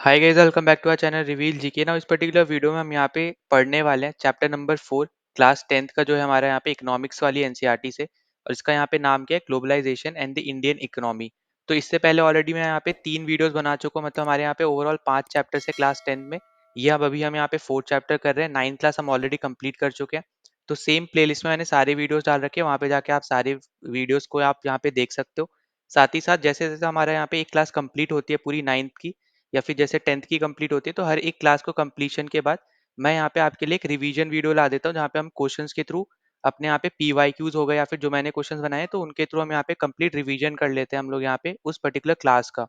Hi guys, welcome back to our channel reveal GK. ना इस particular video में हम यहाँ पे पढ़ने वाले हैं चैप्टर नंबर 4 क्लास 10th का, जो है हमारा यहाँ पे इकोनॉमिक्स वाली एनसीईआरटी से। और इसका यहाँ पे नाम क्या है, globalisation and the Indian economy. तो इससे पहले ऑलरेडी मैं यहाँ पे 3 वीडियोस बना चुका हूँ, मतलब हमारे यहाँ पे ओवरऑल 5 चैप्टर्स है क्लास 10 में। ये अब अभी हम यहाँ पे 4 चैप्टर कर रहे हैं। 9th क्लास हम ऑलरेडी कंप्लीट कर चुके हैं। तो सेम प्लेलिस्ट में मैंने सारे वीडियोस डाल रखे हैं, वहाँ पे जाके आप सारे वीडियोस को आप यहाँ पे देख सकते हो। साथ ही साथ जैसे जैसे हमारा यहाँ पे एक क्लास कंप्लीट होती है पूरी 9th की, या फिर जैसे 10th की कंप्लीट होती है, तो हर एक क्लास को कंप्लीशन के बाद मैं यहाँ पे आपके लिए एक रिवीजन वीडियो ला देता हूँ, जहाँ पे हम क्वेश्चंस के थ्रू अपने यहाँ पे पीवाईक्यूज हो गए या फिर जो मैंने क्वेश्चंस बनाए तो उनके थ्रू हम यहाँ पे कंप्लीट रिवीजन कर लेते हैं हम लोग यहाँ पे उस पर्टिकुलर क्लास का।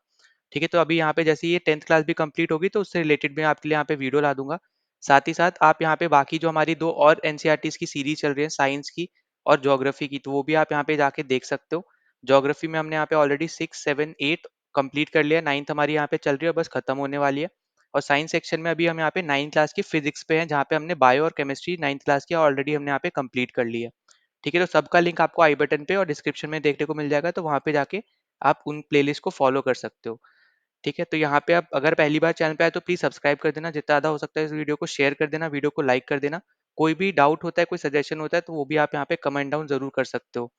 ठीक है, तो अभी यहाँ पे जैसे ये 10th क्लास भी कंप्लीट होगी तो उससे रिलेटेड मैं आपके लिए यहाँ पे वीडियो ला दूंगा। साथ ही साथ आप यहाँ पे बाकी जो हमारी 2 और एनसीईआरटीज की सीरीज चल रही है, साइंस की और ज्योग्राफी की, तो वो भी आप यहाँ पे जाके देख सकते हो। ज्योग्राफी में हमने यहाँ पे ऑलरेडी 6, 7, 8 कंप्लीट कर लिया, 9th हमारी यहाँ पे चल रही है, बस खत्म होने वाली है। और साइंस सेक्शन में अभी हम यहाँ पे 9th क्लास की फिजिक्स पे हैं, जहाँ पे हमने बायो और केमिस्ट्री 9th क्लास की ऑलरेडी हमने यहाँ पे कंप्लीट कर ली है। ठीक है, तो सबका लिंक आपको आई बटन पे और डिस्क्रिप्शन में देखने को मिल जाएगा, तो वहाँ पे जाके आप उन प्लेलिस्ट को फॉलो कर सकते हो। ठीक है, तो यहाँ पे आप अगर पहली बार चैनल पे आए तो प्लीज सब्सक्राइब कर देना, जितना ज़्यादा हो सकता है इस वीडियो को शेयर कर देना, वीडियो को लाइक कर देना। कोई भी डाउट होता है, कोई सजेशन होता है, तो वो भी आप यहाँ पे कमेंट डाउन जरूर कर सकते हो।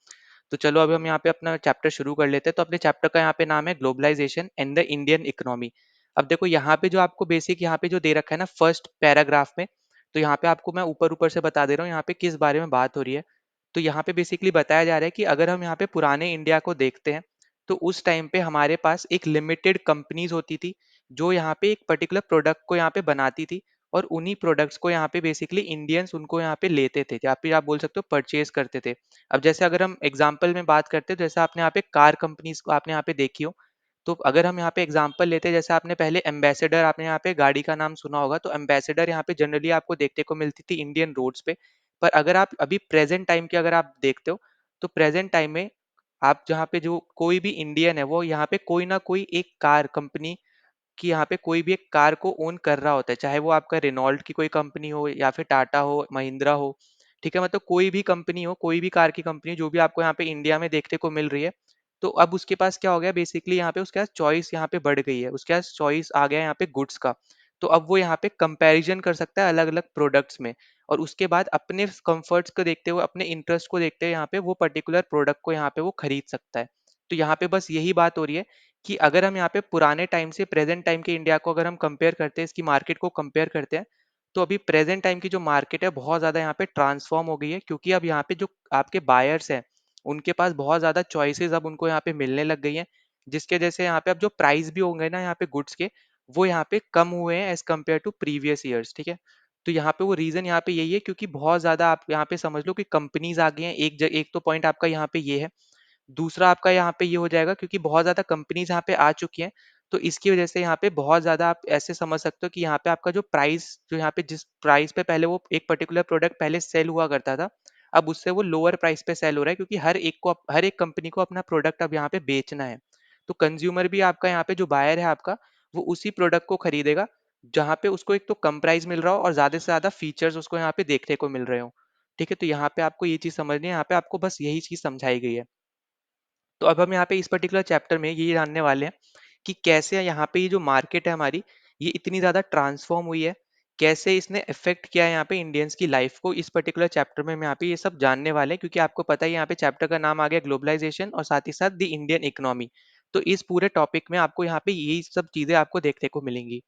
तो चलो अभी हम यहाँ पे अपना चैप्टर शुरू कर लेते हैं। तो अपने चैप्टर का यहाँ पे नाम है globalisation and the Indian economy. अब देखो यहाँ पे जो आपको बेसिक यहाँ पे जो दे रखा है ना फर्स्ट पैराग्राफ में, तो यहाँ पे आपको मैं ऊपर ऊपर से बता दे रहा हूँ यहाँ पे किस बारे में बात हो रही है। तो यहाँ पे बेसिकली बताया जा रहा है कि अगर हम यहाँ पे पुराने इंडिया को देखते हैं, तो उस टाइम पे हमारे पास एक लिमिटेड कंपनीज होती थी, जो यहाँ पे एक पर्टिकुलर प्रोडक्ट को यहाँ पे बनाती थी। और उन्हीं प्रोडक्ट्स को यहाँ पे बेसिकली इंडियंस उनको यहाँ पे लेते थे, या फिर आप बोल सकते हो परचेज करते थे। अब जैसे अगर हम एग्जाम्पल में बात करते हैं, जैसे आपने यहाँ पे कार कंपनीज को आपने यहाँ पे देखी हो, तो अगर हम यहाँ पे एग्जाम्पल लेते हैं, जैसे आपने पहले एम्बेसडर, आपने यहाँ पे गाड़ी का नाम सुना होगा, तो एम्बेसडर यहाँ पे जनरली आपको देखने को मिलती थी इंडियन रोड्स पे। पर अगर आप अभी प्रेजेंट टाइम की अगर आप देखते हो, तो प्रेजेंट टाइम में आप जहाँ पे जो कोई भी इंडियन है, वो यहाँ पे कोई ना कोई एक कार कंपनी कि यहाँ पे कोई भी एक कार को ओन कर रहा होता है, चाहे वो आपका रेनॉल्ट की कोई कंपनी हो या फिर टाटा हो, महिंद्रा हो। ठीक है, मतलब कोई भी कंपनी हो, कोई भी कार की कंपनी जो भी आपको यहाँ पे इंडिया में देखने को मिल रही है, तो अब उसके पास क्या हो गया, बेसिकली यहाँ पे उसके पास चॉइस यहाँ पे बढ़ गई है, उसके पास चॉइस आ गया है यहाँ पे गुड्स का। तो अब वो यहाँ पे कंपैरिजन कर सकता है अलग अलग प्रोडक्ट्स में, और उसके बाद अपने कंफर्ट्स को देखते हुए, अपने इंटरेस्ट को देखते हुए यहाँ पे वो पर्टिकुलर प्रोडक्ट को यहाँ पे वो खरीद सकता है। तो यहाँ पे बस यही बात हो रही है कि अगर हम यहाँ पे पुराने टाइम से प्रेजेंट टाइम के इंडिया को अगर हम कंपेयर करते हैं, इसकी मार्केट को कंपेयर करते हैं, तो अभी प्रेजेंट टाइम की जो मार्केट है बहुत ज़्यादा यहाँ पे ट्रांसफॉर्म हो गई है, क्योंकि अब यहाँ पे जो आपके बायर्स हैं, उनके पास बहुत ज़्यादा चॉइसेस अब उनको यहाँ पे मिलने लग गई हैं। जिसके जैसे यहाँ पे अब जो प्राइस भी होंगे ना यहाँ पे गुड्स के, वो यहाँ पे कम हुए हैं as compare to previous years. ठीक है, तो यहाँ पे वो रीज़न यहाँ पे यही है, क्योंकि बहुत ज़्यादा आप यहाँ पे समझ लो कि कंपनीज आ गई हैं। एक तो पॉइंट आपका यहाँ पे ये है। दूसरा आपका यहाँ पे ये हो जाएगा, क्योंकि बहुत ज़्यादा कंपनीज यहाँ पे आ चुकी हैं, तो इसकी वजह से यहाँ पे बहुत ज़्यादा आप ऐसे समझ सकते हो कि यहाँ पे आपका जो प्राइस, जो यहाँ पे जिस प्राइस पे पहले वो एक पर्टिकुलर प्रोडक्ट पहले सेल हुआ करता था, अब उससे वो लोअर प्राइस पे सेल हो रहा है, क्योंकि हर एक कंपनी को अपना प्रोडक्ट अब यहाँ पे बेचना है। तो कंज्यूमर भी आपका यहाँ पे जो बायर है आपका, वो उसी प्रोडक्ट को खरीदेगा जहाँ पे उसको एक तो कम प्राइस मिल रहा हो और ज़्यादा से ज़्यादा फीचर्स उसको यहाँ पे देखने को मिल रहे हो। ठीक है, तो यहाँ पे आपको ये चीज़ समझनी है, यहाँ पे आपको बस यही चीज़ समझाई गई है। तो अब हम यहाँ पे इस पर्टिकुलर चैप्टर में ये जानने वाले हैं कि कैसे यहाँ पे ये जो मार्केट है हमारी, ये इतनी ज़्यादा ट्रांसफॉर्म हुई है, कैसे इसने इफेक्ट किया है यहाँ पे इंडियंस की लाइफ को। इस पर्टिकुलर चैप्टर में हम यहाँ पे ये सब जानने वाले हैं, क्योंकि आपको पता ही यहाँ पे चैप्टर का नाम आ गया ग्लोबलाइजेशन और साथ ही साथ द इंडियन इकोनॉमी। तो इस पूरे टॉपिक में आपको यहाँ पे यही सब चीज़ें आपको देखने को मिलेंगी।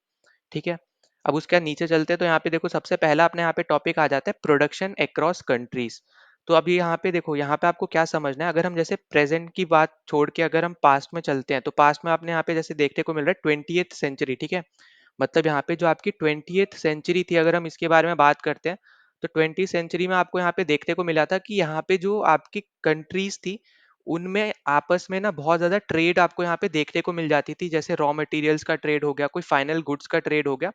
ठीक है, अब उसके बाद नीचे चलते हैं, तो यहाँ पे देखो सबसे पहला अपने यहाँ पे टॉपिक आ जाता है प्रोडक्शन अक्रॉस कंट्रीज। तो अभी यहाँ पे देखो, यहाँ पे आपको क्या समझना है, अगर हम जैसे प्रेजेंट की बात छोड़ के अगर हम पास्ट में चलते हैं, तो पास्ट में आपने यहाँ पे जैसे देखने को मिल रहा है 20th सेंचुरी। ठीक है, मतलब यहाँ पे जो आपकी 20th सेंचुरी थी, अगर हम इसके बारे में बात करते हैं, तो 20th सेंचुरी में आपको यहाँ पे देखने को मिला था कि यहाँ पे जो आपकी कंट्रीज थी, उनमें आपस में ना बहुत ज्यादा ट्रेड आपको यहाँ पे देखने को मिल जाती थी, जैसे रॉ मटेरियल्स का ट्रेड हो गया, कोई फाइनल गुड्स का ट्रेड हो गया।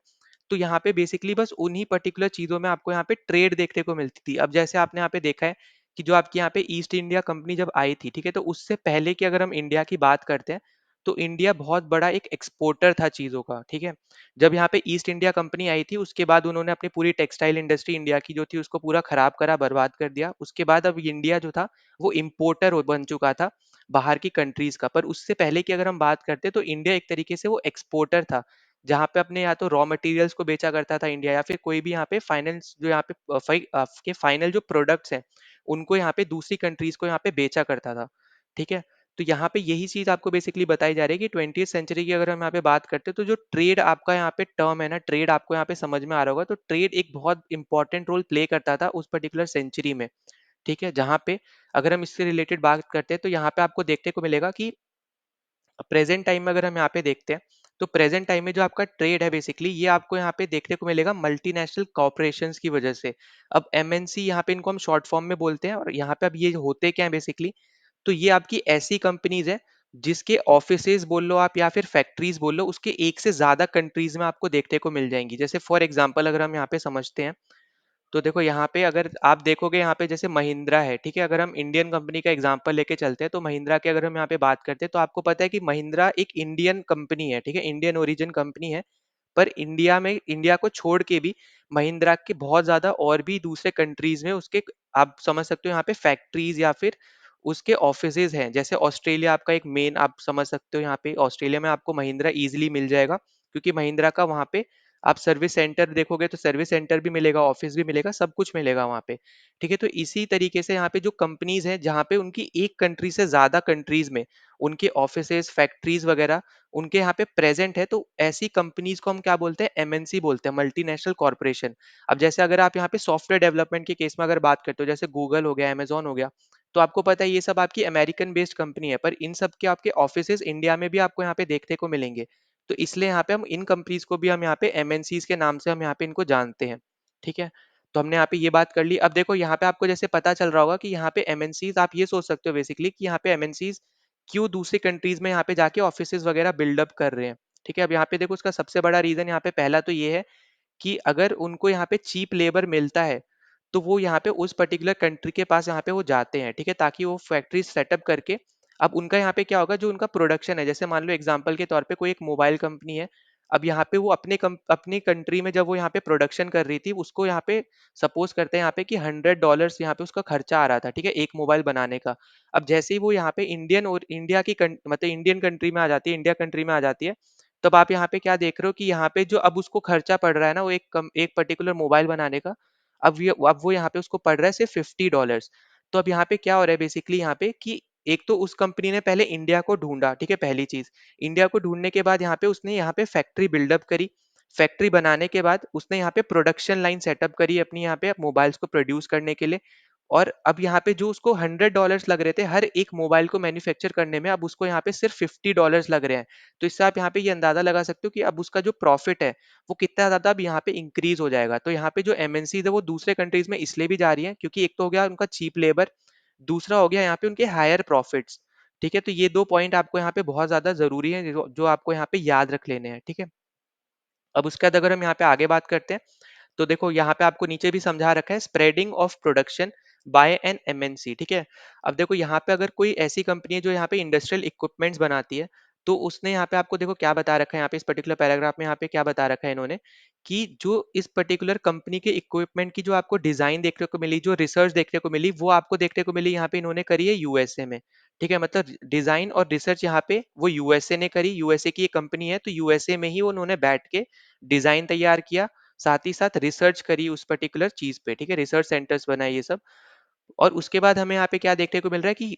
तो यहाँ पे बेसिकली बस उन्हीं पर्टिकुलर चीजों में आपको यहाँ पे ट्रेड देखने को मिलती थी। अब जैसे आपने यहाँ पे देखा है कि जो आपकी यहाँ पे ईस्ट इंडिया कंपनी जब आई थी, ठीक है, तो उससे पहले की अगर हम इंडिया की बात करते हैं, तो इंडिया बहुत बड़ा एक एक्सपोर्टर था चीजों का। ठीक है, जब यहाँ पे ईस्ट इंडिया कंपनी आई थी, उसके बाद उन्होंने अपनी पूरी टेक्सटाइल इंडस्ट्री इंडिया की जो थी उसको पूरा खराब करा, बर्बाद कर दिया। उसके बाद अब इंडिया जो था वो इम्पोर्टर बन चुका था बाहर की कंट्रीज का। पर उससे पहले की अगर हम बात करते हैं, तो इंडिया एक तरीके से वो एक्सपोर्टर था, जहाँ पे अपने या तो रॉ मटेरियल्स को बेचा करता था इंडिया, या फिर कोई भी यहाँ पे फाइनेंस जो यहाँ पे के फाइनल जो प्रोडक्ट्स हैं उनको यहाँ पे दूसरी कंट्रीज को यहाँ पे बेचा करता था। ठीक है, तो यहाँ पे यही चीज आपको बेसिकली बताई जा रही है कि 20th सेंचुरी की अगर हम यहाँ पे बात करते हैं, तो जो ट्रेड आपका यहाँ पे टर्म है ना, ट्रेड आपको यहाँ पे समझ में आ रहा होगा, तो ट्रेड एक बहुत इंपॉर्टेंट रोल प्ले करता था उस पर्टिकुलर सेंचुरी में। ठीक है, जहाँ पे अगर हम इससे रिलेटेड बात करते हैं, तो यहाँ पे आपको देखने को मिलेगा कि प्रेजेंट टाइम में अगर हम यहाँ पे देखते हैं, तो प्रेजेंट टाइम में जो आपका ट्रेड है बेसिकली, ये आपको यहाँ पे देखने को मिलेगा मल्टीनेशनल कॉर्पोरेशंस की वजह से। अब एमएनसी यहाँ पे इनको हम शॉर्ट फॉर्म में बोलते हैं, और यहाँ पे अब ये होते क्या है बेसिकली, तो ये आपकी ऐसी कंपनीज है जिसके ऑफिसेज बोल लो आप या फिर फैक्ट्रीज बोल लो, उसके एक से ज्यादा कंट्रीज में आपको देखने को मिल जाएंगी। जैसे फॉर एग्जांपल अगर हम यहाँ पे समझते हैं, तो देखो यहाँ पे अगर आप देखोगे यहाँ पे जैसे महिंद्रा है, ठीक है, अगर हम इंडियन कंपनी का एग्जांपल लेके चलते हैं, तो महिंद्रा की अगर हम यहाँ पे बात करते हैं, तो आपको पता है कि महिंद्रा एक इंडियन कंपनी है, ठीक है, इंडियन ओरिजिन कंपनी है। पर इंडिया को छोड़ के भी महिंद्रा के बहुत ज्यादा और भी दूसरे कंट्रीज में उसके, आप समझ सकते हो यहाँ पे फैक्ट्रीज या फिर उसके ऑफिसेज हैं। जैसे ऑस्ट्रेलिया आपका एक मेन, आप समझ सकते हो यहाँ पे ऑस्ट्रेलिया में आपको महिंद्रा इजिली मिल जाएगा, क्योंकि महिंद्रा का वहाँ पे आप सर्विस सेंटर देखोगे तो सर्विस सेंटर भी मिलेगा, ऑफिस भी मिलेगा, सब कुछ मिलेगा वहाँ पे। ठीक है, तो इसी तरीके से यहाँ पे जो कंपनीज हैं जहाँ पे उनकी एक कंट्री से ज्यादा कंट्रीज में उनके ऑफिसेज फैक्ट्रीज वगैरह उनके यहाँ पे प्रेजेंट है, तो ऐसी कंपनीज को हम क्या बोलते हैं, एमएनसी बोलते हैं, मल्टीनेशनल कॉर्पोरेशन। अब जैसे अगर आप यहाँ पे सॉफ्टवेयर डेवलपमेंट के केस में अगर बात करते हो, जैसे गूगल हो गया, अमेजोन हो गया, तो आपको पता है ये सब आपकी अमेरिकन बेस्ड कंपनी है, पर इन सब के आपके ऑफिसेज इंडिया में भी आपको यहाँ पे देखने को मिलेंगे। तो इसलिए यहाँ पे हम इन कंपनीज को भी हम यहाँ पे एमएनसीज के नाम से हम यहाँ पे इनको जानते हैं। ठीक है, तो हमने यहाँ पे ये बात कर ली। अब देखो यहाँ पे आपको जैसे पता चल रहा होगा कि यहाँ पे एमएनसीज, आप ये सोच सकते हो बेसिकली कि यहाँ पे एमएनसीज क्यों दूसरी कंट्रीज में यहाँ पे जाके ऑफिसेज वगैरह बिल्डअप कर रहे हैं। ठीक है, अब यहाँ पे देखो उसका सबसे बड़ा रीजन यहाँ पे पहला तो ये है कि अगर उनको यहाँ पे चीप लेबर मिलता है, तो वो यहाँ पे उस पर्टिकुलर कंट्री के पास यहाँ पे वो जाते हैं, ठीक है, ताकि वो फैक्ट्री सेटअप करके, अब उनका यहाँ पे क्या होगा, जो उनका प्रोडक्शन है, जैसे मान लो एग्जांपल के तौर पे कोई एक मोबाइल कंपनी है, अब यहाँ पे वो अपनी कंट्री में जब वो यहाँ पे प्रोडक्शन कर रही थी, उसको यहाँ पे सपोज करते हैं यहाँ पे कि $100 यहाँ पे उसका खर्चा आ रहा था, ठीक है, एक मोबाइल बनाने का। अब जैसे ही वो यहाँ पे इंडियन और इंडिया की मतलब इंडियन कंट्री में आ जाती है, इंडिया कंट्री में आ जाती है, तब आप यहाँ पे क्या देख रहे हो कि यहाँ पे जो अब उसको खर्चा पड़ रहा है ना, वो एक पर्टिकुलर मोबाइल बनाने का, अब वो यहाँ पे उसको पड़ रहा है सिर्फ $50। तो अब यहाँ पे क्या हो रहा है बेसिकली यहाँ पे कि एक तो उस कंपनी ने पहले इंडिया को ढूंढा, ठीक है, पहली चीज, इंडिया को ढूंढने के बाद यहाँ पे उसने यहाँ पे फैक्ट्री बिल्डअप करी, फैक्ट्री बनाने के बाद उसने यहाँ पे प्रोडक्शन लाइन सेटअप करी अपनी यहाँ पे मोबाइल्स को प्रोड्यूस करने के लिए। और अब यहाँ पे जो उसको $100 लग रहे थे हर एक मोबाइल को मैन्युफैक्चर करने में, अब उसको यहाँ पे सिर्फ $50 लग रहे हैं। तो इससे आप यहाँ पे ये अंदाजा लगा सकते हो कि अब उसका जो प्रॉफिट है वो कितना ज्यादा अब यहाँ पे इंक्रीज हो जाएगा। तो यहाँ पे जो एमएनसीज है वो दूसरे कंट्रीज में इसलिए भी जा रही है क्योंकि एक तो हो गया उनका चीप लेबर, दूसरा हो गया यहाँ पे उनके हायर प्रॉफिट्स। ठीक है, तो ये दो पॉइंट आपको यहाँ पे बहुत ज्यादा जरूरी है, जो आपको यहाँ पे याद रख लेने हैं। ठीक है, अब उसके बाद अगर हम यहाँ पे आगे बात करते हैं, तो देखो यहाँ पे आपको नीचे भी समझा रखा है, spreading of production by an MNC. ठीक है, अब देखो यहाँ पे अगर कोई ऐसी कंपनी है जो यहाँ पे इंडस्ट्रियल इक्विपमेंट्स बनाती है, तो उसने यहाँ पे आपको देखो क्या बता रखा है, यहाँ पे इस पर्टिकुलर पैराग्राफ में यहाँ पे क्या बता रखा है इन्होंने, कि जो इस पर्टिकुलर कंपनी के इक्विपमेंट की जो आपको डिजाइन देखने को मिली, जो रिसर्च देखने को मिली, वो आपको देखने को मिली यहाँ पे इन्होंने करी है यूएसए में। ठीक है, मतलब डिजाइन और रिसर्च यहाँ पे वो यूएसए ने करी, यूएसए की एक कंपनी है, तो यूएसए में ही उन्होंने बैठ के डिजाइन तैयार किया, साथ ही साथ रिसर्च करी उस पर्टिकुलर चीज पे। ठीक है, रिसर्च सेंटर्स बनाए ये सब। और उसके बाद हमें यहाँ पे क्या देखने को मिल रहा है कि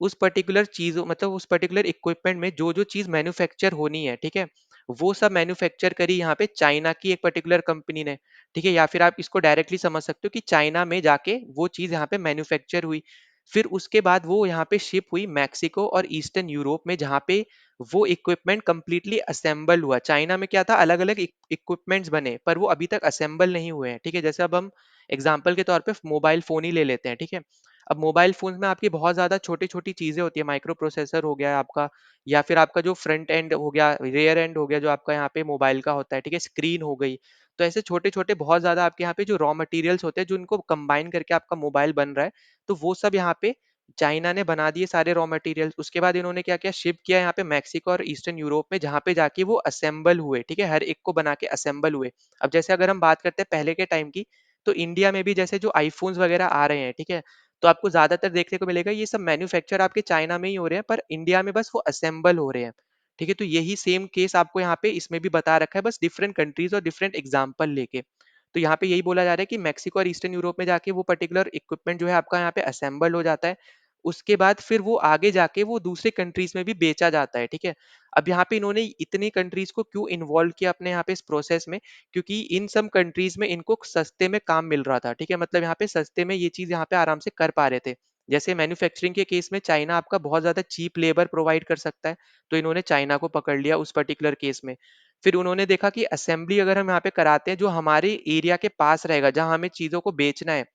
उस पर्टिकुलर चीज, मतलब उस पर्टिकुलर इक्विपमेंट में जो जो चीज मैन्युफैक्चर होनी है, ठीक है, वो सब मैन्युफैक्चर करी यहाँ पे चाइना की एक पर्टिकुलर कंपनी ने। ठीक है, या फिर आप इसको डायरेक्टली समझ सकते हो कि चाइना में जाके वो चीज यहाँ पे मैन्युफैक्चर हुई, फिर उसके बाद वो यहाँ पे शिप हुई मैक्सिको और ईस्टर्न यूरोप में, जहाँ पे वो इक्विपमेंट कंप्लीटली असेंबल हुआ। चाइना में क्या था, अलग अलग इक्विपमेंट्स बने पर वो अभी तक असेंबल नहीं हुए हैं। ठीक है, जैसे अब हम एग्जाम्पल के तौर पे मोबाइल फोन ही ले लेते हैं। ठीक है, अब मोबाइल फोन में आपकी बहुत ज्यादा छोटी छोटी चीजें होती है, माइक्रो प्रोसेसर हो गया आपका, या फिर आपका जो फ्रंट एंड हो गया, रेयर एंड हो गया जो आपका यहाँ पे मोबाइल का होता है, ठीक है, स्क्रीन हो गई। तो ऐसे छोटे छोटे बहुत ज्यादा आपके यहाँ पे जो रॉ मटेरियल्स होते हैं जो इनको कंबाइन करके आपका मोबाइल बन रहा है, तो वो सब यहाँ पे चाइना ने बना दिए सारे रॉ मटेरियल्स। उसके बाद इन्होंने क्या किया, शिप किया यहाँ पे मैक्सिको और ईस्टर्न यूरोप में, जहाँ पे जाके वो असेंबल हुए। ठीक है, हर एक को बना के असेंबल हुए। अब जैसे अगर हम बात करते हैं पहले के टाइम की, तो इंडिया में भी जैसे जो आईफोन्स वगैरह आ रहे हैं, ठीक है, तो आपको ज्यादातर देखने को मिलेगा ये सब मैन्युफैक्चर आपके चाइना में ही हो रहे हैं, पर इंडिया में बस वो असेंबल हो रहे हैं। ठीक है? तो यही सेम केस आपको यहाँ पे इसमें भी बता रखा है, बस डिफरेंट कंट्रीज़ और डिफरेंट एग्ज़ाम्पल लेके। तो यहाँ पे यही बोला जा रहा है कि मेक्सिको और ईस्टर्न यूरोप में जाके वो पर्टिकुलर इक्विपमेंट जो है आपका यहाँ पे असेंबल हो जाता है। उसके बाद फिर वो आगे जाके वो दूसरे कंट्रीज़ में भी बेचा जाता है, ठीक है? अब यहाँ पे इन्होंने इतनी कंट्रीज़ को क्यों इन्वॉल्व किया अपने यहाँ पे इस प्रोसेस में? क्योंकि इन सब कंट्रीज़ में इनको सस्ते में काम मिल रहा था, ठीक है? मतलब यहाँ पे सस्ते में ये चीज़ यहाँ पे आराम से कर पा रहे थे। जैसे मैन्युफैक्चरिंग के केस में चाइना आपका बहुत ज़्यादा चीप लेबर प्रोवाइड कर सकता है, तो इन्होंने चाइना को पकड़ लिया उस पर्टिकुलर केस में। फिर उन्होंने देखा कि असेंबली अगर हम यहाँ पे कराते हैं जो हमारे एरिया के पास रहेगा, जहाँ हमें चीज़ों को बेचना है,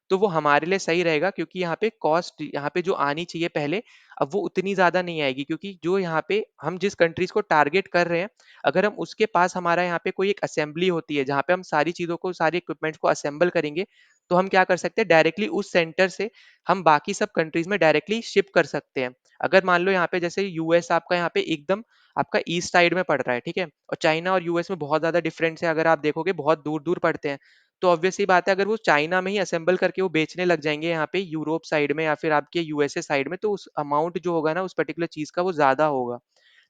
तो वो हमारे लिए सही रहेगा, क्योंकि यहाँ पे कॉस्ट यहाँ पे जो आनी चाहिए पहले, अब वो उतनी ज़्यादा नहीं आएगी, क्योंकि जो यहाँ पे हम जिस कंट्रीज़ को टारगेट कर रहे हैं, अगर हम उसके पास हमारा यहाँ पे कोई एक असेंबली होती है, जहाँ पे हम सारी चीज़ों को, सारे इक्विपमेंट्स को असेंबल करेंगे, तो हम क्या कर सकते हैं, डायरेक्टली उस सेंटर से हम बाकी सब कंट्रीज़ में डायरेक्टली शिप कर सकते हैं। अगर मान लो यहाँ पे जैसे यूएस आपका यहाँ पे एकदम आपका ईस्ट साइड में पड़ रहा है, ठीक है? और चाइना और यूएस में बहुत ज़्यादा डिफरेंस है, अगर आप देखोगे बहुत दूर-दूर पड़ते हैं। तो ऑब्वियस सी बात है, अगर वो चाइना में ही असेंबल करके वो बेचने लग जाएँगे यहाँ पे यूरोप साइड में या फिर आपके यूएसए साइड में, तो उस अमाउंट जो होगा ना उस पर्टिकुलर चीज़ का, वो ज़्यादा होगा।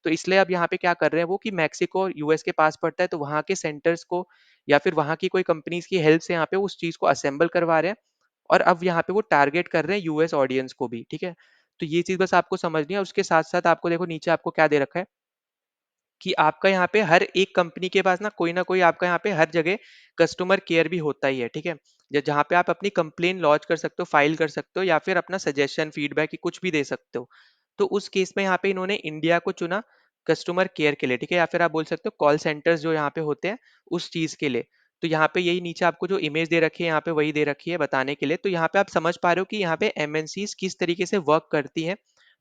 तो इसलिए अब यहाँ पे क्या कर रहे हैं वो, कि मेक्सिको और यूएस के पास पड़ता है, तो वहाँ के सेंटर्स को या फिर वहाँ की कोई कंपनीज़ की हेल्प से यहाँ पे उस चीज़ को असेंबल करवा रहे हैं, और अब यहाँ पे वो टारगेट कर रहे हैं यूएस ऑडियंस को भी, ठीक है? तो ये चीज़ बस आपको समझनी है। उसके साथ-साथ आपको देखो नीचे आपको क्या दे रखा है, कि आपका यहाँ पे हर एक कंपनी के पास ना कोई आपका यहाँ पे हर जगह कस्टमर केयर भी होता ही है, ठीक है? जहाँ पे आप अपनी कंप्लेन लॉन्च कर सकते हो, फाइल कर सकते हो, या फिर अपना सजेशन, फीडबैक कुछ भी दे सकते हो। तो उस केस में यहाँ पे इन्होंने इंडिया को चुना कस्टमर केयर के लिए, ठीक है? या फिर आप बोल सकते हो कॉल सेंटर्स जो यहाँ पे होते हैं उस चीज़ के लिए। तो यहाँ पे यही नीचे आपको जो इमेज दे रखी है, यहाँ पे वही दे रखी है बताने के लिए। तो यहाँ पे आप समझ पा रहे हो कि यहाँ पे एमएनसीज किस तरीके से वर्क करती हैं।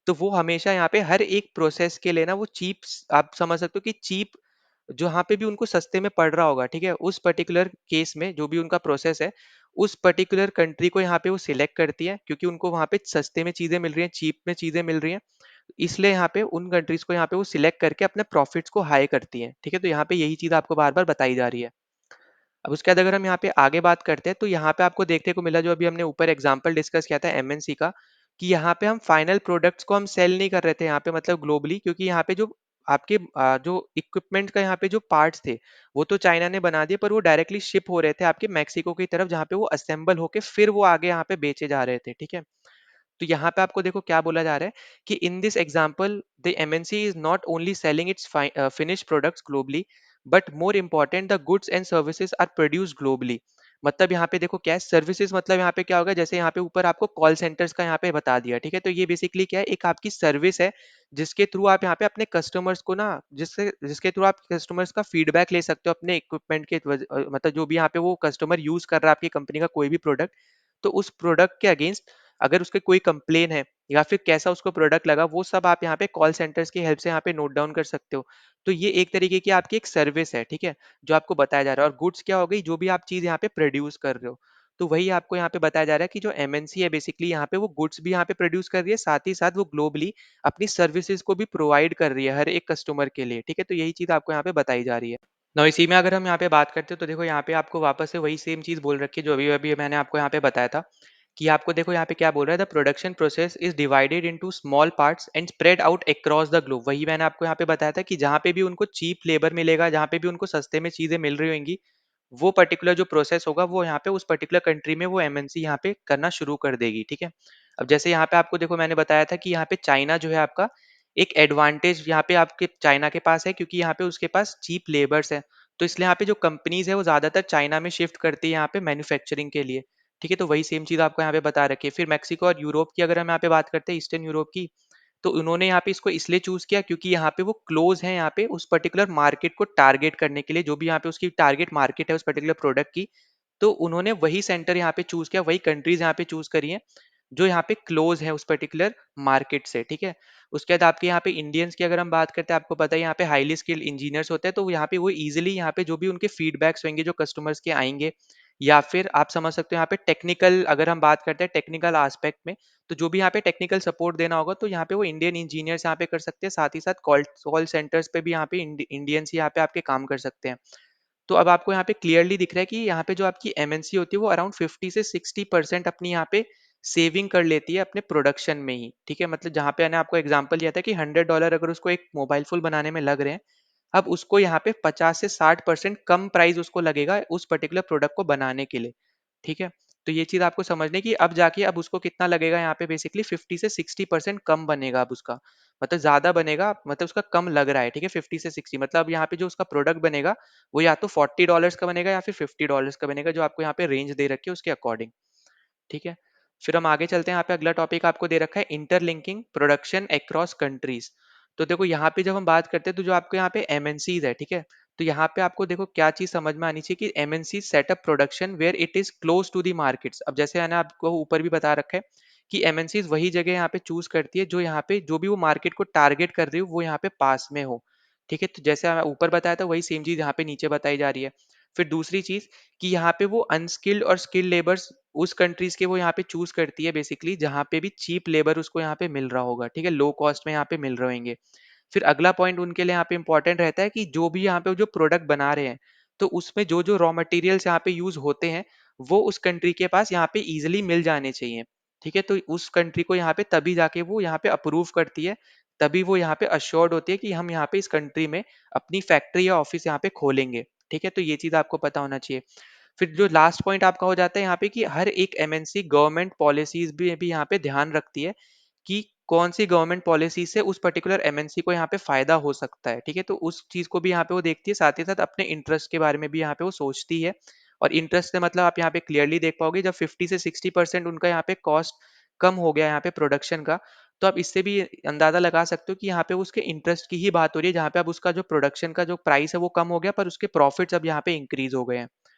तो वो हमेशा यहाँ पे हर एक प्रोसेस के लिए ना वो आप समझ सकते हो कि चीप, जहाँ पे भी उनको सस्ते में पड़ रहा होगा, ठीक है? उस पर्टिकुलर केस में जो भी उनका प्रोसेस है, उस पर्टिकुलर कंट्री को यहाँ पे वो सिलेक्ट करती है, क्योंकि उनको वहाँ पे सस्ते में चीज़ें मिल रही हैं, चीप में चीज़ें मिल रही हैं। इसलिए यहाँ पे उन कंट्रीज़ को यहाँ पे वो सिलेक्ट करके अपने प्रॉफिट्स को हाई करती हैं, ठीक है? तो यहाँ पे यही चीज़ आपको बार-बार बताई जा रही है। अब उसके बाद अगर हम यहाँ पे आगे बात करते हैं, तो यहाँ पे आपको देखने को मिला, जो अभी हमने ऊपर एग्जांपल डिस्कस किया था एमएनसी का, कि यहाँ पे हम फाइनल प्रोडक्ट्स को हम सेल नहीं कर रहे थे यहाँ पे, मतलब ग्लोबली, क्योंकि यहाँ पे जो आपके जो इक्विपमेंट का यहाँ पे जो पार्ट्स थे, वो तो चाइना ने बना दिए, पर वो डायरेक्टली शिप हो रहे थे आपके मैक्सिको की तरफ, जहाँ पे वो असेंबल होके फिर वो आगे यहाँ पे बेचे जा रहे थे, ठीक है? तो यहाँ पे आपको देखो क्या बोला जा रहा है, कि in this example the MNC is not only selling its finish products globally, but more important the goods and services are produce globally. मतलब यहाँ पे देखो क्या है सर्विसेज, मतलब यहाँ पे क्या होगा, जैसे यहाँ पे ऊपर आपको कॉल सेंटर्स का यहाँ पे बता दिया, ठीक है? तो ये बेसिकली क्या है, एक आपकी सर्विस है, जिसके थ्रू आप यहाँ पे अपने कस्टमर्स को ना, जिससे जिसके थ्रू आप कस्टमर्स का फीडबैक ले सकते हो अपने इक्विपमेंट के मतलब जो भी यहाँ पे वो कस्टमर यूज कर रहा है आपकी कंपनी का कोई भी प्रोडक्ट, तो उस प्रोडक्ट के अगेंस्ट अगर उसके कोई कंप्लेन है, या फिर कैसा उसको प्रोडक्ट लगा, वो सब आप यहाँ पे कॉल सेंटर्स की हेल्प से यहाँ पे नोट डाउन कर सकते हो। तो ये एक तरीके की आपकी एक सर्विस है, ठीक है? जो आपको बताया जा रहा है, और गुड्स क्या हो गई, जो भी आप चीज़ यहाँ पे प्रोड्यूस कर रहे हो। तो वही आपको यहाँ पे बताया जा रहा है, कि जो एमएनसी है बेसिकली यहाँ पे वो गुड्स भी यहाँ पे प्रोड्यूस कर रही है, साथ ही साथ वो ग्लोबली अपनी सर्विसेज को भी प्रोवाइड कर रही है हर एक कस्टमर के लिए, ठीक है? तो यही चीज़ आपको यहाँ पे बताई जा रही है। ना इसी में अगर हम यहाँ पे बात करते हैं, तो देखो यहाँ पे आपको वापस से वही सेम चीज़ बोल रखी है जो अभी-अभी मैंने आपको यहाँ पे बताया था, कि आपको देखो यहाँ पे क्या बोल रहा है, the production process is divided into small parts and spread out across the globe. वही मैंने आपको यहाँ पे बताया था, कि जहाँ पे भी उनको चीप लेबर मिलेगा, जहाँ पे भी उनको सस्ते में चीज़ें मिल रही होंगी, वो पर्टिकुलर जो प्रोसेस होगा वो यहाँ पे उस पर्टिकुलर कंट्री में वो एमएनसी यहाँ पे करना शुरू कर देगी, ठीक है? अब जैसे यहाँ पे आपको देखो मैंने बताया था, कि यहाँ पे चाइना जो है आपका एक एडवांटेज यहाँ पे आपके चाइना के पास है, क्योंकि यहाँ पे उसके पास चीप लेबर्स है। तो इसलिए यहाँ पे जो कंपनीज है वो ज्यादातर चाइना में शिफ्ट करती है यहाँ पे मैन्युफैक्चरिंग के लिए, ठीक है? तो वही सेम चीज आपको यहाँ पे बता रखी है। फिर मेक्सिको और यूरोप की अगर हम यहाँ पे बात करते हैं, ईस्टर्न यूरोप की, तो उन्होंने यहाँ पे इसको इसलिए चूज किया, क्योंकि यहाँ पे वो क्लोज है यहाँ पे उस पर्टिकुलर मार्केट को टारगेट करने के लिए, जो भी यहाँ पे उसकी टारगेट मार्केट है उस पर्टिकुलर प्रोडक्ट की। तो उन्होंने वही सेंटर यहाँ पे चूज किया, वही कंट्रीज यहाँ पे चूज करी हैं, जो यहाँ पे क्लोज है उस पर्टिकुलर मार्केट से, ठीक है? उसके बाद आपके यहाँ पे इंडियंस की अगर हम बात करते हैं, आपको पता है यहाँ पे हाईली स्किल्ड इंजीनियर्स होते हैं, तो यहाँ पे वो इजीली यहाँ पे जो भी उनके फीडबैक्स होंगे जो कस्टमर्स के आएंगे, या फिर आप समझ सकते हो यहाँ पे टेक्निकल, अगर हम बात करते हैं टेक्निकल एस्पेक्ट में, तो जो भी यहाँ पे टेक्निकल सपोर्ट देना होगा, तो यहाँ पे वो इंडियन इंजीनियर्स यहाँ पे कर सकते हैं, साथ ही साथ कॉल कॉल सेंटर्स पे भी यहाँ पे इंडियंस यहाँ पे आपके काम कर सकते हैं। तो अब आपको यहाँ पे क्लियरली दिख रहा है, कि यहाँ पे जो आपकी एमएनसी होती है वो अराउंड 50 से 60% अपनी यहाँ पे सेविंग कर लेती है अपने प्रोडक्शन में ही, ठीक है? मतलब जहाँ पे मैंने आपको एग्जांपल दिया था कि $100 अगर उसको एक मोबाइल फ़ोन बनाने में लग रहे हैं, अब उसको यहाँ पे 50 से 60% कम प्राइस उसको लगेगा उस पर्टिकुलर प्रोडक्ट को बनाने के लिए, ठीक है? तो ये चीज़ आपको समझनी कि अब जाके अब उसको कितना लगेगा यहाँ पे बेसिकली 50 से 60% कम बनेगा अब उसका। मतलब ज़्यादा बनेगा मतलब उसका कम लग रहा है, ठीक है? 50 से 60 मतलब अब यहाँ पे जो उसका प्रोडक्ट बनेगा, वो या तो $40 का बनेगा या फिर $50 का बनेगा, जो आपको यहाँ पे रेंज दे रखी है उसके अकॉर्डिंग। ठीक है? फिर हम आगे चलते हैं, यहाँ पे अगला टॉपिक आपको दे रखा है इंटरलिंकिंग प्रोडक्शन अक्रॉस कंट्रीज। तो देखो यहाँ पे जब हम बात करते हैं तो जो आपको यहाँ पे एमएनसीज है, ठीक है? तो यहाँ पे आपको देखो क्या चीज समझ में आनी चाहिए कि MNC setup production where it is close to the markets. अब जैसे मैंने आपको ऊपर भी बता रखा है कि एमएनसीज वही जगह यहाँ पे चूज करती है जो यहाँ पे जो भी वो मार्केट को टारगेट कर रही हो वो यहाँ पे पास में हो। ठीक है, तो जैसे मैं ऊपर बताया था वही सेम चीज यहाँ पे नीचे बताई जा रही है। फिर दूसरी चीज कि यहाँ पे वो अनस्किल्ड और स्किल्ड लेबर्स उस कंट्रीज के वो यहाँ पे चूज करती है बेसिकली जहाँ पे भी चीप लेबर उसको यहाँ पे मिल रहा होगा, ठीक है, लो कॉस्ट में यहाँ पे मिल रहे होंगे। फिर अगला पॉइंट उनके लिए यहाँ पे इंपॉर्टेंट रहता है कि जो भी यहाँ पे जो प्रोडक्ट बना रहे हैं तो उसमें जो जो रॉ मटेरियल्स यहाँ पे यूज होते हैं वो उस कंट्री के पास यहाँ पे इजिली मिल जाने चाहिए। ठीक है, तो उस कंट्री को यहाँ पे तभी जाके वो यहाँ पे अप्रूव करती है, तभी वो यहाँ पे अश्योर्ड होती है कि हम यहाँ पे इस कंट्री में अपनी फैक्ट्री या ऑफिस यहाँ पे खोलेंगे। ठीक है, तो ये चीज आपको पता होना चाहिए। फिर जो लास्ट पॉइंट आपका हो जाता है यहाँ पे कि हर एक एमएनसी गवर्नमेंट पॉलिसीज भी यहाँ पे ध्यान रखती है कि कौन सी गवर्नमेंट पॉलिसी से उस पर्टिकुलर एमएनसी को यहाँ पे फायदा हो सकता है। ठीक है, तो उस चीज को भी यहाँ पे वो देखती है, साथ ही साथ अपने इंटरेस्ट के बारे में भी यहाँ पे वो सोचती है। और इंटरेस्ट से मतलब आप यहाँ पे क्लियरली देख पाओगे जब 50 से 60% उनका यहाँ पे कॉस्ट कम हो गया यहाँ पे प्रोडक्शन का, तो आप इससे भी अंदाजा लगा सकते हो कि यहाँ पे उसके इंटरेस्ट की ही बात हो रही है, जहाँ पे अब उसका जो प्रोडक्शन का जो प्राइस है वो कम हो गया पर उसके प्रॉफिट्स अब यहाँ पे इंक्रीज हो गए हैं।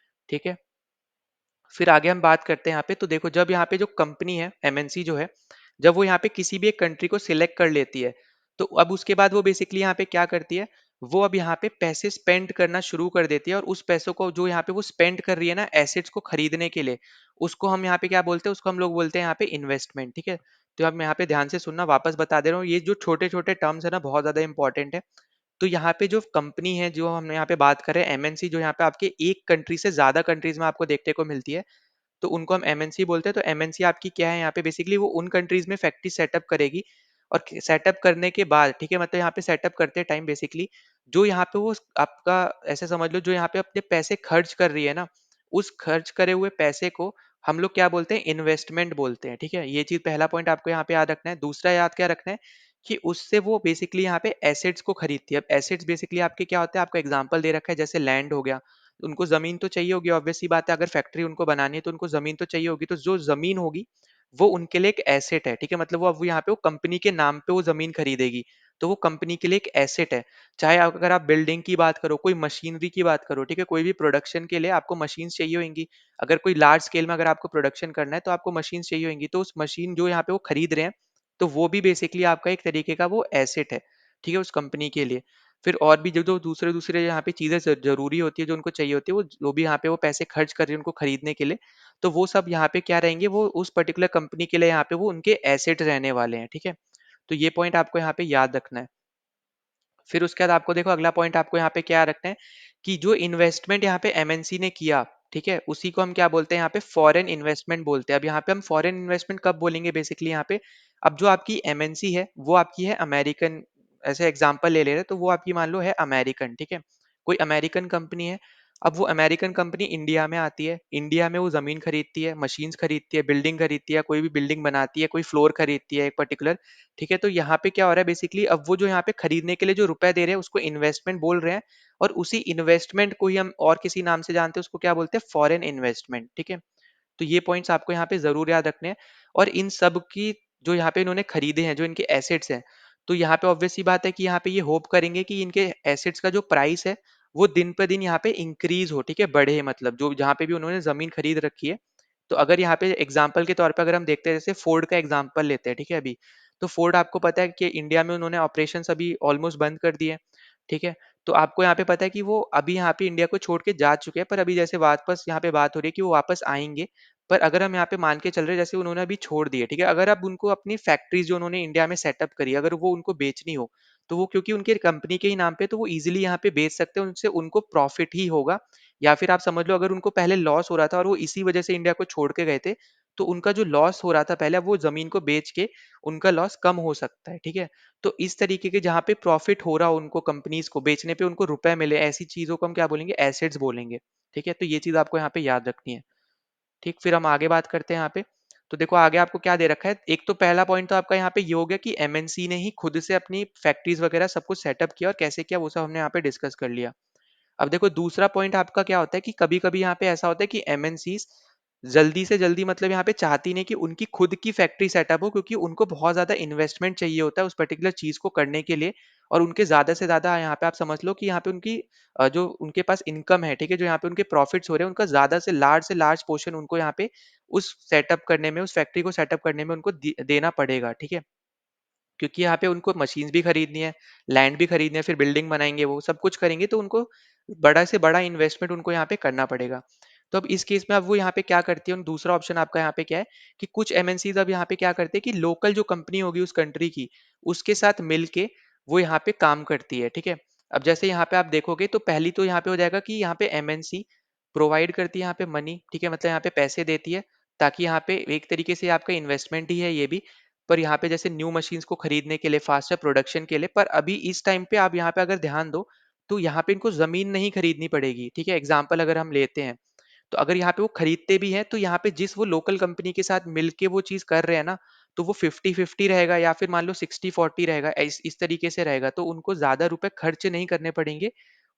ठीक है, फिर आगे हम बात करते हैं यहाँ पे, तो देखो जब यहाँ पे जो कंपनी है एमएनसी जो है, जब वो यहाँ पे किसी भी एक कंट्री को सिलेक्ट कर लेती है तो अब उसके बाद वो बेसिकली यहाँ पे क्या करती है, वो अब यहाँ पे पैसे स्पेंड करना शुरू कर देती है और उस पैसों को जो यहाँ पे वो स्पेंड कर रही है ना एसेट्स को खरीदने के लिए, उसको हम यहाँ पे क्या बोलते हैं, उसको हम लोग बोलते हैं यहाँ पे इन्वेस्टमेंट। ठीक है, तो अब मैं यहाँ पे ध्यान से सुनना, वापस बता दे रहा हूँ, ये जो छोटे छोटे टर्म्स है ना बहुत ज्यादा इंपॉर्टेंट है। तो यहाँ पे जो कंपनी है जो हम यहाँ पे बात कर रहे हैं एमएनसी, जो यहाँ पे आपके एक कंट्री से ज्यादा कंट्रीज में आपको देखने को मिलती है, तो उनको हम एमएनसी बोलते हैं। तो एमएनसी आपकी क्या है यहाँ पे बेसिकली वो उन कंट्रीज में फैक्ट्री सेटअप करेगी और सेटअप करने के बाद, ठीक है, मतलब यहाँ पे सेटअप करते टाइम बेसिकली जो यहाँ पे वो आपका ऐसे समझ लो जो यहाँ पे अपने पैसे खर्च कर रही है ना, उस खर्च करे हुए पैसे को हम लोग क्या बोलते हैं, इन्वेस्टमेंट बोलते हैं। ठीक है, ये चीज पहला पॉइंट आपको यहाँ पे याद रखना है। दूसरा याद क्या रखना है कि उससे वो बेसिकली यहाँ पे एसेट्स को खरीदती है। अब एसेट्स बेसिकली आपके क्या होते हैं, आपको एग्जांपल दे रखा है जैसे लैंड हो गया, उनको जमीन तो चाहिए होगी, ऑब्वियस सी बात है, अगर फैक्ट्री उनको बनानी है तो उनको जमीन तो चाहिए होगी, तो जो जमीन होगी वो उनके लिए एक एसेट है। ठीक है, मतलब वो अब वो यहाँ पे वो कंपनी के नाम पे वो जमीन खरीदेगी, तो वो कंपनी के लिए एक एसेट है। चाहे अगर आप बिल्डिंग की बात करो, कोई मशीनरी की बात करो, ठीक है, कोई भी प्रोडक्शन के लिए आपको मशीन चाहिए होंगी, अगर कोई लार्ज स्केल में अगर आपको प्रोडक्शन करना है तो आपको मशीन चाहिए होंगी, तो उस मशीन जो यहाँ पे वो खरीद रहे हैं तो वो भी बेसिकली आपका एक तरीके का वो एसेट है। ठीक है, उस कंपनी के लिए। फिर और भी जो जो दूसरे दूसरे यहाँ पे चीजें जरूरी होती है जो उनको चाहिए होती है, वो जो भी यहाँ पे वो पैसे खर्च कर रहे हैं उनको खरीदने के लिए, तो वो सब यहाँ पे क्या रहेंगे, वो उस पर्टिकुलर कंपनी के लिए यहाँ पे वो उनके एसेट रहने वाले हैं। ठीक है, तो ये पॉइंट आपको यहाँ पे याद रखना है। फिर उसके बाद आपको देखो अगला पॉइंट आपको यहाँ पे क्या रखना है कि जो इन्वेस्टमेंट यहाँ पे एमएनसी ने किया, ठीक है, उसी को हम क्या बोलते हैं यहाँ पे फॉरेन इन्वेस्टमेंट बोलते हैं। अब यहाँ पे हम फॉरेन इन्वेस्टमेंट कब बोलेंगे बेसिकली यहाँ पे, अब जो आपकी एमएनसी है वो आपकी है अमेरिकन, ऐसे एग्जांपल ले ले रहे हैं, तो वो आपकी मान लो है अमेरिकन। ठीक है, कोई अमेरिकन कंपनी है, अब वो अमेरिकन कंपनी इंडिया में आती है, इंडिया में वो जमीन खरीदती है, मशीन्स खरीदती है, बिल्डिंग खरीदती है, कोई भी बिल्डिंग बनाती है, कोई फ्लोर खरीदती है एक पर्टिकुलर। ठीक है, तो यहाँ पे क्या हो रहा है बेसिकली, अब वो जो यहाँ पे खरीदने के लिए जो रुपए दे रहे हैं उसको इन्वेस्टमेंट बोल रहे हैं, और उसी इन्वेस्टमेंट को ही हम और किसी नाम से जानते हैं, उसको क्या बोलते हैं, फॉरेन इन्वेस्टमेंट। ठीक है, तो ये पॉइंट्स आपको यहाँ पे जरूर याद रखने हैं। और इन सब की जो यहाँ पे इन्होंने खरीदे हैं, जो इनके एसेट्स हैं, तो यहाँ पे ऑब्वियस सी बात है कि यहाँ पे ये होप करेंगे कि इनके एसेट्स का जो प्राइस है वो दिन पर दिन यहाँ पे इंक्रीज हो, ठीक है, बढ़े, मतलब जो जहाँ पे भी उन्होंने जमीन खरीद रखी है। तो अगर यहाँ पे एग्जाम्पल के तौर पे अगर हम देखते हैं, जैसे फोर्ड का एग्जाम्पल लेते हैं, ठीक है, अभी तो फोर्ड आपको पता है कि इंडिया में उन्होंने ऑपरेशन अभी ऑलमोस्ट बंद कर दिए। ठीक है, तो आपको यहाँ पे पता है कि वो अभी यहाँ पे इंडिया को छोड़ के जा चुके हैं, पर अभी जैसे वापस यहाँ पे बात हो रही है कि वो वापस आएंगे। पर अगर हम यहाँ पे मान के चल रहे हैं जैसे उन्होंने अभी छोड़ दिए, ठीक है, अगर अब उनको अपनी फैक्ट्रीज जो उन्होंने इंडिया में सेटअप करी अगर वो उनको बेचनी हो, तो वो क्योंकि उनके कंपनी के ही नाम पे, तो वो इजीली यहाँ पे बेच सकते हैं, उनसे उनको प्रॉफिट ही होगा। या फिर आप समझ लो अगर उनको पहले लॉस हो रहा था और वो इसी वजह से इंडिया को छोड़ के गए थे, तो उनका जो लॉस हो रहा था पहले, अब वो ज़मीन को बेच के उनका लॉस कम हो सकता है, ठीक है? तो इस तरीके के जहाँ पे प्रॉफ़िट हो रहा हो उनको कंपनीज़ को बेचने पे उनको रुपए मिले, ऐसी चीज़ों को हम क्या बोलेंगे? एसेट्स बोलेंगे, ठीक है? तो ये चीज़ आपको यहाँ पे याद रखनी है। ठीक, फिर हम आगे बात करते हैं यहाँ पे। तो देखो आगे आपको क्या दे रखा है, एक तो पहला पॉइंट तो आपका यहाँ पे ये हो गया कि एमएनसी ने ही खुद से अपनी फैक्ट्रीज वगैरह सब कुछ सेटअप किया और कैसे किया वो सब हमने यहाँ पे डिस्कस कर लिया। अब देखो दूसरा पॉइंट आपका क्या होता है कि कभी-कभी यहाँ पे ऐसा होता है कि एमएनसीज़ जल्दी से जल्दी मतलब यहाँ पे चाहती नहीं कि उनकी खुद की फैक्ट्री सेटअप हो, क्योंकि उनको बहुत ज़्यादा इन्वेस्टमेंट चाहिए होता है उस पर्टिकुलर चीज़ को करने के लिए, और उनके ज़्यादा से ज़्यादा यहाँ पे आप समझ लो कि यहाँ पे उनकी जो उनके पास इनकम है, ठीक है? जो यहाँ पे उनके प्रॉफिट्स हो रहे हैं, उनका ज़्यादा से लार्ज पोर्शन उनको यहाँ पे उस सेटअप करने में, उस फैक्ट्री को सेटअप करने में उनको देना पड़ेगा, ठीक है? क्योंकि यहाँ पे उनको मशीन्स भी खरीदनी है, लैंड भी खरीदनी है, फिर बिल्डिंग बनाएँगे वो, सब कुछ करेंगे तो उनको बड़ा से बड़ा इन्वेस्टमेंट उनको यहाँ पे करना पड़ेगा। तो अब इस केस में अब वो यहाँ पे क्या करती है, दूसरा ऑप्शन आपका यहाँ पे क्या है कि कुछ एमएनसीज़ अब यहाँ पे क्या करते हैं कि लोकल जो कंपनी होगी उस कंट्री की, उसके साथ मिल के वो यहाँ पे काम करती है, ठीक है? अब जैसे यहाँ पे आप देखोगे तो पहली तो यहाँ पे हो जाएगा कि यहाँ पे एमएनसी प्रोवाइड करती है यहाँ पे मनी, ठीक है? मतलब यहाँ पे पैसे देती है, ताकि यहाँ पे एक तरीके से आपका इन्वेस्टमेंट ही है ये भी, पर यहाँ पे जैसे न्यू मशीन्स को खरीदने के लिए, फास्टर प्रोडक्शन के लिए। पर अभी इस टाइम पे आप यहाँ पे अगर ध्यान दो, तो यहाँ पे इनको ज़मीन नहीं खरीदनी पड़ेगी, ठीक है? एग्ज़ाम्पल अगर हम लेते हैं, तो अगर यहाँ पे वो खरीदते भी हैं, तो यहाँ पे जिस वो लोकल कंपनी के साथ मिलके वो चीज़ कर रहे हैं ना, तो वो 50-50 रहेगा या फिर मान लो 60-40 रहेगा, इस तरीके से रहेगा। तो उनको ज़्यादा रुपए खर्च नहीं करने पड़ेंगे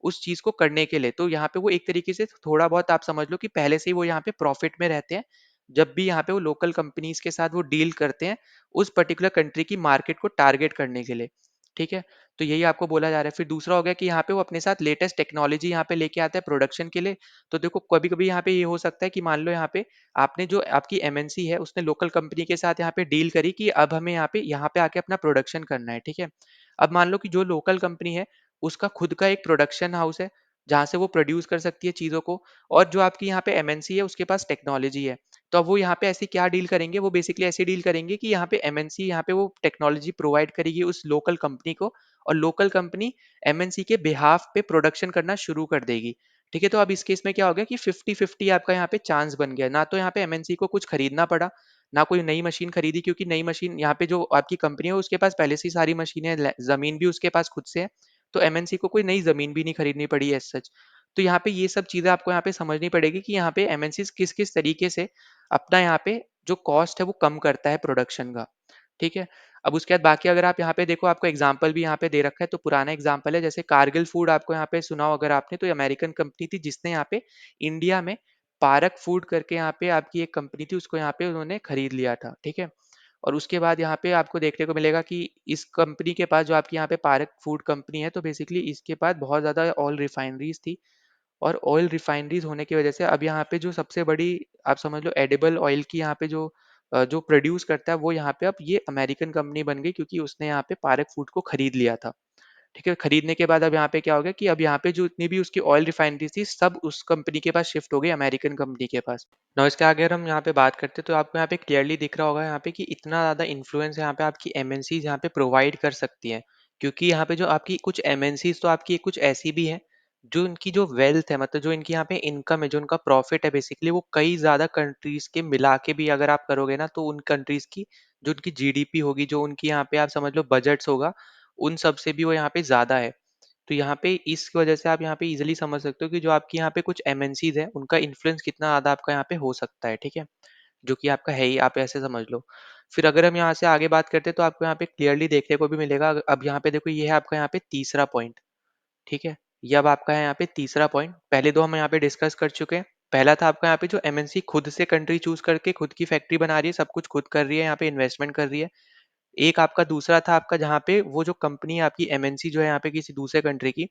उस चीज़ को करने के लिए। तो यहाँ पे वो एक तरीके से थोड़ा बहुत आप समझ लो कि पहले से ही वो यहाँ पे प्रॉफ़िट में रहते हैं, जब भी यहाँ पे वो लोकल कंपनीज़ के साथ वो डील करते हैं, उस पर्टिकुलर कंट्री की मार्केट को टारगेट करने के लिए, ठीक है? तो यही आपको बोला जा रहा है। फिर दूसरा हो गया कि यहाँ पे वो अपने साथ लेटेस्ट टेक्नोलॉजी यहाँ पे लेके आता है प्रोडक्शन के लिए। तो देखो कभी-कभी यहाँ पे ये हो सकता है कि मान लो यहाँ पे आपने जो आपकी एमएनसी है उसने लोकल कंपनी के साथ यहाँ पे डील करी कि अब हमें यहाँ पे आके अपना प्रोडक्शन करना है, ठीक है? अब मान लो कि जो लोकल कंपनी है उसका खुद का एक प्रोडक्शन हाउस है, जहाँ से वो प्रोड्यूस कर सकती है चीज़ों को, और जो आपकी यहाँ पे एमएनसी है उसके पास टेक्नोलॉजी है। तो अब वो यहाँ पे ऐसी क्या डील करेंगे, वो बेसिकली ऐसी डील करेंगे कि यहाँ पे एमएनसी यहाँ पे वो टेक्नोलॉजी प्रोवाइड करेगी उस लोकल कंपनी को, और लोकल कंपनी एमएनसी के बिहाफ पे प्रोडक्शन करना शुरू कर देगी। ठीक है, तो अब इस केस में क्या हो गया कि 50-50 आपका यहाँ पे चांस बन गया। ना तो यहाँ पे एमएनसी को कुछ खरीदना पड़ा, ना कोई नई मशीन खरीदी, क्योंकि नई मशीन यहाँ पे जो आपकी कंपनी है उसके पास पहले से ही सारी मशीनें हैं, ज़मीन भी उसके पास खुद से है, तो एमएनसी को कोई नई ज़मीन भी नहीं खरीदनी पड़ी एज़ सच। तो यहाँ पे ये सब चीज़ें आपको यहाँ पे समझनी पड़ेगी कि यहाँ पे एमएनसीज़ किस-किस तरीके से अपना यहाँ पे जो कॉस्ट है वो कम करता है प्रोडक्शन का, ठीक है? अब उसके बाद बाकी अगर आप यहाँ पे देखो, आपको एग्ज़ाम्पल भी यहाँ पे दे रखा है, तो पुराना एग्ज़ाम्पल है जैसे कारगिल फूड, आपको यहाँ पे सुना हो अगर आपने, तो ये अमेरिकन कंपनी थी जिसने यहाँ पे इंडिया में पारक फूड करके यहाँ पे आपकी एक कंपनी थी, उसको यहाँ पे उन्होंने खरीद लिया था, ठीक है? और उसके बाद यहाँ पे आपको देखने को मिलेगा कि इस कंपनी के पास, जो आपकी यहाँ पे पारक फूड कंपनी है, तो बेसिकली इसके पास बहुत ज़्यादा ऑयल रिफाइनरीज़ थी, और ऑयल रिफाइनरीज़ होने की वजह से अब यहाँ पे जो सबसे बड़ी आप समझ लो एडिबल ऑयल की यहाँ पे जो प्रोड्यूस करता है, वो यहाँ पे अब ये अमेरिकन कंपनी बन गई, क्योंकि उसने यहाँ पे पारक फूड को खरीद लिया था। ठीक है, खरीदने के बाद अब यहाँ पे क्या हो गया कि अब यहाँ पे जो इतनी भी उसकी ऑयल रिफाइनरीज़ थी, सब उस कंपनी के पास शिफ्ट हो गई, अमेरिकन कंपनी के पास। नाउ इसके आगे अगर हम यहाँ पे बात करते हैं, तो आपको यहाँ पे क्लियरली दिख रहा होगा यहाँ पे कि इतना ज़्यादा इन्फ्लुएंस यहाँ पे आपकी एमएनसीज़ यहाँ पे प्रोवाइड कर सकती हैं। क्योंकि यहाँ पे जो आपकी कुछ एमएनसीज़ तो आपकी कुछ ऐसी भी हैं, जो इनकी जो वेल्थ है, मतलब जो इनकी यहाँ पे इनकम है, जो उनका प्रॉफिट है बेसिकली, वो कई ज़्यादा कंट्रीज़ के मिला के भी अगर आप करोगे ना, तो उन कंट्रीज़ की जो उनकी जीडीपी होगी, जो उनकी यहाँ पे आप समझ लो बजट्स होगा, उन सब से भी वो यहाँ पे ज़्यादा है। तो यहाँ पे इस वजह से आप यहाँ पे इजीली समझ सकते हो कि जो आपकी यहाँ पे कुछ एमएनसीज़ हैं, उनका इन्फ्लुएंस कितना ज़्यादा आपका यहाँ पे हो सकता है, ठीक है? जो कि आपका है ही, आप ऐसे समझ लो। फिर अगर हम यहाँ से आगे बात करते हैं, तो आपको यहाँ पे क्लियरली देखने को भी मिलेगा, अब यहाँ पे देखो ये है आपका यहाँ पे तीसरा पॉइंट, ठीक है? ये अब आपका है यहाँ पे तीसरा पॉइंट, पहले 2 हम यहाँ पे डिस्कस कर चुके हैं। पहला था आपका यहाँ पे जो एमएनसी खुद से कंट्री चूज़ करके खुद की फैक्ट्री बना रही है, सब कुछ खुद कर रही है, यहाँ पे इन्वेस्टमेंट कर रही है। एक आपका दूसरा था आपका, जहाँ पे वो जो कंपनी है आपकी एमएनसी जो है यहाँ पे किसी दूसरे कंट्री की,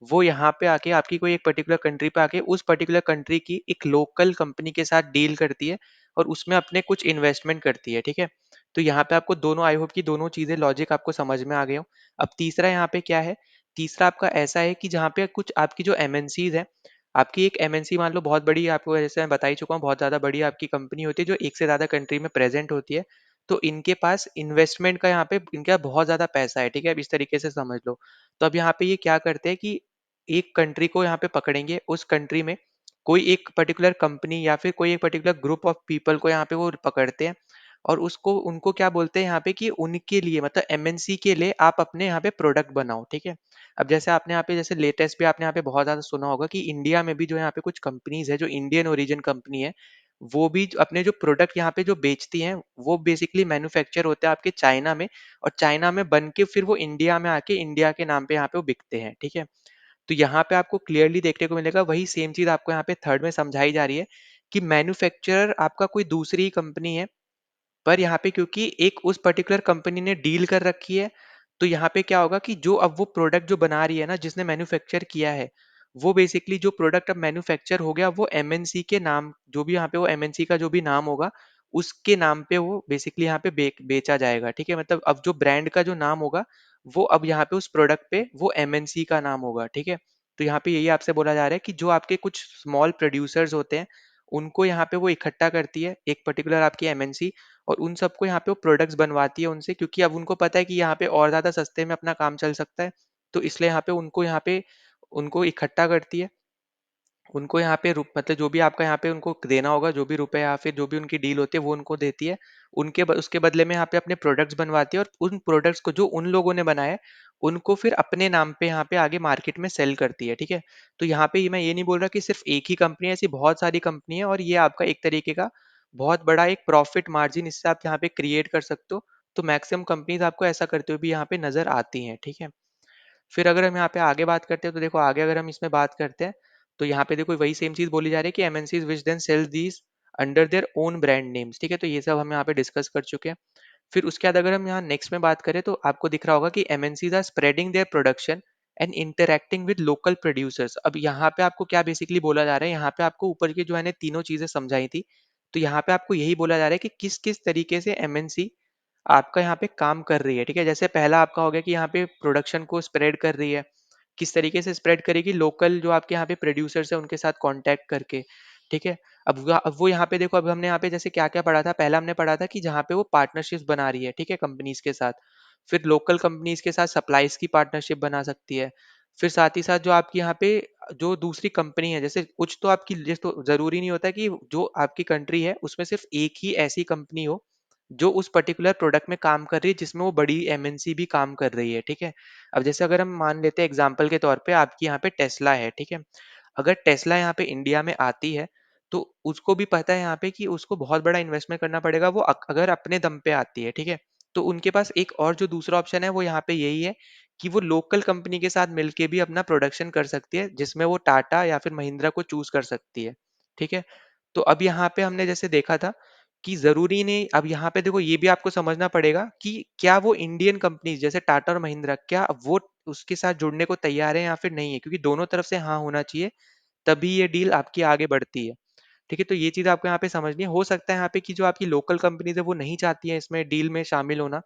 वो यहाँ पे आके आपकी कोई एक पर्टिकुलर कंट्री पे आके उस पर्टिकुलर कंट्री की एक लोकल कंपनी के साथ डील करती है, और उसमें अपने कुछ इन्वेस्टमेंट करती है, ठीक है? तो यहाँ पे आपको दोनों, आई होप कि दोनों चीज़ें लॉजिक आपको समझ में आ गए हो। अब तीसरा यहाँ पे क्या है, तीसरा आपका ऐसा है कि जहाँ पे कुछ आपकी जो एमएनसीज़ है, आपकी एक एमएनसी मान लो बहुत बड़ी, आपको जैसे मैं बता ही चुका हूँ, बहुत ज़्यादा बड़ी आपकी कंपनी होती है जो एक से ज़्यादा कंट्री में प्रेज़ेंट होती है। तो इनके पास इन्वेस्टमेंट का यहाँ पे इनका बहुत ज़्यादा पैसा है, ठीक है? अब इस तरीके से समझ लो। तो अब यहाँ पे ये क्या करते हैं कि एक कंट्री को यहाँ पे पकड़ेंगे, उस कंट्री में कोई एक पर्टिकुलर कंपनी या फिर कोई एक पर्टिकुलर ग्रुप ऑफ पीपल को यहाँ पे वो पकड़ते हैं और उसको उनको क्या बोलते हैं यहाँ पे कि उनके लिए मतलब एमएनसी के लिए आप अपने यहाँ पे प्रोडक्ट बनाओ, ठीक है। अब जैसे आपने यहाँ पे जैसे लेटेस्ट भी आपने यहाँ पे बहुत ज्यादा सुना होगा कि इंडिया में भी जो यहाँ पे कुछ कंपनीज है जो इंडियन ओरिजिन कंपनी है, वो भी अपने जो प्रोडक्ट यहाँ पे जो बेचती हैं वो बेसिकली मैन्युफैक्चर होते हैं आपके चाइना में, और चाइना में बन के फिर वो इंडिया में आके इंडिया के नाम पे यहाँ पे वो बिकते हैं, ठीक है। तो यहाँ पे आपको क्लियरली देखने को मिलेगा वही सेम चीज आपको यहाँ पे थर्ड में समझाई जा रही है कि मैन्युफैक्चरर आपका कोई दूसरी कंपनी है, पर यहाँ पे क्योंकि एक उस पर्टिकुलर कंपनी ने डील कर रखी है, तो यहाँ पे क्या होगा कि जो अब वो प्रोडक्ट जो बना रही है ना जिसने मैन्युफैक्चर किया है, वो बेसिकली जो प्रोडक्ट अब मैन्युफैक्चर हो गया वो एमएनसी के नाम, जो भी यहाँ पे वो एमएनसी का जो भी नाम होगा उसके नाम पे वो बेसिकली यहाँ पे बेचा जाएगा, ठीक है। मतलब अब जो ब्रांड का जो नाम होगा वो अब यहाँ पे उस प्रोडक्ट पे वो एमएनसी का नाम होगा, ठीक है। तो यहाँ पे यही आपसे बोला जा रहा है कि जो आपके कुछ स्मॉल प्रोड्यूसर्स होते हैं उनको यहाँ पे वो इकट्ठा करती है एक पर्टिकुलर आपकी एमएनसी, और उन सबको यहाँ पे वो प्रोडक्ट्स बनवाती है उनसे, क्योंकि अब उनको पता है कि यहाँ पे और ज़्यादा सस्ते में अपना काम चल सकता है। तो इसलिए यहाँ पे उनको इकट्ठा करती है, उनको यहाँ पे मतलब जो भी आपका यहाँ पे उनको देना होगा, जो भी रुपए या फिर जो भी उनकी डील होती है वो उनको देती है। उसके बदले में यहाँ पे अपने प्रोडक्ट्स बनवाती है और उन प्रोडक्ट्स को जो उन लोगों ने बनाया है उनको फिर अपने नाम पे यहाँ पे आगे मार्केट में सेल करती है, ठीक है। तो यहाँ पे मैं ये नहीं बोल रहा कि सिर्फ एक ही कंपनी है, ऐसी बहुत सारी कंपनी है और ये आपका एक तरीके का बहुत बड़ा एक प्रॉफिट मार्जिन इससे आप यहाँ पे क्रिएट कर सकते हो। तो मैक्सिमम कंपनीज आपको ऐसा करते हुए भी यहाँ पे नजर आती हैं, ठीक है। फिर अगर हम यहाँ पे आगे बात करते हैं तो देखो आगे अगर हम इसमें बात करते हैं तो यहाँ पे देखो वही सेम चीज बोली जा रही है कि MNCs which then sells these under their own brand names, ठीक है। तो ये सब हम यहाँ पे डिस्कस कर चुके हैं। फिर उसके बाद अगर हम यहाँ नेक्स्ट में बात करें तो आपको दिख रहा होगा कि MNCs are spreading their production and interacting with local producers. अब यहाँ पे आपको क्या बेसिकली बोला जा रहा है, यहाँ पे आपको ऊपर की जो है तीनों चीजें समझाई थी, तो यहाँ पे आपको यही बोला जा रहा है कि किस किस तरीके से एमएनसी आपका यहाँ पे काम कर रही है, ठीक है। जैसे पहला आपका हो गया कि यहाँ पे प्रोडक्शन को स्प्रेड कर रही है, किस तरीके से स्प्रेड करेगी, लोकल जो आपके यहाँ पे प्रोड्यूसर्स है उनके साथ कांटेक्ट करके, ठीक है। अब वो यहाँ पे देखो, अब हमने यहाँ पे जैसे क्या क्या पढ़ा था, पहला हमने पढ़ा था कि जहाँ पे वो पार्टनरशिप बना रही है, ठीक है, कंपनीज के साथ। फिर लोकल कंपनीज के साथ सप्लाईज की पार्टनरशिप बना सकती है। फिर साथ ही साथ जो आपकी यहाँ पे जो दूसरी कंपनी है, जैसे कुछ तो आपकी जैसे तो जरूरी नहीं होता कि जो आपकी कंट्री है उसमें सिर्फ एक ही ऐसी कंपनी हो जो उस पर्टिकुलर प्रोडक्ट में काम कर रही है जिसमें वो बड़ी एमएनसी भी काम कर रही है, ठीक है। अब जैसे अगर हम मान लेते हैं एग्जांपल के तौर पे आपकी यहाँ पे टेस्ला है, ठीक है। अगर टेस्ला यहाँ पे इंडिया में आती है तो उसको भी पता है यहाँ पे कि उसको बहुत बड़ा इन्वेस्टमेंट करना पड़ेगा, वो अगर अपने दम पे आती है, ठीक है। तो उनके पास एक और जो दूसरा ऑप्शन है वो यहाँ पे यही है कि वो लोकल कंपनी के साथ मिलके भी अपना प्रोडक्शन कर सकती है, जिसमें वो टाटा या फिर महिंद्रा को चूज कर सकती है, ठीक है। तो अब यहाँ पे हमने जैसे देखा था कि जरूरी नहीं, अब यहाँ पे देखो ये भी आपको समझना पड़ेगा कि क्या वो इंडियन कंपनी जैसे टाटा और महिंद्रा क्या वो उसके साथ जुड़ने को तैयार है या फिर नहीं है, क्योंकि दोनों तरफ से हाँ होना चाहिए, तभी ये डील आपकी आगे बढ़ती है, ठीक है। तो ये चीज आपको यहाँ पे समझनी है। हो सकता है यहाँ पे कि जो आपकी लोकल कंपनीज है वो नहीं चाहती है इसमें डील में शामिल होना,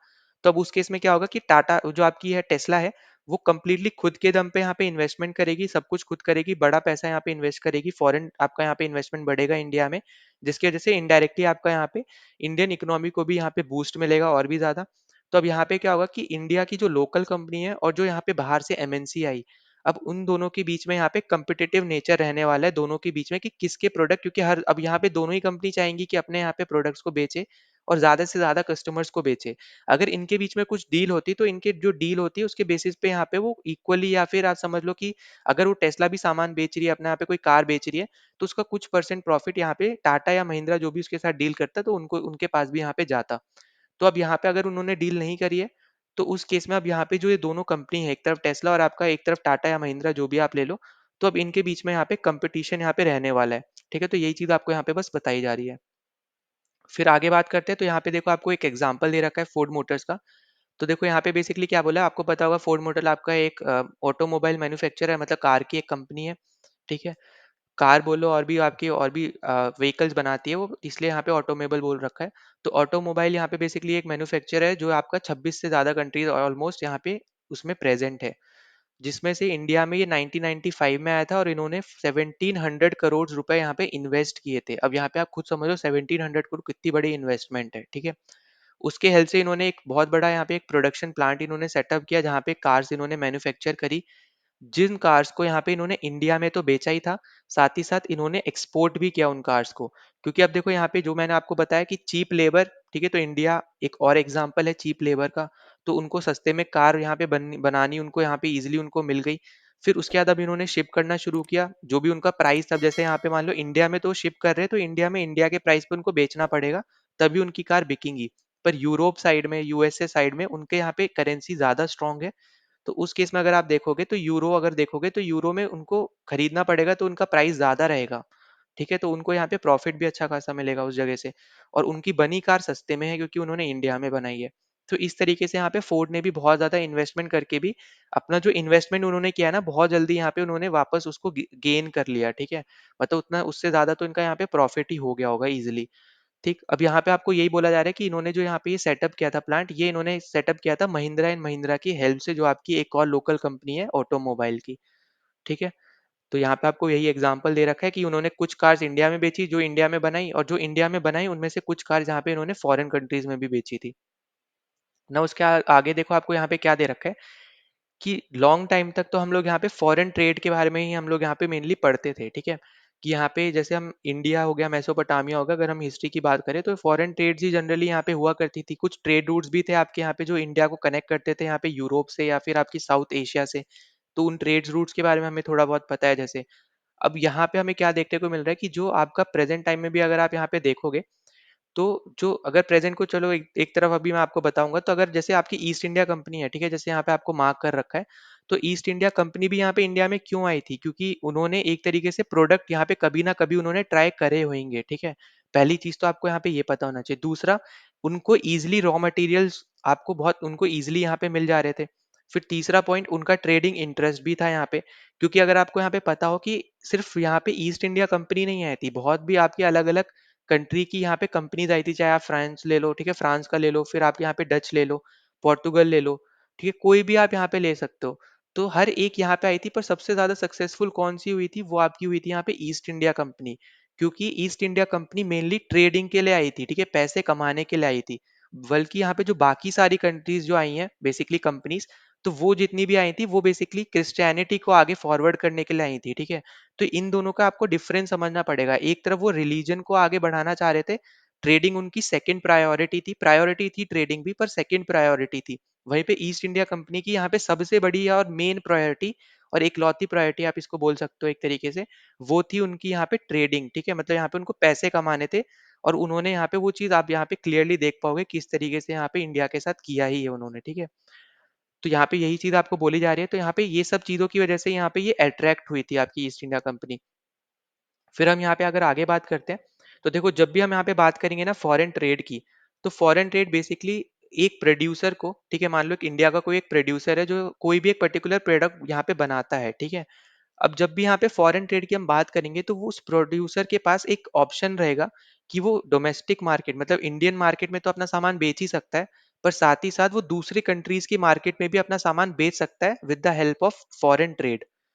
तो अब उस केस में क्या होगा कि टाटा जो आपकी है टेस्ला है वो कंप्लीटली खुद के दम पे यहाँ पे इन्वेस्टमेंट करेगी, सब कुछ खुद करेगी, बड़ा पैसा यहाँ पे इन्वेस्ट करेगी, फॉरेन आपका यहाँ पे इन्वेस्टमेंट बढ़ेगा इंडिया में, जिसकी वजह से इनडायरेक्टली आपका यहाँ पे इंडियन इकोनॉमी को भी यहाँ पे बूस्ट मिलेगा और भी ज्यादा। तो अब यहाँ पे क्या होगा कि इंडिया की जो लोकल कंपनी है और जो यहाँ पे बाहर से एमएनसी आई, अब उन दोनों के बीच में यहाँ पे कम्पिटिटिव नेचर रहने वाला है दोनों के बीच में कि किसके प्रोडक्ट, क्योंकि हर अब यहाँ पे दोनों ही कंपनी चाहेंगी कि अपने यहाँ पे प्रोडक्ट्स को बेचे और ज्यादा से ज्यादा कस्टमर्स को बेचे। अगर इनके बीच में कुछ डील होती तो इनके जो डील होती है उसके बेसिस पे यहाँ पे वो इक्वली, या फिर आप समझ लो कि अगर वो टेस्ला भी सामान बेच रही है अपने यहाँ पे कोई कार बेच रही है तो उसका कुछ परसेंट प्रॉफिट यहाँ पे टाटा या महिंद्रा जो भी उसके साथ डील करता तो उनको उनके पास भी यहाँ पे जाता। तो अब यहाँ पे अगर उन्होंने डील नहीं करी है तो उस केस में अब यहाँ पे जो ये दोनों कंपनी है, एक तरफ टेस्ला और आपका एक तरफ टाटा या महिंद्रा जो भी आप ले लो, तो अब इनके बीच में यहाँ पे कंपटीशन यहाँ पे रहने वाला है, ठीक है। तो यही चीज आपको यहाँ पे बस बताई जा रही है। फिर आगे बात करते हैं तो यहाँ पे देखो आपको एक एग्जांपल दे रखा है फोर्ड मोटर्स का। तो देखो यहाँ पे बेसिकली क्या बोला है, आपको पता होगा फोर्ड मोटर आपका एक ऑटोमोबाइल मैन्युफैक्चरर है, मतलब कार की एक कंपनी है, ठीक है। कार बोलो और भी आपकी और भी व्हीकल्स बनाती है वो, इसलिए यहाँ पे ऑटोमोबाइल बोल रखा है। तो ऑटोमोबाइल यहाँ पे बेसिकली एक मैन्युफैक्चर है जो आपका 26 से ज्यादा कंट्रीज ऑलमोस्ट यहाँ पे उसमें प्रेजेंट है, जिसमें से इंडिया में ये 1995 में आया था और इन्होंने 1700 करोड़ रुपए यहाँ पे इन्वेस्ट किए थे। अब यहाँ पे आप खुद समझो 1700 करोड़ कितनी बड़ी इन्वेस्टमेंट है, ठीक है। उसके हेल्प से इन्होंने एक बहुत बड़ा यहाँ पे एक प्रोडक्शन प्लांट इन्होंने सेटअप किया जहाँ पे कार्स इन्होंने मैन्युफैक्चर करी। जिन कार्स को यहाँ पे इन्होंने इंडिया में तो बेचा ही था, साथ ही साथ इन्होंने एक्सपोर्ट भी किया उन कार्स को। क्योंकि अब देखो यहाँ पे जो मैंने आपको बताया कि चीप लेबर, ठीक है, तो इंडिया एक और एग्जांपल है चीप लेबर का। तो उनको सस्ते में कार यहाँ पे बनानी उनको यहाँ पे इजीली उनको मिल गई। फिर उसके बाद अब इन्होंने शिप करना शुरू किया, जो भी उनका प्राइस था, जैसे यहाँ पे मान लो इंडिया में तो शिप कर रहे हैं, तो इंडिया में इंडिया के प्राइस पे उनको बेचना पड़ेगा, तभी उनकी कार बिकेंगी। पर यूरोप साइड में, यूएसए साइड में उनके यहाँ पे करेंसी ज्यादा स्ट्रांग है। तो उस केस में अगर आप देखोगे तो यूरो, अगर देखोगे तो यूरो में उनको खरीदना पड़ेगा, तो उनका प्राइस ज्यादा रहेगा। ठीक है, तो उनको यहाँ पे प्रॉफिट भी अच्छा खासा मिलेगा उस जगह से। और उनकी बनी कार सस्ते में है क्योंकि उन्होंने इंडिया में बनाई है। तो इस तरीके से यहाँ पे फोर्ड ने भी बहुत ज्यादा इन्वेस्टमेंट करके भी अपना जो इन्वेस्टमेंट उन्होंने किया है ना, बहुत जल्दी यहाँ पे उन्होंने वापस उसको गेन कर लिया। ठीक है, मतलब उतना उससे ज्यादा तो इनका यहाँ पे प्रॉफिट ही हो गया होगा इजिली। ठीक, अब यहाँ पे आपको यही बोला जा रहा है कि इन्होंने जो यहाँ पे ये सेटअप किया था प्लांट, ये इन्होंने सेटअप किया था महिंद्रा एंड महिंद्रा की हेल्प से, जो आपकी एक और लोकल कंपनी है ऑटोमोबाइल की। ठीक है, तो यहाँ पे आपको यही एग्जांपल दे रखा है कि उन्होंने कुछ कार्स इंडिया में बेची, जो इंडिया में बनाई, और जो इंडिया में बनाई उनमें से कुछ कार्स यहाँ पे इन्होंने फॉरेन कंट्रीज में भी बेची थी ना। उसके आगे देखो आपको यहाँ पे क्या दे रखा है कि लॉन्ग टाइम तक तो हम लोग यहाँ पे फॉरेन ट्रेड के बारे में ही हम लोग यहाँ पे मेनली पढ़ते थे। ठीक है, कि यहाँ पे जैसे हम इंडिया हो गया, मेसोपोटामिया होगा, अगर हम हिस्ट्री की बात करें तो फॉरेन ट्रेड्स ही जनरली यहाँ पे हुआ करती थी। कुछ ट्रेड रूट्स भी थे आपके यहाँ पे जो इंडिया को कनेक्ट करते थे यहाँ पे यूरोप से या फिर आपकी साउथ एशिया से। तो उन ट्रेड रूट्स के बारे में हमें थोड़ा बहुत पता है। जैसे अब यहाँ पे हमें क्या देखने को मिल रहा है कि जो आपका प्रेजेंट टाइम में भी अगर आप यहाँ पे देखोगे, तो जो अगर प्रेजेंट को चलो एक तरफ अभी मैं आपको बताऊंगा, तो अगर जैसे आपकी ईस्ट इंडिया कंपनी है, ठीक है, जैसे यहाँ पे आपको मार्क कर रखा है, तो ईस्ट इंडिया कंपनी भी यहाँ पे इंडिया में क्यों आई थी, क्योंकि उन्होंने एक तरीके से प्रोडक्ट यहाँ पे कभी ना कभी उन्होंने ट्राई करे होंगे। ठीक है, पहली चीज तो आपको यहाँ पे ये पता होना चाहिए। दूसरा, उनको ईजिली रॉ मटेरियल्स आपको बहुत उनको ईजिली यहाँ पे मिल जा रहे थे। फिर तीसरा पॉइंट, उनका ट्रेडिंग इंटरेस्ट भी था यहाँ पे। क्योंकि अगर आपको यहाँ पे पता हो कि सिर्फ यहाँ पे ईस्ट इंडिया कंपनी नहीं आई थी, बहुत भी आपकी अलग अलग कंट्री की यहाँ पे कंपनीज आई थी। चाहे आप फ्रांस ले लो, ठीक है, फ्रांस का ले लो, फिर आप यहाँ पे डच ले लो, पोर्टुगल ले लो, ठीक है, कोई भी आप यहाँ पे ले सकते हो। तो हर एक यहाँ पे आई थी, पर सबसे ज्यादा सक्सेसफुल कौन सी हुई थी, वो आपकी हुई थी यहाँ पे ईस्ट इंडिया कंपनी। क्योंकि east India company mainly trading के लिए आई थी, ठीक है, पैसे कमाने के लिए आई थी। बल्कि यहाँ पे जो बाकी सारी कंट्रीज जो आई हैं बेसिकली कंपनीज, तो वो जितनी भी आई थी वो बेसिकली क्रिश्चियनिटी को आगे फॉरवर्ड करने के लिए आई थी। ठीक है, तो इन दोनों का आपको डिफरेंस समझना पड़ेगा। एक तरफ वो रिलीजन को आगे बढ़ाना चाह रहे थे, ट्रेडिंग उनकी सेकंड प्रायोरिटी थी ट्रेडिंग भी, पर सेकंड प्रायोरिटी थी। वहीं पे ईस्ट इंडिया कंपनी की यहाँ पे सबसे बड़ी और मेन प्रायोरिटी और इकलौती प्रायोरिटी आप इसको बोल सकते हो एक तरीके से, वो थी उनकी यहाँ पे ट्रेडिंग। ठीक है, मतलब यहाँ पे उनको पैसे कमाने थे, और उन्होंने यहाँ पे वो चीज आप यहाँ पे क्लियरली देख पाओगे किस तरीके से यहाँ पे इंडिया के साथ किया ही है उन्होंने। ठीक है, तो यहाँ पे यही चीज आपको बोली जा रही है। तो यहाँ पे ये सब चीजों की वजह से यहाँ पे ये अट्रैक्ट हुई थी आपकी ईस्ट इंडिया कंपनी। फिर हम यहाँ पे अगर आगे बात करते हैं, तो देखो जब भी हम यहाँ पे बात करेंगे ना फॉरेन ट्रेड की, तो फॉरेन ट्रेड बेसिकली एक प्रोड्यूसर को, ठीक है, मान लो कि इंडिया का कोई एक प्रोड्यूसर है जो कोई भी एक पर्टिकुलर प्रोडक्ट यहाँ पे बनाता है। ठीक है, अब जब भी यहाँ पे फॉरेन ट्रेड की हम बात करेंगे, तो वो उस प्रोड्यूसर के पास एक ऑप्शन रहेगा कि वो डोमेस्टिक मार्केट, मतलब इंडियन मार्केट में तो अपना सामान बेच ही सकता है, पर साथ ही साथ वो दूसरे कंट्रीज की मार्केट में भी अपना सामान बेच सकता है with the help of foreign trade.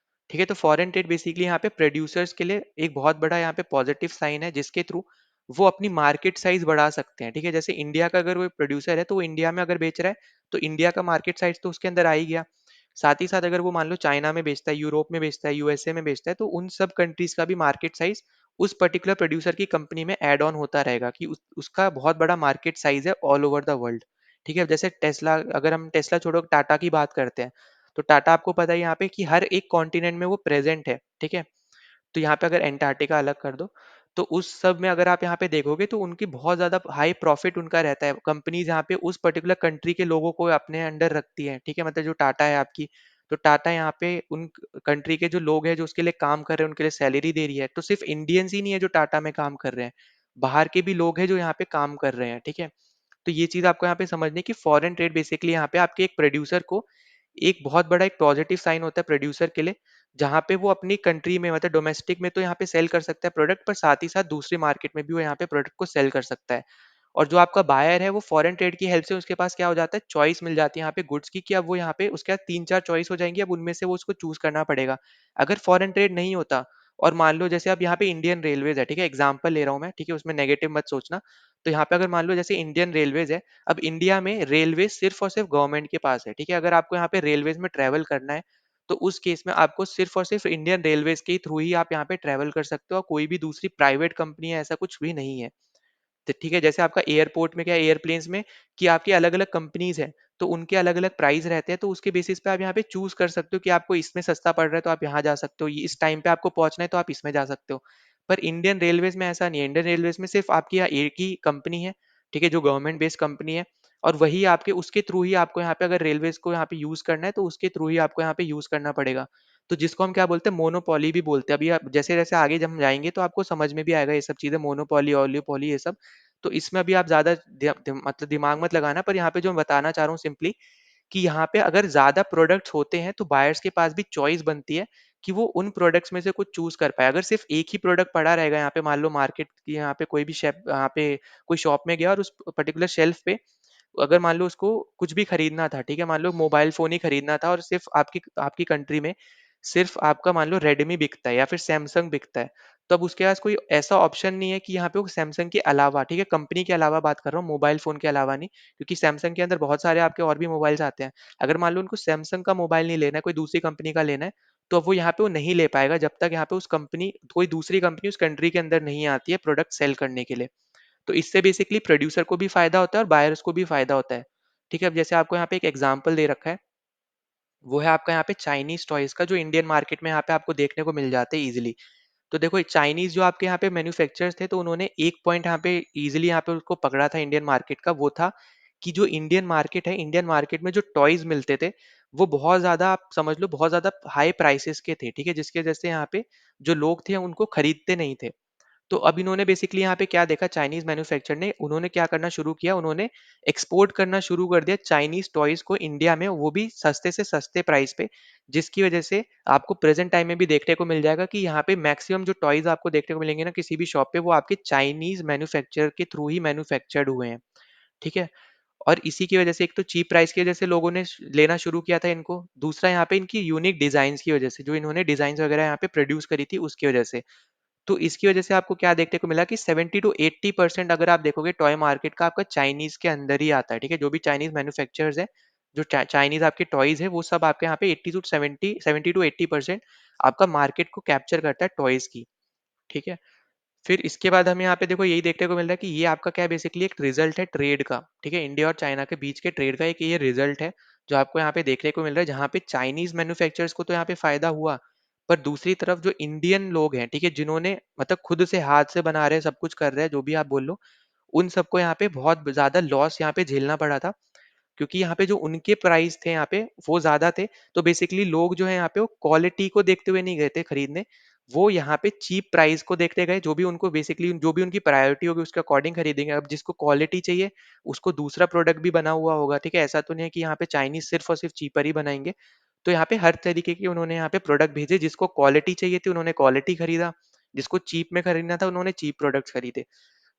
ठीक है, तो फॉरेन ट्रेड बेसिकली यहाँ पे प्रोड्यूसर्स के लिए एक बहुत बड़ा यहाँ पे पॉजिटिव साइन है, जिसके थ्रू वो अपनी मार्केट साइज बढ़ा सकते हैं। ठीक है, जैसे इंडिया का अगर वो प्रोड्यूसर है, तो वो इंडिया में अगर बेच रहा है, तो इंडिया का मार्केट साइज तो उसके अंदर आ ही गया। साथ ही साथ अगर वो मान लो चाइना में बेचता है, यूरोप में बेचता है, यूएसए में बेचता है, तो उन सब कंट्रीज का भी मार्केट साइज उस पर्टिकुलर प्रोड्यूसर की कंपनी में ऐड ऑन होता रहेगा, कि उसका बहुत बड़ा मार्केट साइज है ऑल ओवर द वर्ल्ड। ठीक है, जैसे टेस्ला, अगर हम टेस्ला छोड़ो टाटा की बात करते हैं, तो टाटा आपको पता है यहाँ पे कि हर एक कॉन्टिनेंट में वो प्रेजेंट है। ठीक है, तो यहाँ पे अगर एंटार्क्टिका अलग कर दो, तो उस सब में अगर आप यहाँ पे देखोगे तो उनकी बहुत ज्यादा हाई प्रॉफिट उनका रहता है। कंपनीज यहाँ पे उस पर्टिकुलर कंट्री के लोगों को अपने अंडर रखती है। ठीक है, मतलब जो टाटा है आपकी, तो टाटा यहाँ पे उन कंट्री के जो लोग हैं जो उसके लिए काम कर रहे हैं, उनके लिए सैलरी दे रही है। तो सिर्फ इंडियंस ही नहीं है जो टाटा में काम कर रहे हैं, बाहर के भी लोग हैं जो यहाँ पे काम कर रहे हैं। ठीक है, तो ये चीज आपको यहाँ पे समझनी कि फॉरेन ट्रेड बेसिकली यहाँ पे आपके एक प्रोड्यूसर को एक बहुत बड़ा एक पॉजिटिव साइन होता है प्रोड्यूसर के लिए, जहाँ पे वो अपनी कंट्री में, मतलब डोमेस्टिक में तो यहाँ पे सेल कर सकता है प्रोडक्ट, पर साथ ही साथ दूसरी मार्केट में भी वो यहाँ पे प्रोडक्ट को सेल कर सकता है। और जो आपका बायर है वो फॉरेन ट्रेड की हेल्प से उसके पास क्या हो जाता है, चॉइस मिल जाती है यहाँ पे गुड्स की, कि अब वो यहाँ पे उसके पास तीन चार चॉइस हो जाएंगी, अब उनमें से वो उसको चूज करना पड़ेगा। अगर फॉरेन ट्रेड नहीं होता, और मान लो जैसे अब यहाँ पे इंडियन रेलवेज है, ठीक है, एग्जाम्पल ले रहा हूँ मैं, ठीक है, उसमें नेगेटिव मत सोचना। तो यहाँ पे अगर मान लो जैसे इंडियन रेलवेज है, अब इंडिया में रेलवे सिर्फ और सिर्फ गवर्नमेंट के पास है। ठीक है, अगर आपको यहाँ पे रेलवेज में ट्रेवल करना है, तो उस केस में आपको सिर्फ और सिर्फ इंडियन रेलवेज के थ्रू ही आप यहाँ पे ट्रेवल कर सकते हो, और कोई भी दूसरी प्राइवेट कंपनी है ऐसा कुछ भी नहीं है। तो ठीक है, जैसे आपका एयरपोर्ट में क्या एयरप्लेन्स में कि आपकी अलग-अलग कंपनीज़ हैं, तो उनके अलग-अलग प्राइस रहते हैं, तो उसके बेसिस पे आप यहाँ पे चूज़ कर सकते हो कि आपको इसमें सस्ता पड़ रहा है तो आप यहाँ जा सकते हो, इस टाइम पे आपको पहुँचना है तो आप इसमें जा सकते हो। पर इंडियन रेलवेज़ में ऐसा नहीं है, इंडियन रेलवेज़ में सिर्फ़ आपकी यहाँ एक ही कंपनी है, ठीक है, जो गवर्नमेंट बेस्ड कंपनी है, और वही आपके उसके थ्रू ही आपको यहाँ पे अगर रेलवेज़ को यहाँ पे यूज़ करना है, तो उसके थ्रू ही आपको यहाँ पे यूज़ करना पड़ेगा। तो जिसको हम क्या बोलते हैं, मोनोपोली भी बोलते हैं। अभी आप जैसे-जैसे आगे जब हम जाएँगे तो आपको समझ में भी आएगा ये सब चीज़ें, मोनोपोली, ओलियोपोली ये सब। तो इसमें अभी आप ज़्यादा मतलब दिमाग मत लगाना, पर यहाँ पे जो मैं बताना चाह रहा हूँ सिंपली, कि यहाँ पे अगर ज़्यादा प्रोडक्ट्स होते हैं तो बायर्स के पास भी चॉइस बनती है कि वो उन प्रोडक्ट्स में से कुछ चूज़ कर पाए। अगर सिर्फ़ एक ही प्रोडक्ट पड़ा रहेगा यहाँ पे, मान लो मार्केट की यहाँ पे कोई भी शेप यहाँ पे कोई शॉप में गया और उस पर्टिकुलर शेल्फ पे अगर मान लो उसको कुछ भी खरीदना था, ठीक है? मान लो मोबाइल फ़ोन ही खरीदना था और सिर्फ़ आपकी आपकी कंट्री में सिर्फ़ आपका मान लो रेडमी बिकता है या फिर सैमसंग बिकता है। तो अब उसके पास कोई ऐसा ऑप्शन नहीं है कि यहाँ पे वो सैमसंग के अलावा, ठीक है? कंपनी के अलावा बात कर रहा हूँ, मोबाइल फ़ोन के अलावा नहीं, क्योंकि सैमसंग के अंदर बहुत सारे आपके और भी मोबाइल्स आते हैं। अगर मान लो उनको सैमसंग का मोबाइल नहीं लेना है, कोई दूसरी कंपनी का लेना है, तो अब वो यहाँ पे वो नहीं ले पाएगा जब तक यहाँ पे उस कंपनी कोई दूसरी कंपनी उस कंट्री के अंदर नहीं आती है प्रोडक्ट सेल करने के लिए। तो इससे बेसिकली प्रोड्यूसर को भी फायदा होता है और बायर्स को भी फायदा होता है। ठीक है, अब जैसे आपको यहाँ पे एक एग्जांपल दे रखा है, वो है आपका यहाँ पे चाइनीज टॉयज का, जो इंडियन मार्केट में यहाँ पे आपको देखने को मिल जाते हैं इजीली। तो देखो चाइनीज जो आपके यहाँ पे मैन्युफैक्चरर्स थे, तो उन्होंने एक पॉइंट यहाँ पे इजीली यहाँ पे उसको पकड़ा था इंडियन मार्केट का, वो था कि जो इंडियन मार्केट है, इंडियन मार्केट में जो टॉयज मिलते थे वो बहुत ज्यादा, आप समझ लो बहुत ज्यादा हाई प्राइसेस के थे, ठीक है, जिसकी वजह से यहाँ पे जो लोग थे उनको खरीदते नहीं थे। तो अब इन्होंने बेसिकली यहाँ पे क्या देखा, चाइनीज मैन्युफैक्चर ने, उन्होंने क्या करना शुरू किया, उन्होंने एक्सपोर्ट करना शुरू कर दिया चाइनीज टॉयज को इंडिया में, वो भी सस्ते से सस्ते प्राइस पे। जिसकी वजह से आपको प्रेजेंट टाइम में भी देखने को मिल जाएगा कि यहाँ पे मैक्सिमम जो टॉयज आपको देखने को मिलेंगे ना किसी भी शॉप पे, वो आपके चाइनीज मैन्युफैक्चर के थ्रू ही मैन्युफैक्चर्ड हुए हैं। ठीक है, और इसी की वजह से एक तो चीप प्राइस की वजह से लोगों ने लेना शुरू किया था इनको, दूसरा यहाँ पे इनकी यूनिक डिजाइन की वजह से, जो इन्होंने डिजाइन वगैरह यहाँ पे प्रोड्यूस करी थी उसकी वजह से। तो इसकी वजह से आपको क्या देखने को मिला कि 70 टू 80% अगर आप देखोगे टॉय मार्केट का आपका चाइनीज के अंदर ही आता है। ठीक है, जो भी चाइनीज मैन्युफैक्चरर्स है, जो चाइनीज आपके टॉयज है, वो सब आपके यहाँ पे 80 टू 70 टू 80% आपका मार्केट को कैप्चर करता है टॉयज की। ठीक है, फिर इसके बाद हमें यहाँ पे देखो यही देखने को मिल रहा है कि ये आपका क्या है, बेसिकली एक रिजल्ट है ट्रेड का। ठीक है, इंडिया और चाइना के बीच के ट्रेड का एक ये रिजल्ट है जो आपको यहाँ पे देखने को मिल रहा है, जहाँ पे चाइनीज मैन्युफैक्चरर्स को तो यहाँ पे फायदा हुआ, पर दूसरी तरफ जो इंडियन लोग हैं, ठीक है, जिन्होंने मतलब खुद से हाथ से बना रहे हैं, सब कुछ कर रहे हैं, जो भी आप बोल लो, उन सबको यहाँ पे बहुत ज्यादा लॉस यहाँ पे झेलना पड़ा था। क्योंकि यहाँ पे जो उनके प्राइस थे यहाँ पे वो ज़्यादा थे, तो बेसिकली लोग जो है यहाँ पे वो क्वालिटी को देखते हुए नहीं गए थे खरीदने, वो यहाँ पे चीप प्राइस को देखते गए, जो भी उनको बेसिकली जो भी उनकी प्रायोरिटी होगी उसके अकॉर्डिंग खरीदेंगे। अब जिसको क्वालिटी चाहिए उसको दूसरा प्रोडक्ट भी बना हुआ होगा, ठीक है, ऐसा तो नहीं है कि यहाँ पे चाइनीज सिर्फ और सिर्फ चीपर ही बनाएंगे। तो यहाँ पे हर तरीके के उन्होंने यहाँ पे प्रोडक्ट भेजे, जिसको क्वालिटी चाहिए थी उन्होंने क्वालिटी खरीदा, जिसको चीप में खरीदना था उन्होंने चीप प्रोडक्ट्स खरीदे।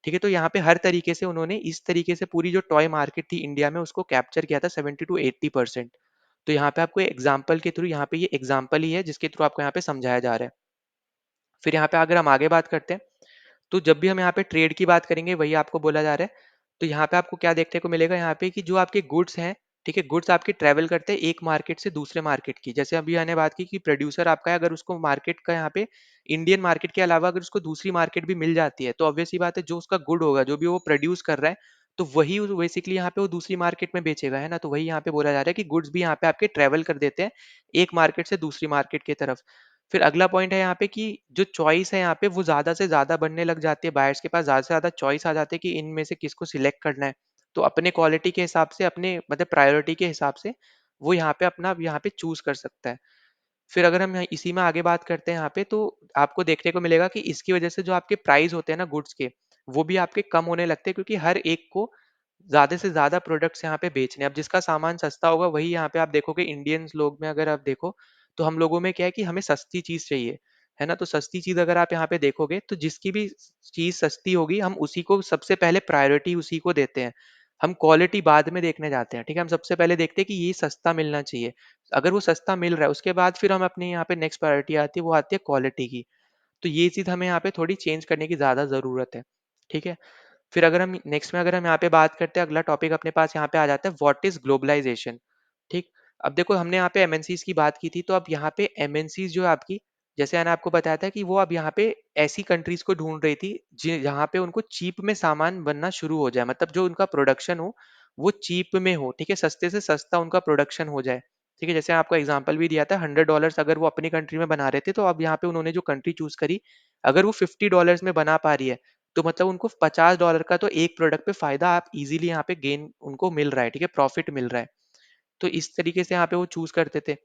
ठीक है, तो यहाँ पे हर तरीके से उन्होंने इस तरीके से पूरी जो टॉय मार्केट थी इंडिया में उसको कैप्चर किया था 70 टू 80%। तो यहाँ पे आपको एग्जाम्पल के थ्रू, यहाँ पे ये एग्जाम्पल ही है जिसके थ्रू आपको यहाँ पे समझाया जा रहा है। फिर यहाँ पे अगर हम आगे बात करते हैं, तो जब भी हम यहाँ पे ट्रेड की बात करेंगे वही आपको बोला जा रहा है। तो यहाँ पे आपको क्या देखने को मिलेगा यहाँ पे कि जो आपके गुड्स हैं, ठीक है, गुड्स आपके ट्रेवल करते हैं एक मार्केट से दूसरे मार्केट की। जैसे अभी मैंने बात की कि प्रोड्यूसर आपका है, अगर उसको मार्केट का यहाँ पे इंडियन मार्केट के अलावा अगर उसको दूसरी मार्केट भी मिल जाती है, तो ऑब्वियस सी बात है जो उसका गुड होगा, जो भी वो प्रोड्यूस कर रहा है, तो वही बेसिकली यहाँ पे वो दूसरी मार्केट में बेचेगा, है ना। तो वही यहाँ पे बोला जा रहा है कि गुड्स भी यहाँ पे आपके ट्रेवल कर देते हैं एक मार्केट से दूसरी मार्केट की तरफ। फिर अगला पॉइंट है यहाँ पे कि जो चॉइस है यहाँ पे वो ज़्यादा से ज़्यादा बनने लग जाती है, बायर्स के पास ज़्यादा से ज़्यादा चॉइस आ जाती है कि इनमें से किसको सिलेक्ट करना है। तो अपने क्वालिटी के हिसाब से, अपने मतलब प्रायोरिटी के हिसाब से वो यहाँ पे अपना यहाँ पे चूज़ कर सकता है। फिर अगर हम इसी में आगे बात करते हैं यहाँ पे, तो आपको देखने को मिलेगा कि इसकी वजह से जो आपके प्राइस होते हैं ना गुड्स के, वो भी आपके कम होने लगते हैं, क्योंकि हर एक को ज़्यादा से ज़्यादा प्रोडक्ट्स यहाँ पे बेचने हैं। अब जिसका सामान सस्ता होगा वही यहाँ पे आप देखोगे, इंडियंस लोग में अगर आप देखो, तो हम लोगों में क्या है कि हमें सस्ती चीज़ चाहिए, है ना? तो सस्ती चीज़ अगर आप यहाँ पे देखोगे, तो जिसकी भी चीज़ सस्ती होगी हम उसी को सबसे पहले प्रायोरिटी उसी को देते हैं। हम क्वालिटी बाद में देखने जाते हैं, ठीक है? हम सबसे पहले देखते हैं कि ये सस्ता मिलना चाहिए। अगर वो सस्ता मिल रहा है उसके बाद फिर हम अपने यहाँ पे नेक्स्ट प्रायोरिटी आती है, वो आती है क्वालिटी की। तो ये चीज़ हमें यहाँ पे थोड़ी चेंज करने की ज़्यादा ज़रूरत है, ठीक है? फिर अगर हम नेक्स्ट में अगर हम यहाँ पे बात करते हैं, अगला टॉपिक अपने पास यहाँ पे आ जाता है, व्हाट इज ग्लोबलाइजेशन। ठीक, अब देखो हमने यहाँ पे एमएनसीज की बात की थी, तो अब यहाँ पे एमएनसीज जो है आपकी, जैसे मैंने आपको बताया था कि वो अब यहाँ पे ऐसी कंट्रीज को ढूंढ रही थी जहाँ पे उनको चीप में सामान बनना शुरू हो जाए, मतलब जो उनका प्रोडक्शन हो वो चीप में हो, ठीक है, सस्ते से सस्ता उनका प्रोडक्शन हो जाए। ठीक है, जैसे आपको एग्जांपल भी दिया था, $100 अगर वो अपनी कंट्री में बना रहे थे, तो अब यहाँ पे उन्होंने जो कंट्री चूज करी, अगर वो $50 में बना पा रही है, तो मतलब उनको $50 का तो एक प्रोडक्ट पे फायदा आप इजीली यहाँ पे गेन उनको मिल रहा है, ठीक है, प्रॉफिट मिल रहा है। तो इस तरीके से यहाँ पे वो चूज करते थे।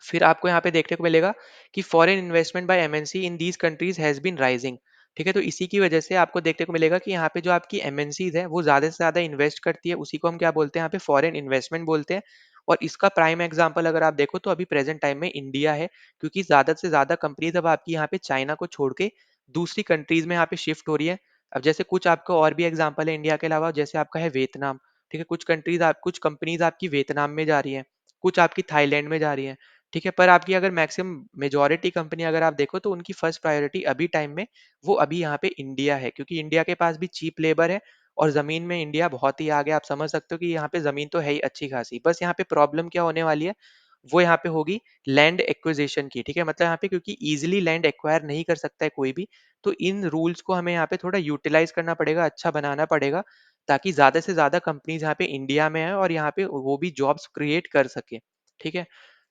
फिर आपको यहाँ पे देखने को मिलेगा कि foreign investment by MNC in these countries has been rising. ठीक है, तो इसी की वजह से आपको देखने को मिलेगा कि यहाँ पे जो आपकी एमएनसीज है वो ज्यादा से ज्यादा इन्वेस्ट करती है, उसी को हम क्या बोलते हैं यहाँ पे फॉरेन इन्वेस्टमेंट बोलते हैं। और इसका प्राइम एग्जांपल अगर आप देखो तो अभी प्रेजेंट टाइम में इंडिया है, क्योंकि ज्यादा से ज्यादा कंपनीज अब आपकी यहाँ पे चाइना को छोड़ के दूसरी कंट्रीज में यहाँ पे शिफ्ट हो रही है। अब जैसे कुछ आपको और भी एग्जाम्पल है इंडिया के अलावा, जैसे आपका है वियतनाम। ठीक है, कुछ कंपनीज आपकी वियतनाम में जा रही है, कुछ आपकी थाईलैंड में जा रही है। ठीक है, पर आपकी अगर मैक्सिमम मेजॉरिटी कंपनी अगर आप देखो तो उनकी फर्स्ट प्रायोरिटी अभी टाइम में वो अभी यहाँ पे इंडिया है, क्योंकि इंडिया के पास भी चीप लेबर है और जमीन में इंडिया बहुत ही आगे। आप समझ सकते हो कि यहाँ पे जमीन तो है ही अच्छी खासी, बस यहाँ पे प्रॉब्लम क्या होने वाली है, वो यहाँ पे होगी लैंड एक्विजिशन की। ठीक है, मतलब यहाँ पे क्योंकि इजिली लैंड एक्वायर नहीं कर सकता है कोई भी, तो इन रूल्स को हमें यहाँ पे थोड़ा यूटिलाइज करना पड़ेगा, अच्छा बनाना पड़ेगा, ताकि ज्यादा से ज्यादा कंपनीज यहाँ पे इंडिया में है और यहाँ पे वो भी जॉब्स क्रिएट कर सके। ठीक है,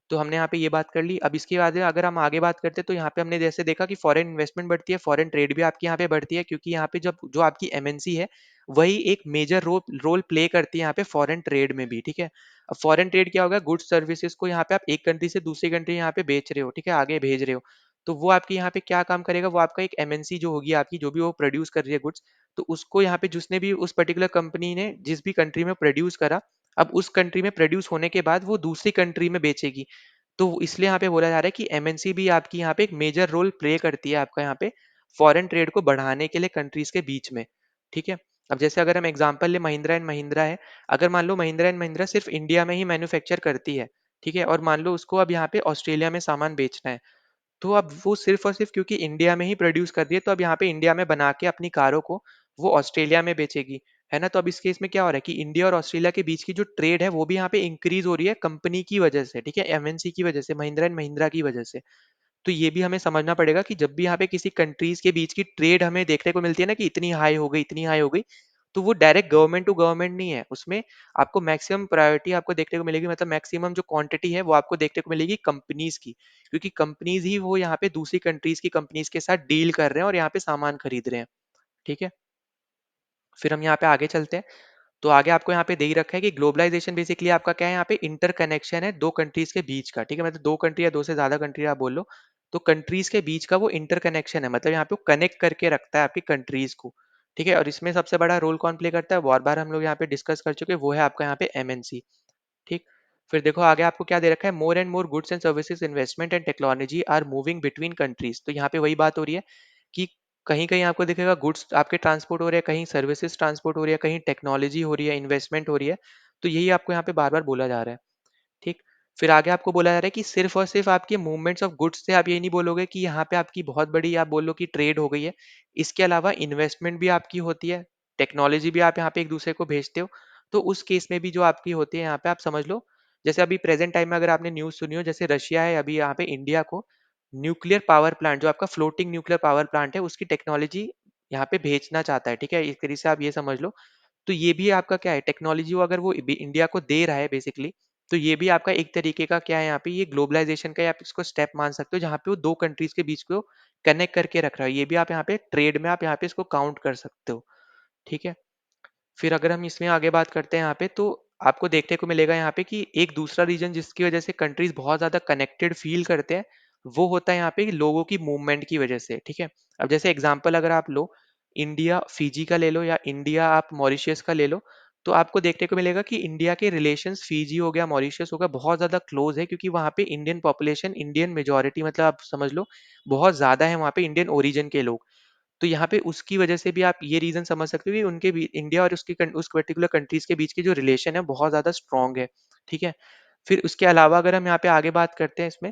तो हमने यहाँ पे ये बात कर ली। अब इसके बाद अगर हम आगे बात करते हैं तो यहाँ पे हमने जैसे देखा कि फॉरेन इन्वेस्टमेंट बढ़ती है, फॉरेन ट्रेड भी आपकी यहाँ पे बढ़ती है, क्योंकि यहाँ पे जब जो आपकी एमएनसी है वही एक मेजर रोल रोल प्ले करती है यहाँ पे फॉरेन ट्रेड में भी। ठीक है, अब फॉरेन ट्रेड क्या होगा, गुड्स सर्विसेज को यहाँ पे आप एक कंट्री से दूसरी कंट्री यहाँ पे बेच रहे हो, ठीक है, आगे भेज रहे हो, तो वो आपकी यहाँ पे क्या काम करेगा, वो आपका एक एमएनसी जो होगी आपकी, जो भी वो प्रोड्यूस कर रही है गुड्स, तो उसको यहाँ पे जिसने भी उस पर्टिकुलर कंपनी ने जिस भी कंट्री में प्रोड्यूस करा, अब उस कंट्री में प्रोड्यूस होने के बाद वो दूसरी कंट्री में बेचेगी। तो इसलिए यहाँ पे बोला जा रहा है कि एमएनसी भी आपकी यहाँ पे एक मेजर रोल प्ले करती है आपका यहाँ पे फॉरेन ट्रेड को बढ़ाने के लिए कंट्रीज के बीच में। ठीक है, अब जैसे अगर हम एग्जांपल ले, महिंद्रा एंड महिंद्रा है, अगर मान लो महिंद्रा एंड महिंद्रा सिर्फ इंडिया में ही मैन्युफैक्चर करती है, ठीक है, और मान लो उसको अब यहाँ पे ऑस्ट्रेलिया में सामान बेचना है, तो अब वो सिर्फ और सिर्फ क्योंकि इंडिया में ही प्रोड्यूस कर रही है, तो अब यहाँ पे इंडिया में बना के अपनी कारों को वो ऑस्ट्रेलिया में बेचेगी, है ना। तो अब इस केस में क्या हो रहा है कि इंडिया और ऑस्ट्रेलिया के बीच की जो ट्रेड है वो भी यहाँ पे इंक्रीज हो रही है कंपनी की वजह से, ठीक है, एमएनसी की वजह से, महिंद्रा एंड महिंद्रा की वजह से। तो ये भी हमें समझना पड़ेगा कि जब भी यहाँ पे किसी कंट्रीज के बीच की ट्रेड हमें देखने को मिलती है ना कि इतनी हाई हो गई, इतनी हाई हो गई, तो वो डायरेक्ट गवर्नमेंट टू गवर्नमेंट नहीं है, उसमें आपको मैक्सिमम प्रायोरिटी आपको देखने को मिलेगी, मतलब मैक्सिमम जो क्वांटिटी है वो आपको देखने को मिलेगी कंपनीज की, क्योंकि कंपनीज ही वो यहाँ पे दूसरी कंट्रीज की कंपनीज के साथ डील कर रहे हैं और यहाँ पे सामान खरीद रहे हैं। ठीक है, फिर हम यहाँ पे आगे चलते हैं। तो आगे आपको यहाँ पे दे ही रखा है कि ग्लोबलाइजेशन बेसिकली आपका क्या है, यहाँ पे इंटरकनेक्शन है दो कंट्रीज के बीच का। ठीक है, मतलब दो कंट्री या दो से ज्यादा कंट्री आप बोल लो, तो कंट्रीज के बीच का वो इंटरकनेक्शन है, मतलब यहाँ पे वो कनेक्ट करके रखता है आपकी कंट्रीज को। ठीक है, और इसमें सबसे बड़ा रोल कौन प्ले करता है, बार बार हम लोग यहाँ पे डिस्कस कर चुके हैं, वो है आपका यहाँ पे एमएनसी। ठीक, फिर देखो आगे आपको क्या दे रखा है, more and more goods and services investment and technology are moving between countries. तो यहाँ पे वही बात हो रही है कि कहीं कहीं आपको दिखेगा गुड्स आपके ट्रांसपोर्ट हो रहे हैं, कहीं सर्विसेज ट्रांसपोर्ट हो रही है, कहीं टेक्नोलॉजी हो रही है, इन्वेस्टमेंट हो रही है। तो यही आपको यहाँ पे बार बार बोला जा रहा है। ठीक, फिर आगे आपको बोला जा रहा है कि सिर्फ और सिर्फ आपके मूवमेंट्स ऑफ गुड्स से आप ये नहीं बोलोगे कि यहाँ पे आपकी बहुत बड़ी आप बोल लो कि ट्रेड हो गई है, इसके अलावा इन्वेस्टमेंट भी आपकी होती है, टेक्नोलॉजी भी आप यहाँ पे एक दूसरे को भेजते हो। तो उस केस में भी जो आपकी होती है यहाँ पे आप समझ लो, जैसे अभी प्रेजेंट टाइम में अगर आपने न्यूज सुनी हो, जैसे रशिया है अभी यहाँ पे इंडिया को न्यूक्लियर पावर प्लांट, जो आपका फ्लोटिंग न्यूक्लियर पावर प्लांट है, उसकी टेक्नोलॉजी यहाँ पे भेजना चाहता है। ठीक है, इस तरीके से आप ये समझ लो। तो ये भी आपका क्या है, टेक्नोलॉजी वो अगर वो इंडिया को दे रहा है बेसिकली, तो ये भी आपका एक तरीके का क्या है, यहाँ पे ये ग्लोबलाइजेशन का आप इसको स्टेप मान सकते हो, जहाँ पे वो दो कंट्रीज के बीच को कनेक्ट करके रख रहा है। ये भी आप यहाँ पे ट्रेड में आप यहाँ पे इसको काउंट कर सकते हो। ठीक है, फिर अगर हम इसमें आगे बात करते हैं यहाँ पे, तो आपको देखने को मिलेगा यहाँ पे कि एक दूसरा रीजन जिसकी वजह से कंट्रीज बहुत ज्यादा कनेक्टेड फील करते हैं, वो होता है यहाँ पे लोगों की मूवमेंट की वजह से। ठीक है, अब जैसे एग्जांपल अगर आप लो, इंडिया फिजी का ले लो या इंडिया आप मॉरिशियस का ले लो, तो आपको देखने को मिलेगा कि इंडिया के रिलेशंस फिजी हो गया, मॉरिशियस हो गया, बहुत ज्यादा क्लोज है, क्योंकि वहाँ पे इंडियन पॉपुलेशन, इंडियन मेजोरिटी, मतलब आप समझ लो बहुत ज्यादा है वहाँ पे इंडियन ओरिजिन के लोग। तो यहाँ पे उसकी वजह से भी आप ये रीजन समझ सकते हो कि उनके इंडिया और उस पर्टिकुलर कंट्रीज के बीच की जो रिलेशन है बहुत ज्यादा स्ट्रांग है। ठीक है, फिर उसके अलावा अगर हम यहाँ पे आगे बात करते हैं इसमें,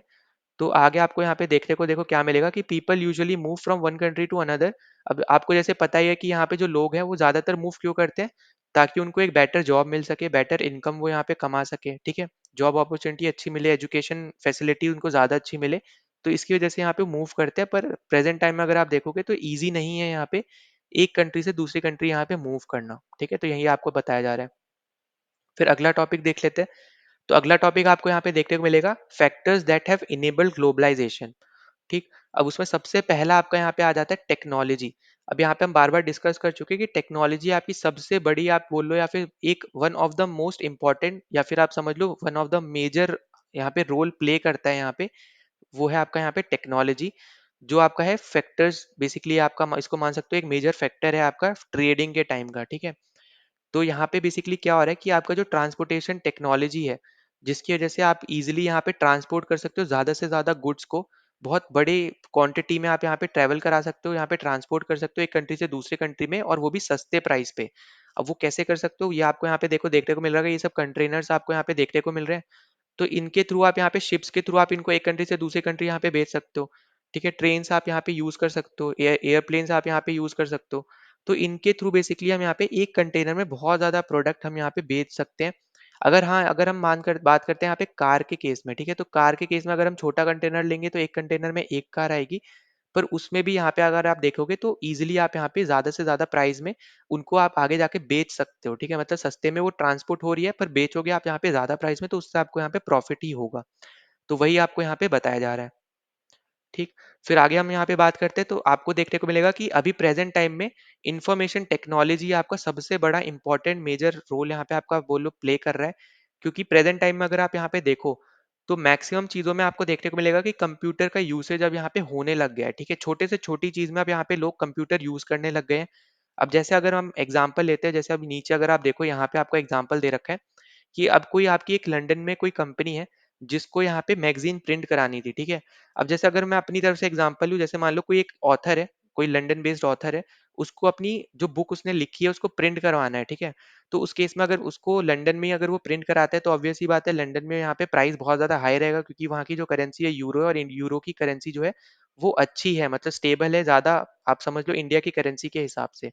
तो आगे आपको यहाँ पे देखने को देखो क्या मिलेगा कि people usually move from one country to another. अब आपको जैसे पता ही है कि यहाँ पे जो लोग हैं वो ज्यादातर मूव क्यों करते हैं, ताकि उनको एक बेटर जॉब मिल सके, बेटर इनकम वो यहाँ पे कमा सके। ठीक है, जॉब अपॉर्चुनिटी अच्छी मिले, एजुकेशन फैसिलिटी उनको ज़्यादा अच्छी मिले, तो इसकी वजह से यहाँ पे मूव करते हैं। पर प्रेजेंट टाइम में अगर आप देखोगे तो ईज़ी नहीं है यहाँ पे एक कंट्री से दूसरी कंट्री यहाँ पे मूव करना, ठीक है? तो यही आपको बताया जा रहा है। फिर अगला टॉपिक देख लेते हैं। तो अगला टॉपिक आपको यहाँ पे देखने को मिलेगा factors that have enabled globalisation. ठीक। अब उसमें सबसे पहला आपका यहाँ पे आ जाता है टेक्नोलॉजी। अब यहाँ पे हम बार बार डिस्कस कर चुके हैं कि टेक्नोलॉजी आपकी सबसे बड़ी आप बोल लो या फिर एक one of the most important या फिर आप समझ लो वन ऑफ द मेजर यहाँ पे रोल प्ले करता है यहाँ पे, वो है आपका यहाँ पे टेक्नोलॉजी। जो आपका है फैक्टर्स बेसिकली आपका इसको मान सकते हो एक मेजर फैक्टर है आपका ट्रेडिंग के टाइम का, ठीक है? तो यहाँ पे बेसिकली क्या हो रहा है कि आपका जो ट्रांसपोर्टेशन टेक्नोलॉजी है, जिसकी वजह से आप इजीली यहाँ पे ट्रांसपोर्ट कर सकते हो ज़्यादा से ज़्यादा गुड्स को, बहुत बड़े क्वांटिटी में आप यहाँ पे ट्रैवल करा सकते हो, यहाँ पे ट्रांसपोर्ट कर सकते हो एक कंट्री से दूसरे कंट्री में, और वो भी सस्ते प्राइस पे। अब वो कैसे कर सकते हो, ये आपको यहाँ पे देखो देखने को मिल रहा है, ये सब कंटेनर्स आपको यहाँ पे देखने को मिल रहे हैं। तो इनके थ्रू आप यहाँ पे शिप्स के थ्रू आप इनको एक कंट्री से दूसरी कंट्री यहाँ पे भेज सकते हो, ठीक है? ट्रेन्स आप यहाँ पे यूज कर सकते हो, एयरप्लेन्स आप यहाँ पे यूज कर सकते हो। तो इनके थ्रू बेसिकली हम यहाँ पे एक कंटेनर में बहुत ज्यादा प्रोडक्ट हम यहाँ पे बेच सकते हैं। अगर हाँ, अगर हम मान कर बात करते हैं यहाँ पे कार के केस में, ठीक है? तो कार के केस में अगर हम छोटा कंटेनर लेंगे तो एक कंटेनर में एक कार आएगी। पर उसमें भी यहाँ पे अगर आप देखोगे तो ईजिली आप यहाँ पे ज़्यादा से ज़्यादा प्राइस में उनको आप आगे जाके बेच सकते हो, ठीक है? मतलब सस्ते में वो ट्रांसपोर्ट हो रही है, पर बेचोगे आप यहाँ पे ज़्यादा प्राइस में, तो उससे आपको यहाँ पे प्रॉफिट ही होगा। तो वही आपको यहाँ पे बताया जा रहा है। ठीक। फिर आगे हम यहाँ पे बात करते हैं तो आपको देखने को मिलेगा कि अभी प्रेजेंट टाइम में इंफॉर्मेशन टेक्नोलॉजी आपका सबसे बड़ा इंपॉर्टेंट मेजर रोल यहाँ पे आपका बोलो प्ले कर रहा है। क्योंकि प्रेजेंट टाइम में अगर आप यहाँ पे देखो तो मैक्सिमम चीजों में आपको देखने को मिलेगा कि कंप्यूटर का यूसेज अब यहाँ पे होने लग गया है, ठीक है? छोटे से छोटी चीज में अब यहाँ पे लोग कंप्यूटर यूज करने लग गए हैं। अब जैसे अगर हम एग्जाम्पल लेते हैं, जैसे अब नीचे अगर आप देखो यहाँ पे आपको एग्जाम्पल दे रखा है कि अब कोई आपकी एक लंदन में कोई कंपनी है जिसको यहाँ पे मैगजीन प्रिंट करानी थी, ठीक है? अब जैसे अगर मैं अपनी तरफ से एग्जांपल लूँ, जैसे मान लो कोई एक ऑथर है, कोई लंदन बेस्ड ऑथर है, उसको अपनी जो बुक उसने लिखी है उसको प्रिंट करवाना है, ठीक है? तो उस केस में अगर उसको लंदन में ही अगर वो प्रिंट कराता है तो ऑब्वियस सी बात है लंदन में यहाँ पे प्राइस बहुत ज़्यादा हाई रहेगा, क्योंकि वहाँ की जो करेंसी है यूरो है, और यूरो की करेंसी जो है वो अच्छी है, मतलब स्टेबल है ज़्यादा, आप समझ लो इंडिया की करेंसी के हिसाब से।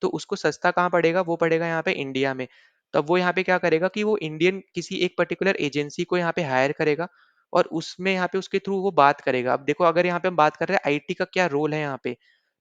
तो उसको सस्ता कहाँ पड़ेगा, वो पड़ेगा यहाँ पे इंडिया में। तब वो यहाँ पे क्या करेगा कि वो इंडियन किसी एक पर्टिकुलर एजेंसी को यहाँ पे हायर करेगा और उसमें यहाँ पे उसके थ्रू वो बात करेगा। अब देखो अगर यहाँ पे हम बात कर रहे हैं आईटी का क्या रोल है यहाँ पे,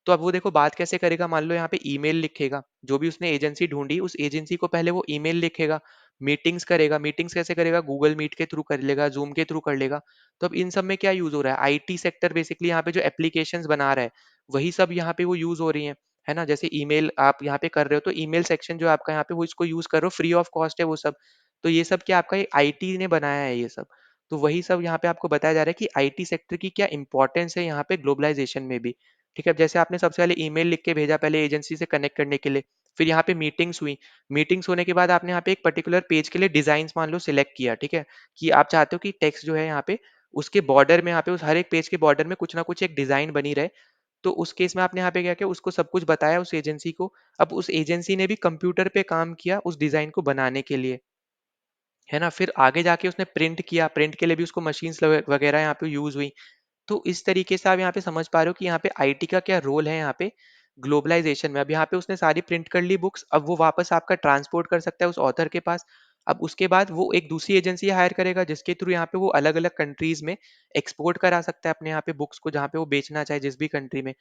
तो अब वो देखो बात कैसे करेगा। मान लो यहाँ पे ईमेल लिखेगा, जो भी उसने एजेंसी ढूंढी उस एजेंसी को पहले वो ईमेल लिखेगा, मीटिंग्स करेगा। मीटिंग्स कैसे करेगा, गूगल मीट के थ्रू कर लेगा, जूम के थ्रू कर लेगा। तो अब इन सब में क्या यूज हो रहा है, आईटी सेक्टर बेसिकली यहाँ पे जो एप्लीकेशंस बना रहा है वही सब यहाँ पे वो यूज हो रही है। है ना? जैसे ईमेल आप यहाँ पे कर रहे हो तो ईमेल सेक्शन जो आपका यहाँ पे वो इसको यूज कर रहे हो, फ्री ऑफ कॉस्ट है वो सब। तो ये सब क्या आपका आईटी ने बनाया है ये सब। तो वही सब यहाँ पे आपको बताया जा रहा है कि आईटी सेक्टर की क्या इंपॉर्टेंस है यहाँ पे ग्लोबलाइजेशन में भी। ठीक है? अब जैसे आपने सबसे पहले ईमेल लिख के भेजा पहले एजेंसी से कनेक्ट करने के लिए, फिर यहाँ पे मीटिंग्स हुई। मीटिंग्स होने के बाद आपने यहाँ पे एक पर्टिकुलर पेज के लिए डिजाइन मान लो सिलेक्ट किया, ठीक है? कि आप चाहते हो कि टेक्स्ट जो है यहाँ पे उसके बॉर्डर में यहाँ पे उस हर एक पेज के बॉर्डर में कुछ ना कुछ एक डिजाइन बनी रहे। तो उस केस में आपने यहाँ पे क्या किया, उसको सब कुछ बताया उस एजेंसी को। अब उस एजेंसी ने भी कंप्यूटर पे काम किया उस डिजाइन को बनाने के लिए, है ना? फिर आगे जाके उसने प्रिंट किया, प्रिंट के लिए भी उसको मशीन्स वगैरह यहाँ पे यूज हुई। तो इस तरीके से आप यहाँ पे समझ पा रहे हो कि यहाँ पे आईटी का क्या रोल है यहाँ पे ग्लोबलाइजेशन में। अब यहाँ पे उसने सारी प्रिंट कर ली बुक्स, अब वो वापस आपका ट्रांसपोर्ट कर सकता है उस ऑथर के पास। अब उसके बाद वो एक दूसरी एजेंसी हायर करेगा जिसके थ्रू यहाँ पे वो अलग अलग कंट्रीज में एक्सपोर्ट करा सकता है अपने यहाँ पे बुक्स को, जहाँ पे वो बेचना चाहे जिस भी कंट्री में।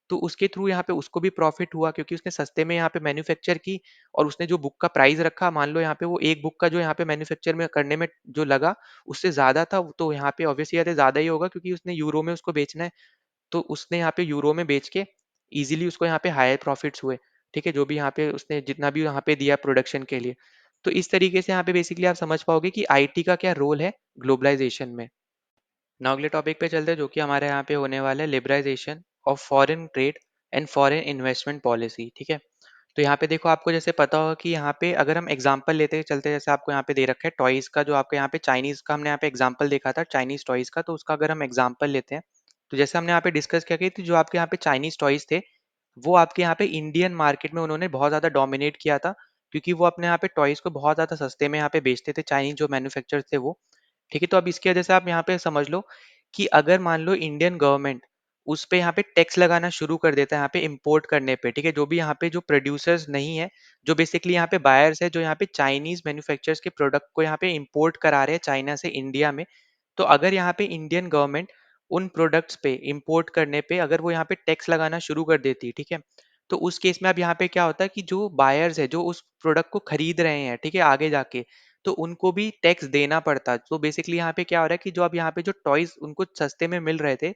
तो उसके थ्रू यहाँ पे उसको भी प्रॉफिट हुआ क्योंकि उसने सस्ते में यहाँ पे मैन्युफैक्चर की, और उसने जो बुक का प्राइस रखा, मान लो यहाँ पे वो एक बुक का जो यहाँ पे मैन्युफैक्चर में करने में जो लगा उससे ज्यादा था, तो यहाँ पे ऑब्वियसली यार ज्यादा ही होगा क्योंकि उसने यूरो में उसको बेचना है। तो उसने यहाँ पे यूरो में बेच के इजीली उसको यहाँ पे हायर प्रॉफिट्स हुए, ठीक है? जो भी यहाँ पे उसने जितना भी यहाँ पे दिया प्रोडक्शन के लिए। तो इस तरीके से यहाँ पे बेसिकली आप समझ पाओगे कि आईटी का क्या रोल है ग्लोबलाइजेशन में। नाउ अगले टॉपिक पे चलते हैं जो कि हमारे यहाँ पे होने वाला है liberalisation of foreign trade and foreign investment policy, ठीक है? तो यहाँ पे देखो आपको जैसे पता होगा कि यहाँ पे अगर हम एग्जांपल लेते चलते, जैसे आपको यहाँ पे दे रखा है टॉयज का, जो आपके यहाँ पे चाइनीज का हमने यहाँ पे एग्जांपल देखा था चाइनीज टॉयज का, तो उसका अगर हम एग्जांपल लेते हैं तो जैसे हमने यहाँ पे डिस्कस किया कि जो आपके यहाँ पे चाइनीज टॉयज थे वो आपके यहाँ पे इंडियन मार्केट में उन्होंने बहुत ज़्यादा डोमिनेट किया था, क्योंकि वो अपने यहाँ पे टॉयज को बहुत ज़्यादा सस्ते में यहाँ पे बेचते थे, चाइनीज जो मैन्युफैक्चर थे वो। ठीक है? तो अब इसकी वजह से आप यहाँ पे समझ लो कि अगर मान लो इंडियन गवर्नमेंट उस पे यहाँ पे टैक्स लगाना शुरू कर देता है यहाँ पे इंपोर्ट करने पे, ठीक है। जो भी यहाँ पे जो प्रोड्यूसर्स नहीं है, जो बेसिकली यहाँ पे बायर्स है, जो यहाँ पे चाइनीज मैन्युफैक्चरर्स के प्रोडक्ट को यहाँ पे इंपोर्ट करा रहे हैं चाइना से इंडिया में, तो अगर यहाँ पे इंडियन गवर्नमेंट उन प्रोडक्ट्स पे इंपोर्ट करने पे अगर वो यहाँ पे टैक्स लगाना शुरू कर देती है, ठीक है, तो उस केस में अब यहाँ पे क्या होता है कि जो बायर्स है जो उस प्रोडक्ट को खरीद रहे हैं, ठीक है, आगे जाके, तो उनको भी टैक्स देना पड़ता। तो बेसिकली यहाँ पे क्या हो रहा है कि जो अब यहाँ पे जो टॉयज उनको सस्ते में मिल रहे थे,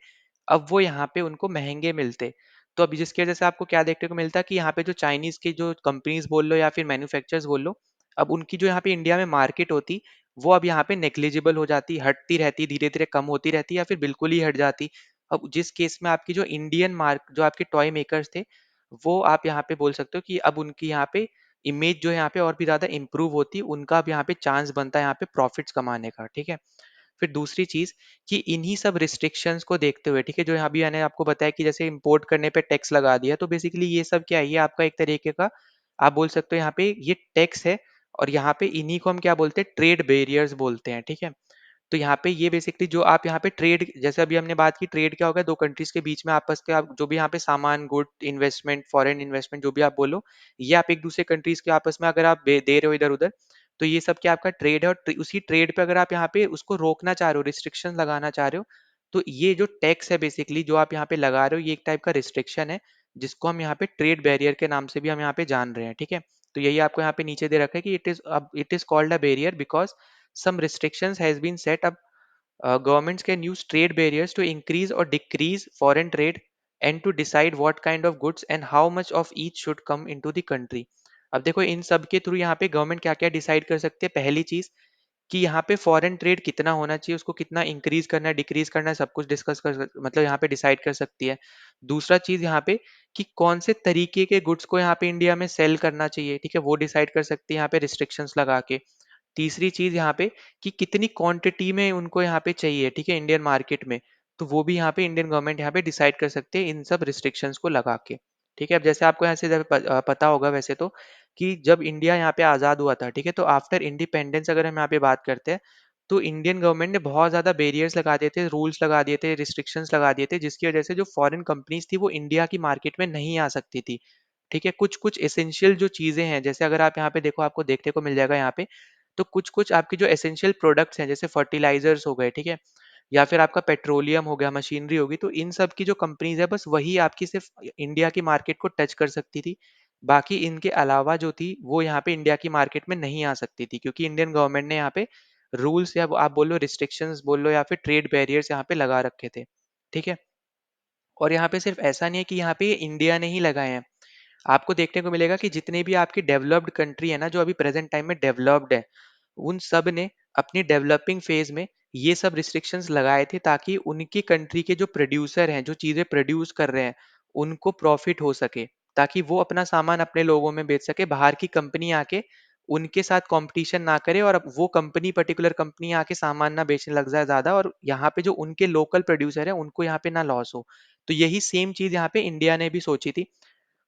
अब वो यहाँ पे उनको महंगे मिलते। तो अभी जिसकी वजह से आपको क्या देखने को मिलता है कि यहाँ पे जो चाइनीज की जो कंपनीज बोल लो या फिर मैन्युफैक्चरर्स बोल लो, अब उनकी जो यहाँ पे इंडिया में मार्केट होती, वो अब यहाँ पे नेग्लिजिबल हो जाती, हटती रहती, धीरे धीरे कम होती रहती या फिर बिल्कुल ही हट जाती। अब जिस केस में आपकी जो इंडियन मार्क जो आपके टॉय मेकर्स थे, वो आप यहाँ पे बोल सकते हो कि अब उनकी यहाँ पे इमेज जो है यहाँ पे और भी ज्यादा इंप्रूव होती, उनका अब यहाँ पे चांस बनता है यहाँ पे प्रॉफिट्स कमाने का, ठीक है। फिर दूसरी चीज कि इन्हीं सब रिस्ट्रिक्शंस को देखते हुए, ठीक है, जो यहाँ भी मैंने आपको बताया कि जैसे इंपोर्ट करने पे टैक्स लगा दिया, तो बेसिकली ये सब क्या है, ये आपका एक तरीके का आप बोल सकते हो यहाँ पे ये टैक्स है। और यहाँ पे इन्हीं को हम क्या बोलते हैं, ट्रेड बैरियर्स बोलते हैं, ठीक है। तो यहाँ पे ये बेसिकली जो आप यहाँ पे ट्रेड, जैसे अभी हमने बात की, ट्रेड क्या होगा, दो कंट्रीज के बीच में आपस के आप जो भी यहाँ पे सामान, गुड, इन्वेस्टमेंट, फॉरेन इन्वेस्टमेंट, जो भी आप बोलो, ये आप एक दूसरे कंट्रीज के आपस में अगर आप दे रहे हो इधर उधर, तो ये सब क्या आपका ट्रेड है। और उसी ट्रेड पे अगर आप यहाँ पे उसको रोकना चाह रहे हो, रिस्ट्रिक्शन लगाना चाह रहे हो, तो ये जो टैक्स है बेसिकली जो आप यहाँ पे लगा रहे हो, ये एक टाइप का रिस्ट्रिक्शन है, जिसको हम यहाँ पे ट्रेड बैरियर के नाम से भी हम यहाँ पे जान रहे हैं, ठीक है। तो यही आपको यहाँ पे नीचे दे रखा है कि it is called a barrier because some restrictions has been set up. Governments can use trade barriers to increase or decrease foreign trade and to decide what kind of goods and how much of each should come into the country. अब देखो इन सब के through यहाँ पे government क्या क्या decide कर सकते हैं। पहली चीज कि यहाँ पे फॉरेन ट्रेड कितना होना चाहिए, उसको कितना इंक्रीज करना है, डिक्रीज करना है, सब कुछ मतलब यहाँ पे डिसाइड कर सकती है। दूसरा चीज यहाँ पे कि कौन से तरीके के गुड्स को यहाँ पे इंडिया में सेल करना चाहिए, ठीक है, वो डिसाइड कर सकती है यहाँ पे रिस्ट्रिक्शंस लगा के। तीसरी चीज यहाँ पे कि कितनी क्वांटिटी में उनको यहाँ पे चाहिए, ठीक है, इंडियन मार्केट में, तो वो भी यहाँ पे इंडियन गवर्नमेंट यहाँ पे डिसाइड कर सकते हैं इन सब रिस्ट्रिक्शंस को लगा के, ठीक है। अब जैसे आपको यहाँ से पता होगा वैसे तो कि जब इंडिया यहाँ पे आज़ाद हुआ था, ठीक है, तो आफ्टर इंडिपेंडेंस अगर हम यहाँ पे बात करते हैं, तो इंडियन गवर्नमेंट ने बहुत ज़्यादा बैरियर्स लगा दिए थे, रूल्स लगा दिए थे, रिस्ट्रिक्शंस लगा दिए थे, जिसकी वजह से जो फॉरेन कंपनीज थी वो इंडिया की मार्केट में नहीं आ सकती थी, ठीक है। कुछ कुछ एसेंशियल जो चीज़ें हैं, जैसे अगर आप यहाँ पे देखो, आपको देखने को मिल जाएगा यहाँ पे, तो कुछ कुछ आपके जो एसेंशियल प्रोडक्ट्स हैं, जैसे फर्टिलाइजर्स हो गए, ठीक है, या फिर आपका पेट्रोलियम हो गया, मशीनरी होगी, तो इन सब की जो कंपनीज है बस वही आपकी सिर्फ इंडिया की मार्केट को टच कर सकती थी। बाकी इनके अलावा जो थी वो यहाँ पे इंडिया की मार्केट में नहीं आ सकती थी, क्योंकि इंडियन गवर्नमेंट ने यहाँ पे रूल्स या आप बोलो रिस्ट्रिक्शंस बोल लो या फिर ट्रेड बैरियर्स यहाँ पे लगा रखे थे, ठीक है। और यहाँ पे सिर्फ ऐसा नहीं है कि यहाँ पे इंडिया ने ही लगाए हैं। आपको देखने को मिलेगा कि जितने भी आपकी डेवलप्ड कंट्री है ना, जो अभी प्रेजेंट टाइम में डेवलप्ड है, उन सब ने अपनी डेवलपिंग फेज में ये सब रिस्ट्रिक्शंस लगाए थे, ताकि उनकी कंट्री के जो प्रोड्यूसर हैं, जो चीजें प्रोड्यूस कर रहे हैं, उनको प्रॉफिट हो सके, ताकि वो अपना सामान अपने लोगों में बेच सके, बाहर की कंपनी आके उनके साथ कंपटीशन ना करे, और अब वो कंपनी पर्टिकुलर कंपनी आके सामान ना बेचने लग जाए ज्यादा, और यहाँ पे जो उनके लोकल प्रोड्यूसर है उनको यहाँ पे ना लॉस हो। तो यही सेम चीज यहाँ पे इंडिया ने भी सोची थी।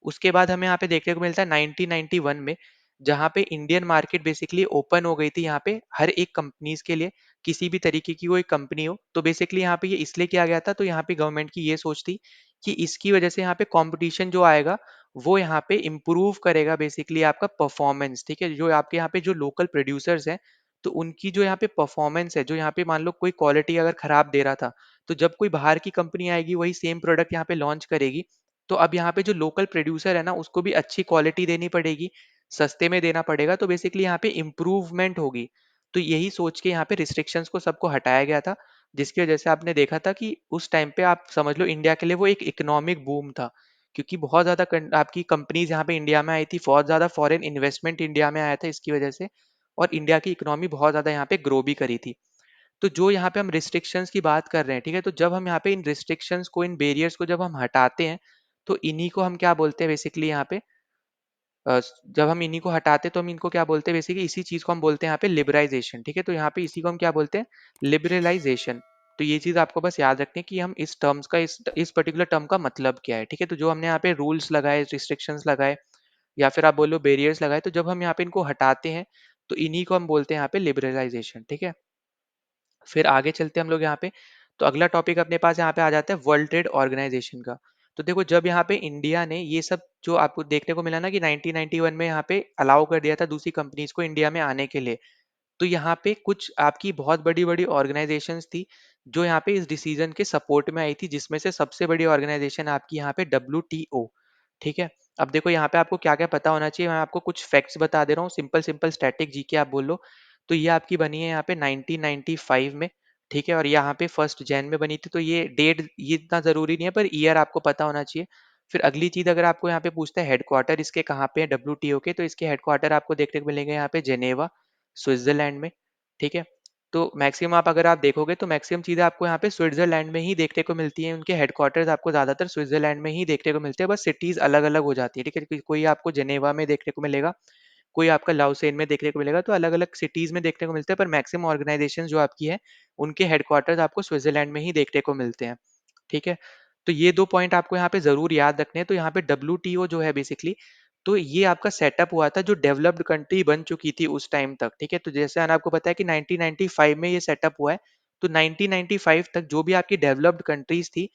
उसके बाद हमें यहाँ पे देखने को मिलता है 1991 में, जहाँ पे इंडियन मार्केट बेसिकली ओपन हो गई थी यहाँ पे हर एक कंपनीज के लिए, किसी भी तरीके की कोई कंपनी हो। तो बेसिकली यहाँ पे ये इसलिए किया गया था, तो यहाँ पे गवर्नमेंट की ये सोच थी कि इसकी वजह से यहाँ पे कंपटीशन जो आएगा, वो यहाँ पे इम्प्रूव करेगा बेसिकली आपका परफॉर्मेंस, ठीक है। जो आपके यहाँ पे जो लोकल प्रोड्यूसर्स हैं, तो उनकी जो यहाँ पे परफॉर्मेंस है, जो यहाँ पे मान लो कोई क्वालिटी अगर खराब दे रहा था, तो जब कोई बाहर की कंपनी आएगी वही सेम प्रोडक्ट यहाँ पे लॉन्च करेगी, तो अब यहाँ पे जो लोकल प्रोड्यूसर है ना, उसको भी अच्छी क्वालिटी देनी पड़ेगी, सस्ते में देना पड़ेगा, तो बेसिकली यहाँ पे इम्प्रूवमेंट होगी। तो यही सोच के यहाँ पे रिस्ट्रिक्शंस को सबको हटाया गया था, जिसकी वजह से आपने देखा था कि उस टाइम पे आप समझ लो इंडिया के लिए वो एक इकोनॉमिक बूम था, क्योंकि बहुत ज्यादा आपकी कंपनीज यहाँ पे इंडिया में आई थी, बहुत ज्यादा फॉरेन इन्वेस्टमेंट इंडिया में आया था इसकी वजह से, और इंडिया की इकोनॉमी बहुत ज्यादा यहाँ पे ग्रो भी करी थी। तो जो यहाँ पे हम रिस्ट्रिक्शंस की बात कर रहे हैं, ठीक है, तो जब हम यहाँ पे इन रिस्ट्रिक्शंस को, इन बैरियर्स को जब हम हटाते हैं, तो इन्हीं को हम क्या बोलते हैं बेसिकली यहाँ पे, जब हम इन्हीं को हटाते हैं तो हम इनको क्या बोलते हैं बेसिकली, इसी चीज को हम बोलते हैं यहाँ पे लिबराइजेशन, ठीक है। तो यहाँ पे इसी को हम क्या बोलते हैं, लिबरलाइजेशन। तो ये चीज आपको बस याद रखनी है कि हम इस टर्म्स का, इस पर्टिकुलर टर्म का मतलब क्या है, ठीक है। तो जो हमने यहाँ पे रूल्स लगाए, रिस्ट्रिक्शंस लगाए, या फिर आप बोलो बैरियर्स लगाए, तो जब हम यहाँ पे इनको हटाते हैं, तो इन्हीं को हम बोलते हैं यहाँ पे लिबरलाइजेशन, ठीक है। फिर आगे चलते हैं हम लोग यहाँ पे। तो अगला टॉपिक अपने पास यहाँ पे आ जाता है वर्ल्ड ट्रेड ऑर्गेनाइजेशन का। तो देखो जब यहाँ पे इंडिया ने ये सब जो आपको देखने को मिला ना कि 1991 में यहाँ पे अलाउ कर दिया था दूसरी कंपनीज को इंडिया में आने के लिए, तो यहाँ पे कुछ आपकी बहुत बड़ी-बड़ी ऑर्गेनाइजेशंस थी, जो यहाँ पे इस डिसीजन के सपोर्ट में आई थी, जिसमें से सबसे बड़ी ऑर्गेनाइजेशन आपकी यहाँ पे डब्ल्यूटीओ, ठीक है? अब देखो यहाँ पे आपको क्या-क्या पता होना चाहिए, मैं आपको कुछ फैक्ट्स बता दे रहा हूँ, सिंपल-सिंपल स्टैटिक जीके आप बोल लो। तो ये आपकी बनी है यहाँ पे 1995 में, ठीक है? और यहाँ पे 1 जैन में बनी थी, तो ये डेट ये इतना ज़रूरी नहीं है, पर ईयर आपको पता होना चाहिए। फिर अगली चीज़ अगर आपको यहाँ पे पूछता है हेडक्वार्टर इसके कहाँ पे है डब्ल्यूटीओ के, तो इसके हेडक्वार्टर आपको देखने को मिलेंगे यहाँ पे जेनेवा, स्विट्ज़रलैंड में, ठीक है? तो मैक्सिमम आप अगर आप देखोगे तो मैक्सिमम चीज़ें आपको यहाँ पे स्विट्ज़रलैंड में ही देखने को मिलती हैं, उनके हेडक्वार्टर्स आपको ज़्यादातर स्विट्ज़रलैंड में ही देखने को मिलते हैं, बस सिटीज़ अलग-अलग हो जाती है, ठीक है? कोई आपको जेनेवा में देखने को मिलेगा, कोई आपका लाओसेन में देखने को मिलेगा, तो अलग-अलग सिटीज़ में देखने को मिलते हैं, पर मैक्सिमम ऑर्गनाइज़ेशंस जो आपकी हैं, उनके हेडक्वार्टर्स आपको स्विट्ज़रलैंड में ही देखने को मिलते हैं, ठीक है? तो ये 2 पॉइंट आपको यहाँ पे ज़रूर याद रखने हैं, तो यहाँ पे डब्ल्यूटीओ जो है बेसिकली, तो ये आपका सेटअप हुआ था जो डेवलप्ड कंट्री बन चुकी थी उस टाइम तक, ठीक है? तो जैसे मैंने आपको बताया कि 1995 में ये सेटअप हुआ है, तो 1995 तक जो भी आपकी डेवलप्ड कंट्रीज़ थी,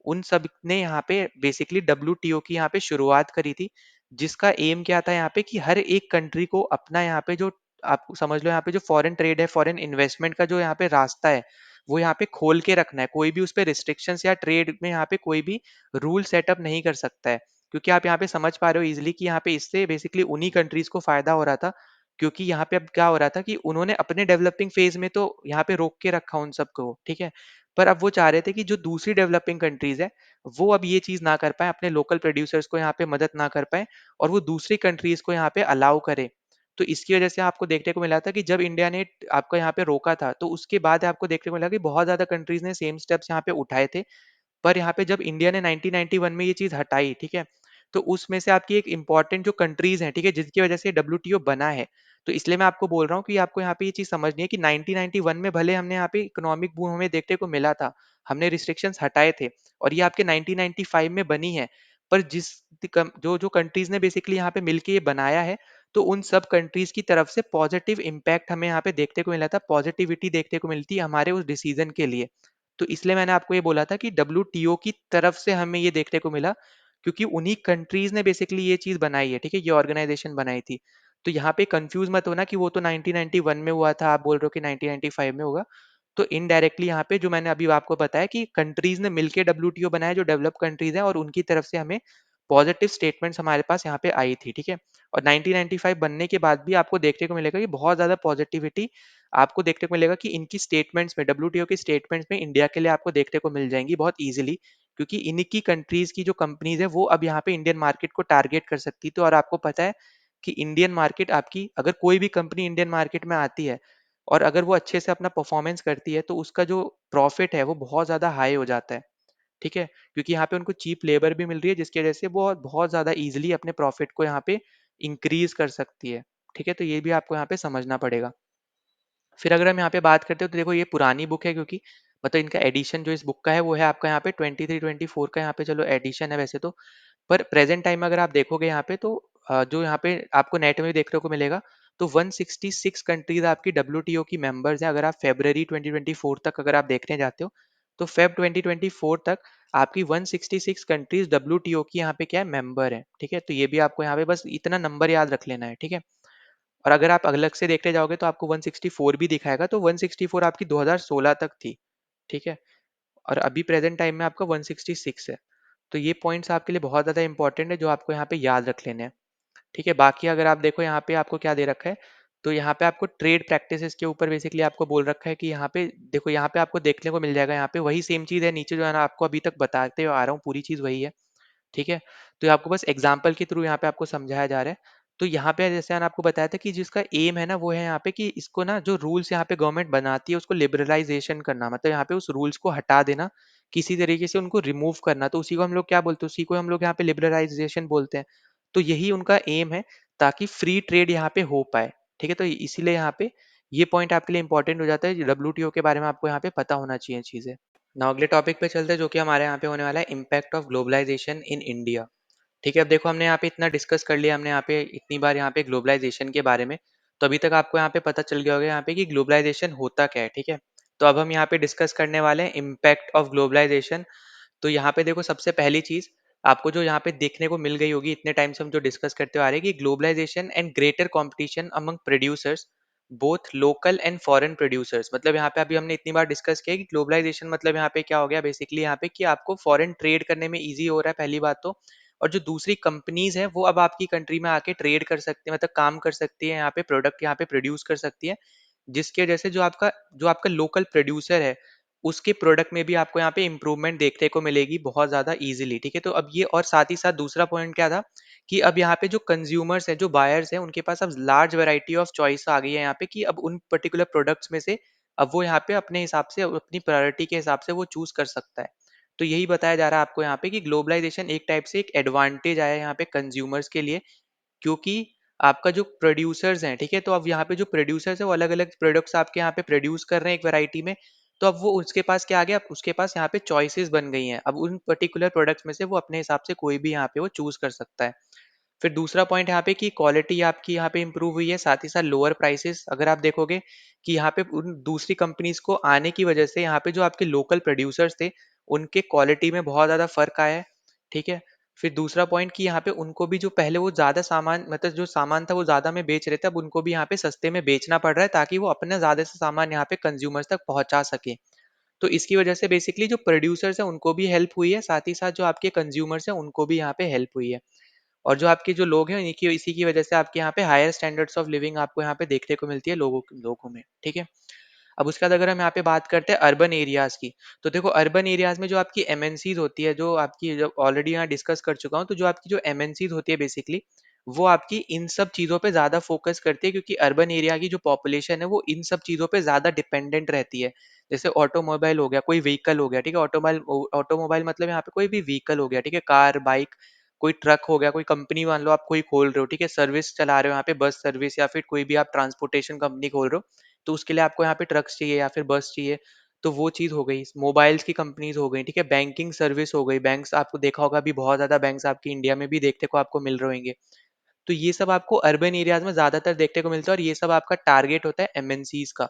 उन सब ने यहाँ पे बेसिकली डब्ल्यूटीओ की यहाँ पे शुरुआत करी थी, जिसका एम क्या था यहाँ पे कि हर एक कंट्री को अपना यहाँ पे जो आप समझ लो यहाँ पे जो फॉरेन ट्रेड है, फॉरेन इन्वेस्टमेंट का जो यहाँ पे रास्ता है, वो यहाँ पे खोल के रखना है। कोई भी उस पे रिस्ट्रिक्शंस या ट्रेड में यहाँ पे कोई भी रूल सेटअप नहीं कर सकता है। क्योंकि आप यहाँ पे समझ पा रहे हो ईज़िली कि यहाँ पे इससे बेसिकली उन्हीं कंट्रीज़ को फ़ायदा हो रहा था, क्योंकि यहाँ पे अब क्या हो रहा था कि उन्होंने अपने डेवलपिंग फ़ेज़ में तो यहाँ पे रोक के रखा उन सबको, ठीक है? पर अब वो चाह रहे थे कि जो दूसरी डेवलपिंग कंट्रीज़ हैं, वो अब ये चीज़ ना कर पाएँ, अपने लोकल प्रोड्यूसर्स को यहाँ पे मदद ना कर पाएँ और वो दूसरी कंट्रीज़ को यहाँ पे अलाउ करें। तो इसकी वजह से आपको देखने को मिला था कि जब इंडिया ने आपको यहाँ पे रोका था, तो उसके बाद आपको देखने को मिला कि बहुत ज़्यादा कंट्रीज़ ने सेम स्टेप्स यहाँ पे उठाए थे। पर यहाँ पे जब इंडिया ने 1991 में ये चीज़ हटाई, ठीक है? तो उसमें से आपकी एक इम्पोर्टेंट जो कंट्रीज़ हैं, ठीक है? जिसकी वजह से डब्ल्यूटीओ बना है। तो इसलिए मैं आपको बोल रहा हूँ कि आपको यहाँ पे ये चीज़ समझनी है कि 1991 में भले हमने यहाँ पे इकोनॉमिक बूम हमें देखने को मिला था, हमने रिस्ट्रिक्शंस हटाए थे और ये आपके 1995 में बनी है। पर जिस जो कंट्रीज़ ने बेसिकली यहाँ पे मिलके ये बनाया है, तो उन सब कंट्रीज़ की तरफ से पॉजिटिव इम्पैक्ट हमें यहाँ पे देखने को मिला था, पॉजिटिविटी देखने को मिलती है हमारे उस डिसीज़न के लिए। तो इसलिए मैंने आपको ये बोला था कि डब्ल्यूटीओ की तरफ से हमें ये देखने को मिला, क्योंकि उन्हीं कंट्रीज़ ने बेसिकली ये चीज़ बनाई है, ठीक है? ये ऑर्गनाइज़ेशन बनाई थी। तो यहाँ पे कन्फ्यूज़ मत होना कि वो तो 1991 में हुआ था, आप बोल रहे हो कि 1995 में होगा। तो इनडायरेक्टली यहाँ पे जो मैंने अभी आपको बताया कि कंट्रीज़ ने मिलके डब्ल्यूटीओ बनाया, जो डेवलप्ड कंट्रीज़ हैं और उनकी तरफ से हमें पॉजिटिव स्टेटमेंट्स हमारे पास यहाँ पे आई थी, ठीक है? और 1995 बनने के बाद भी आपको देखने को मिलेगा कि बहुत ज़्यादा पॉजिटिविटी आपको देखने को मिलेगा कि इनकी स्टेटमेंट्स में डब्ल्यूटीओ की स्टेटमेंट्स में इंडिया के लिए आपको देखने को मिल जाएँगी बहुत ईज़िली, क्योंकि इन्हीं की कंट्रीज़ की जो कंपनीज़ है वो अब यहाँ पे इंडियन मार्केट को टारगेट कर सकती है। तो और आपको पता है कि इंडियन मार्केट आपकी अगर कोई भी कंपनी इंडियन मार्केट में आती है और अगर वो अच्छे से अपना परफॉर्मेंस करती है, तो उसका जो प्रॉफ़िट है वो बहुत ज़्यादा हाई हो जाता है, ठीक है? क्योंकि यहाँ पे उनको चीप लेबर भी मिल रही है, जिसकी वजह से वो बहुत ज़्यादा ईज़िली अपने प्रॉफ़िट को यहाँ पे इंक्रीज़ कर सकती है, ठीक है? तो ये भी आपको यहाँ पे समझना पड़ेगा। फिर अगर हम यहाँ पे बात करते हो तो देखो ये पुरानी बुक है, क्योंकि मतलब इनका एडिशन जो इस बुक का है वो है आपका यहाँ पे 23-24 का यहाँ पे चलो एडिशन है वैसे तो। पर प्रेजेंट टाइम में अगर आप देखोगे यहाँ पे तो जो यहाँ पे आपको नेट में भी देखने को मिलेगा, तो 166 कंट्रीज आपकी डब्ल्यूटीओ की मेंबर्स हैं। अगर आप फेब्रवरी 2024 तक अगर आप देखने जाते हो, तो फेब 2024 तक आपकी 166 कंट्रीज डब्ल्यूटीओ की यहाँ पे क्या है मेंबर है, ठीक है? तो ये भी आपको यहाँ पे बस इतना नंबर याद रख लेना है, ठीक है? और अगर आप अलग से देखने जाओगे तो आपको 164 भी दिखाएगा, तो 164 आपकी 2016 तक थी, ठीक है? और अभी प्रेजेंट टाइम में आपका 166 है। तो ये पॉइंट्स आपके लिए बहुत ज़्यादा इंपॉर्टेंट है, जो आपको यहाँ पे याद रख लेने हैं, ठीक है? बाकी अगर आप देखो यहाँ पे आपको क्या दे रखा है, तो यहाँ पे आपको ट्रेड प्रैक्टिसेस के ऊपर बेसिकली आपको बोल रखा है कि यहाँ पे देखो, यहाँ पे आपको देखने को मिल जाएगा, यहाँ पे वही सेम चीज़ है नीचे जो है ना, आपको अभी तक बताते हुए आ रहा हूँ, पूरी चीज़ वही है। ठीक है? तो ये आपको बस एग्ज़ाम्पल के थ्रू यहाँ पे आपको समझाया जा रहा है। तो यहाँ पे जैसे मैंने आपको बताया था कि जिसका एम है ना, वो है यहाँ पे कि इसको ना जो रूल्स यहाँ पे गवर्नमेंट बनाती है उसको लिबरलाइज़ेशन करना, मतलब यहाँ पे उस रूल्स को हटा देना, किसी तरीके से उनको रिमूव करना। तो उसी को हम लोग क्या बोलते हैं? उसी को हम लोग यहाँ पे लिबरलाइज़ेशन बोलते हैं। तो यही उनका एम है, ताकि फ्री ट्रेड यहाँ पे हो पाए। ठीक है? तो इसीलिए यहाँ पे ये पॉइंट आपके लिए इंपॉर्टेंट हो जाता है। डब्ल्यूटीओ के बारे में आपको यहाँ पे पता होना चाहिए चीज़ें। नाउ अगले टॉपिक पे चलते हैं, जो कि हमारे यहाँ पे होने वाला है impact of globalisation in India. ठीक है, अब देखो हमने यहाँ पे इतना डिस्कस कर लिया, हमने यहाँ पे इतनी बार यहाँ पे ग्लोबलाइजेशन के बारे में, तो अभी तक आपको यहाँ पे पता चल गया होगा यहाँ पे कि ग्लोबलाइजेशन होता क्या है, ठीक है? तो अब हम यहाँ पे डिस्कस करने वाले हैं इम्पैक्ट ऑफ ग्लोबलाइजेशन। तो यहाँ पे देखो सबसे पहली चीज आपको जो यहाँ पे देखने को मिल गई होगी, इतने टाइम से हम जो डिस्कस करते आ रहे हैं कि globalisation and greater competition among producers, both local and foreign producers. मतलब यहाँ पे अभी हमने इतनी बार डिस्कस किया कि ग्लोबलाइजेशन मतलब यहाँ पे क्या हो गया बेसिकली, यहाँ पे कि आपको फॉरेन ट्रेड करने में इजी हो रहा है पहली बात तो। और जो दूसरी कंपनीज है वो अब आपकी कंट्री में आके ट्रेड कर सकते हैं, मतलब काम कर सकती है, यहाँ पे प्रोडक्ट यहाँ पे प्रोड्यूस कर सकती है, जिसकी वजह से जो आपका लोकल प्रोड्यूसर है उसके प्रोडक्ट में भी आपको यहाँ पे इम्प्रूवमेंट देखने को मिलेगी बहुत ज़्यादा इजीली। ठीक है, तो अब ये और साथ ही साथ दूसरा पॉइंट क्या था कि अब यहाँ पे जो कंज्यूमर्स हैं, जो बायर्स हैं, उनके पास अब लार्ज वैरायटी ऑफ चॉइस आ गई है यहाँ पे कि अब उन पर्टिकुलर प्रोडक्ट्स में से अब वो यहाँ पे अपने हिसाब से अपनी प्रायोरिटी के हिसाब से वो चूज कर सकता है। तो यही बताया जा रहा है आपको यहाँ पे कि ग्लोबलाइजेशन एक टाइप से एक एडवांटेज आया है यहाँ पे कंज्यूमर्स के लिए, क्योंकि आपका जो प्रोड्यूसर्स हैं, ठीक है, तो अब यहाँ पे जो प्रोड्यूसर्स है वो अलग अलग प्रोडक्ट्स आपके यहाँ पे प्रोड्यूस कर रहे हैं एक वैरायटी में। तो अब वो उसके पास क्या आ गया, अब उसके पास यहाँ पे चॉइसेस बन गई हैं, अब उन पर्टिकुलर प्रोडक्ट्स में से वो अपने हिसाब से कोई भी यहाँ पे वो चूज कर सकता है। फिर दूसरा पॉइंट यहाँ पे कि क्वालिटी आपकी यहाँ पे इंप्रूव हुई है, साथ ही साथ लोअर प्राइसेस। अगर आप देखोगे कि यहाँ पे उन दूसरी कंपनीज को आने की वजह से यहाँ पे जो आपके लोकल प्रोड्यूसर्स थे उनके क्वालिटी में बहुत ज़्यादा फर्क आया है। ठीक है, फिर दूसरा पॉइंट कि यहाँ पे उनको भी जो पहले वो ज़्यादा सामान, मतलब जो सामान था वो ज़्यादा में बेच रहे थे, अब उनको भी यहाँ पे सस्ते में बेचना पड़ रहा है ताकि वो अपने ज़्यादा से सामान यहाँ पे कंज्यूमर्स तक पहुंचा सके। तो इसकी वजह से बेसिकली जो प्रोड्यूसर्स हैं उनको भी हेल्प हुई है, साथ ही साथ जो आपके कंज्यूमर्स हैं उनको भी यहाँ पे हेल्प हुई है। और जो आपके जो लोग हैं इन्हीं की इसी की वजह से आपके यहाँ पे हायर स्टैंडर्ड्स ऑफ लिविंग आपको यहाँ पे देखने को मिलती है लोगों लोगों में। ठीक है, अब उसके बाद अगर हम यहाँ पे बात करते हैं अर्बन एरियाज की, तो देखो अर्बन एरियाज में जो आपकी एमएनसीज होती है, जो आपकी जो ऑलरेडी यहाँ डिस्कस कर चुका हूँ, तो जो आपकी जो एमएनसीज होती है बेसिकली वो आपकी इन सब चीज़ों पे ज़्यादा फोकस करती है, क्योंकि अर्बन एरिया की जो पॉपुलेशन है वो इन सब चीज़ों पे ज़्यादा डिपेंडेंट रहती है। जैसे ऑटोमोबाइल हो गया, कोई व्हीकल हो गया, ठीक है, ऑटोमोबाइल ऑटोमोबाइल मतलब यहाँ पे कोई भी व्हीकल हो गया, ठीक है, कार, बाइक, कोई ट्रक हो गया, कोई कंपनी मान लो आप कोई खोल रहे हो, ठीक है, सर्विस चला रहे हो यहाँ पे, बस सर्विस या फिर कोई भी आप ट्रांसपोर्टेशन कंपनी खोल रहे हो, तो उसके लिए आपको यहाँ पे ट्रक्स चाहिए या फिर बस चाहिए। तो वो चीज़ हो गई, मोबाइल्स की कंपनीज हो गई, ठीक है, बैंकिंग सर्विस हो गई, बैंक्स आपको देखा होगा अभी बहुत ज़्यादा बैंक्स आपकी इंडिया में भी देखने को आपको मिल रहे होंगे। तो ये सब आपको अर्बन एरियाज में ज़्यादातर देखने को मिलता है और ये सब आपका टारगेट होता है एमएनसीज का।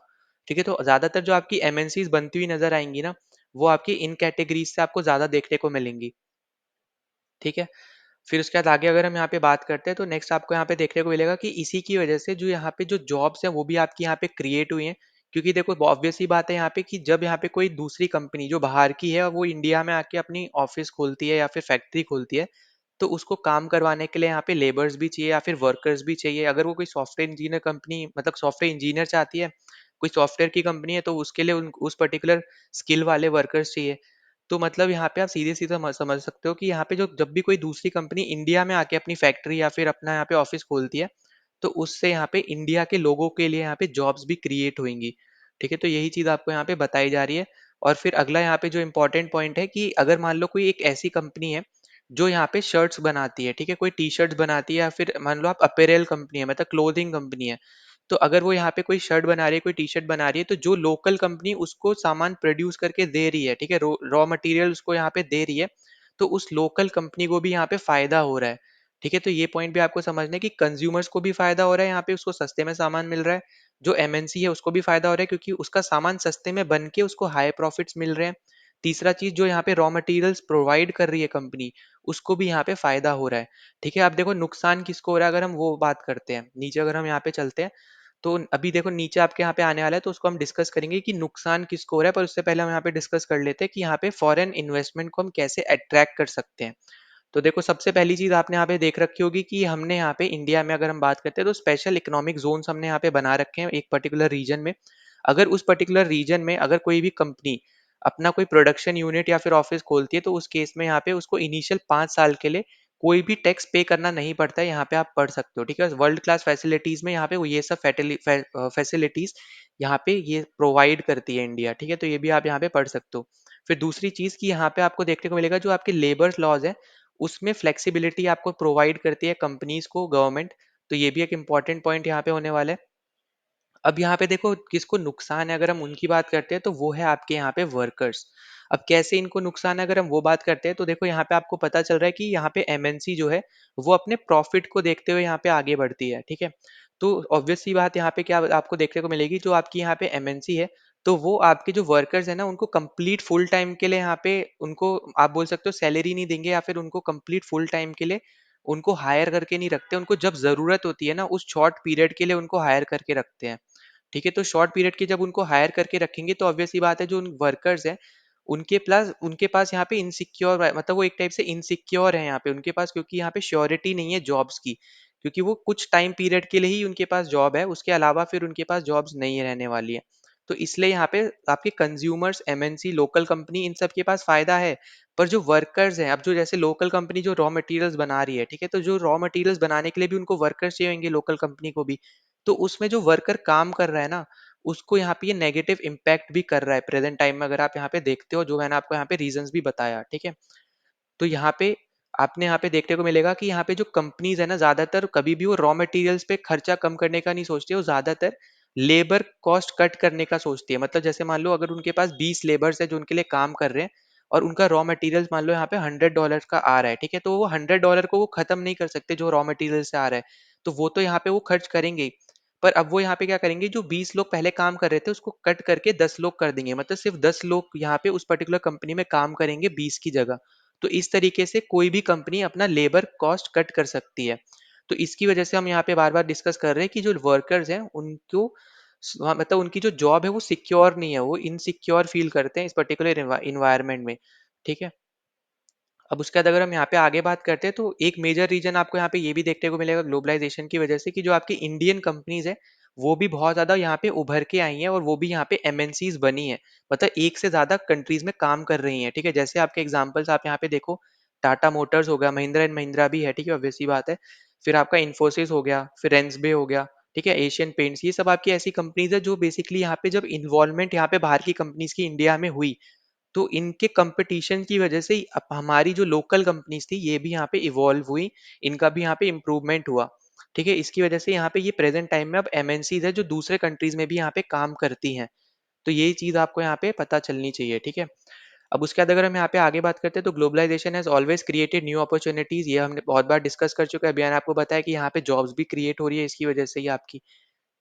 ठीक है, तो ज़्यादातर जो आपकी एमएनसीज बनती हुई नजर आएंगी ना, वो आपकी इन कैटेगरीज से आपको ज़्यादा देखने को मिलेंगी। ठीक है, फिर उसके बाद आगे अगर हम यहाँ पे बात करते हैं तो नेक्स्ट आपको यहाँ पे देखने को मिलेगा कि इसी की वजह से जो यहाँ पे जो जॉब्स हैं वो भी आपकी यहाँ पे क्रिएट हुई हैं। क्योंकि देखो ऑब्वियस ही बात है यहाँ पे कि जब यहाँ पे कोई दूसरी कंपनी जो बाहर की है वो इंडिया में आके अपनी ऑफिस खोलती है या फिर फैक्ट्री खोलती है, तो उसको काम करवाने के लिए यहाँ पे लेबर्स भी चाहिए या फिर वर्कर्स भी चाहिए। अगर वो कोई सॉफ्टवेयर इंजीनियर कंपनी, मतलब सॉफ्टवेयर इंजीनियर चाहती है, कोई सॉफ्टवेयर की कंपनी है, तो उसके लिए उस पर्टिकुलर स्किल वाले वर्कर्स चाहिए। तो मतलब यहाँ पे आप सीधे-सीधे समझ सकते हो कि यहाँ पे जो जब भी कोई दूसरी कंपनी इंडिया में आके अपनी फैक्ट्री या फिर अपना यहाँ पे ऑफिस खोलती है, तो उससे यहाँ पे इंडिया के लोगों के लिए यहाँ पे जॉब्स भी क्रिएट होंगी। ठीक है, तो यही चीज़ आपको यहाँ पे बताई जा रही है। और फिर अगला यहाँ पे जो इम्पोर्टेंट पॉइंट है कि अगर मान लो कोई एक ऐसी कंपनी है जो यहाँ पे शर्ट्स बनाती है, ठीक है, कोई टी शर्ट्स बनाती है, या फिर मान लो आप अपैरल कंपनी है, मतलब क्लोथिंग कंपनी है, तो अगर वो यहाँ पे कोई शर्ट बना रही है, कोई टी शर्ट बना रही है, तो जो लोकल कंपनी उसको सामान प्रोड्यूस करके दे रही है, ठीक है, रॉ मटेरियल उसको यहाँ पे दे रही है, तो उस लोकल कंपनी को भी यहाँ पे फायदा हो रहा है। ठीक है, तो ये पॉइंट भी आपको समझना है कि कंज्यूमर्स को भी फायदा हो रहा है, यहाँ पे उसको सस्ते में सामान मिल रहा है, जो एमएनसी है उसको भी फायदा हो रहा है क्योंकि उसका सामान सस्ते में बन के उसको हाई प्रॉफिट्स मिल रहे हैं। तीसरा चीज, जो यहाँ पे रॉ मटेरियल्स प्रोवाइड कर रही है कंपनी, उसको भी यहाँ पे फायदा हो रहा है। ठीक है, आप देखो नुकसान किसको हो रहा है, अगर हम वो बात करते हैं नीचे, अगर हम यहाँ पे चलते हैं, तो अभी देखो नीचे आपके यहाँ पे आने वाला है, तो उसको हम डिस्कस करेंगे कि नुकसान किसको हो रहा है, पर उससे पहले हम यहाँ पे डिस्कस कर लेते हैं कि यहाँ पे फॉरेन इन्वेस्टमेंट को हम कैसे अट्रैक्ट कर सकते हैं। तो देखो सबसे पहली चीज आपने यहाँ पे देख रखी होगी कि हमने यहाँ पे इंडिया में अगर हम बात करते हैं तो स्पेशल इकोनॉमिक जोन्स हमने यहाँ पे बना रखे हैं एक पर्टिकुलर रीजन में। अगर उस पर्टिकुलर रीजन में अगर कोई भी कंपनी अपना कोई प्रोडक्शन यूनिट या फिर ऑफिस खोलती है, तो उस केस में यहाँ पे उसको इनिशियल 5 साल के लिए कोई भी टैक्स पे करना नहीं पड़ता है, यहाँ पे आप पढ़ सकते हो। ठीक है, वर्ल्ड क्लास फैसिलिटीज में यहाँ पे वो ये सब फैसिलिटीज यहाँ पे ये प्रोवाइड करती है इंडिया। ठीक है, तो ये भी आप यहाँ पे पढ़ सकते हो। फिर दूसरी चीज की यहाँ पे आपको देखने को मिलेगा जो आपके लेबर लॉज है उसमें फ्लेक्सिबिलिटी आपको प्रोवाइड करती है कंपनीज को गवर्नमेंट। तो ये भी एक इंपॉर्टेंट पॉइंट यहाँ पे होने वाला है। अब यहाँ पे देखो किसको नुकसान है, अगर हम उनकी बात करते हैं तो वो है आपके यहाँ पे वर्कर्स। अब कैसे इनको नुकसान है, अगर हम वो बात करते हैं तो देखो यहाँ पे आपको पता चल रहा है कि यहाँ पे एमएनसी जो है वो अपने प्रॉफिट को देखते हुए यहाँ पे आगे बढ़ती है। ठीक है, तो ऑब्वियस सी बात यहाँ पे क्या आपको देखने को मिलेगी, जो आपकी यहाँ पे एमएनसी है तो वो आपके जो वर्कर्स हैं ना, उनको कंप्लीट फुल टाइम के लिए यहाँ पे उनको आप बोल सकते हो सैलरी नहीं देंगे, या फिर उनको कंप्लीट फुल टाइम के लिए उनको हायर करके नहीं रखते। उनको जब ज़रूरत होती है ना, उस शॉर्ट पीरियड के लिए उनको हायर करके रखते हैं। ठीक है, तो शॉर्ट पीरियड की जब उनको हायर करके रखेंगे तो ऑब्वियस सी बात है, जो उन वर्कर्स हैं उनके पास यहाँ पे इनसिक्योर, मतलब वो एक टाइप से इनसिक्योर है यहाँ पे उनके पास, क्योंकि यहाँ पे श्योरिटी नहीं है जॉब्स की। क्योंकि वो कुछ टाइम पीरियड के लिए ही उनके पास जॉब है, उसके अलावा फिर उनके पास जॉब्स नहीं रहने वाली है। तो इसलिए यहाँ पे आपके कंज्यूमर्स, एमएनसी, लोकल कंपनी, इन सब के पास फायदा है। पर जो वर्कर्स हैं, अब जो जैसे लोकल कंपनी जो रॉ मटेरियल्स बना रही है, ठीक है, तो जो रॉ मटेरियल्स बनाने के लिए भी उनको वर्कर्स चाहिए होंगे, लोकल कंपनी को भी। तो उसमें जो वर्कर काम कर रहा है ना, उसको यहाँ पे ये नेगेटिव इम्पैक्ट भी कर रहा है प्रेजेंट टाइम में, अगर आप यहाँ पे देखते हो, जो मैंने आपको यहाँ पे रीजंस भी बताया, ठीक है। तो यहाँ पे आपने यहाँ पे देखने को मिलेगा कि यहाँ पे जो कंपनीज है ना, ज्यादातर कभी भी वो रॉ मटेरियल्स पे खर्चा कम करने का नहीं सोचती है, वो ज्यादातर लेबर कॉस्ट कट करने का सोचती है। मतलब जैसे मान लो, अगर उनके पास 20 लेबर्स है जो उनके लिए काम कर रहे हैं, और उनका रॉ मटेरियल्स मान लो यहाँ पे $100 का आ रहा है, ठीक है, तो वो $100 को वो खत्म नहीं कर सकते जो रॉ मटेरियल से आ रहा है, तो वो तो यहाँ पे वो खर्च करेंगे ही। पर अब वो यहाँ पे क्या करेंगे, जो 20 लोग पहले काम कर रहे थे उसको कट करके 10 लोग कर देंगे, मतलब सिर्फ 10 लोग यहाँ पे उस पर्टिकुलर कंपनी में काम करेंगे 20 की जगह। तो इस तरीके से कोई भी कंपनी अपना लेबर कॉस्ट कट कर सकती है। तो इसकी वजह से हम यहाँ पे बार बार डिस्कस कर रहे हैं कि जो वर्कर्स हैं उनको मतलब उनकी जो जॉब है वो सिक्योर नहीं है, वो इनसिक्योर फील करते हैं इस पर्टिकुलर इन्वायरमेंट में। ठीक है, अब उसके बाद अगर हम यहाँ पे आगे बात करते हैं, तो एक मेजर रीजन आपको यहाँ पे ये भी देखने को मिलेगा ग्लोबलाइजेशन की वजह से, कि जो आपकी इंडियन कंपनीज है वो भी बहुत ज्यादा यहाँ पे उभर के आई हैं, और वो भी यहाँ पे एमएनसीज बनी है। मतलब एक से ज्यादा कंट्रीज में काम कर रही हैं। ठीक है, जैसे आपके एग्जांपल्स आप यहाँ पे देखो, टाटा मोटर्स हो गया, महिंद्रा एंड महिंद्रा भी है, ठीक है, ऑब्वियस सी बात है। फिर आपका इन्फोसिस हो गया, फिर एन्सबे हो गया, ठीक है, एशियन पेंट्स, ये सब आपकी ऐसी कंपनीज है जो बेसिकली यहाँ पे जब इन्वॉल्वमेंट यहाँ पे बाहर की कंपनीज की इंडिया में हुई, तो इनके कंपटीशन की वजह से अब हमारी जो लोकल कंपनीज थी ये भी यहाँ पे इवॉल्व हुई, इनका भी यहाँ पे इम्प्रूवमेंट हुआ। ठीक है, इसकी वजह से यहाँ पे ये प्रेजेंट टाइम में अब एमएनसीज है जो दूसरे कंट्रीज में भी यहाँ पे काम करती हैं। तो ये चीज आपको यहाँ पे पता चलनी चाहिए। ठीक है, अब उसके बाद अगर हम यहाँ पे आगे बात करते हैं, तो globalisation has always created new opportunities, ये हमने बहुत बार डिस्कस कर चुके हैं। अभी मैंने आपको बताया कि यहाँ पे जॉब्स भी क्रिएट हो रही है इसकी वजह से ही आपकी।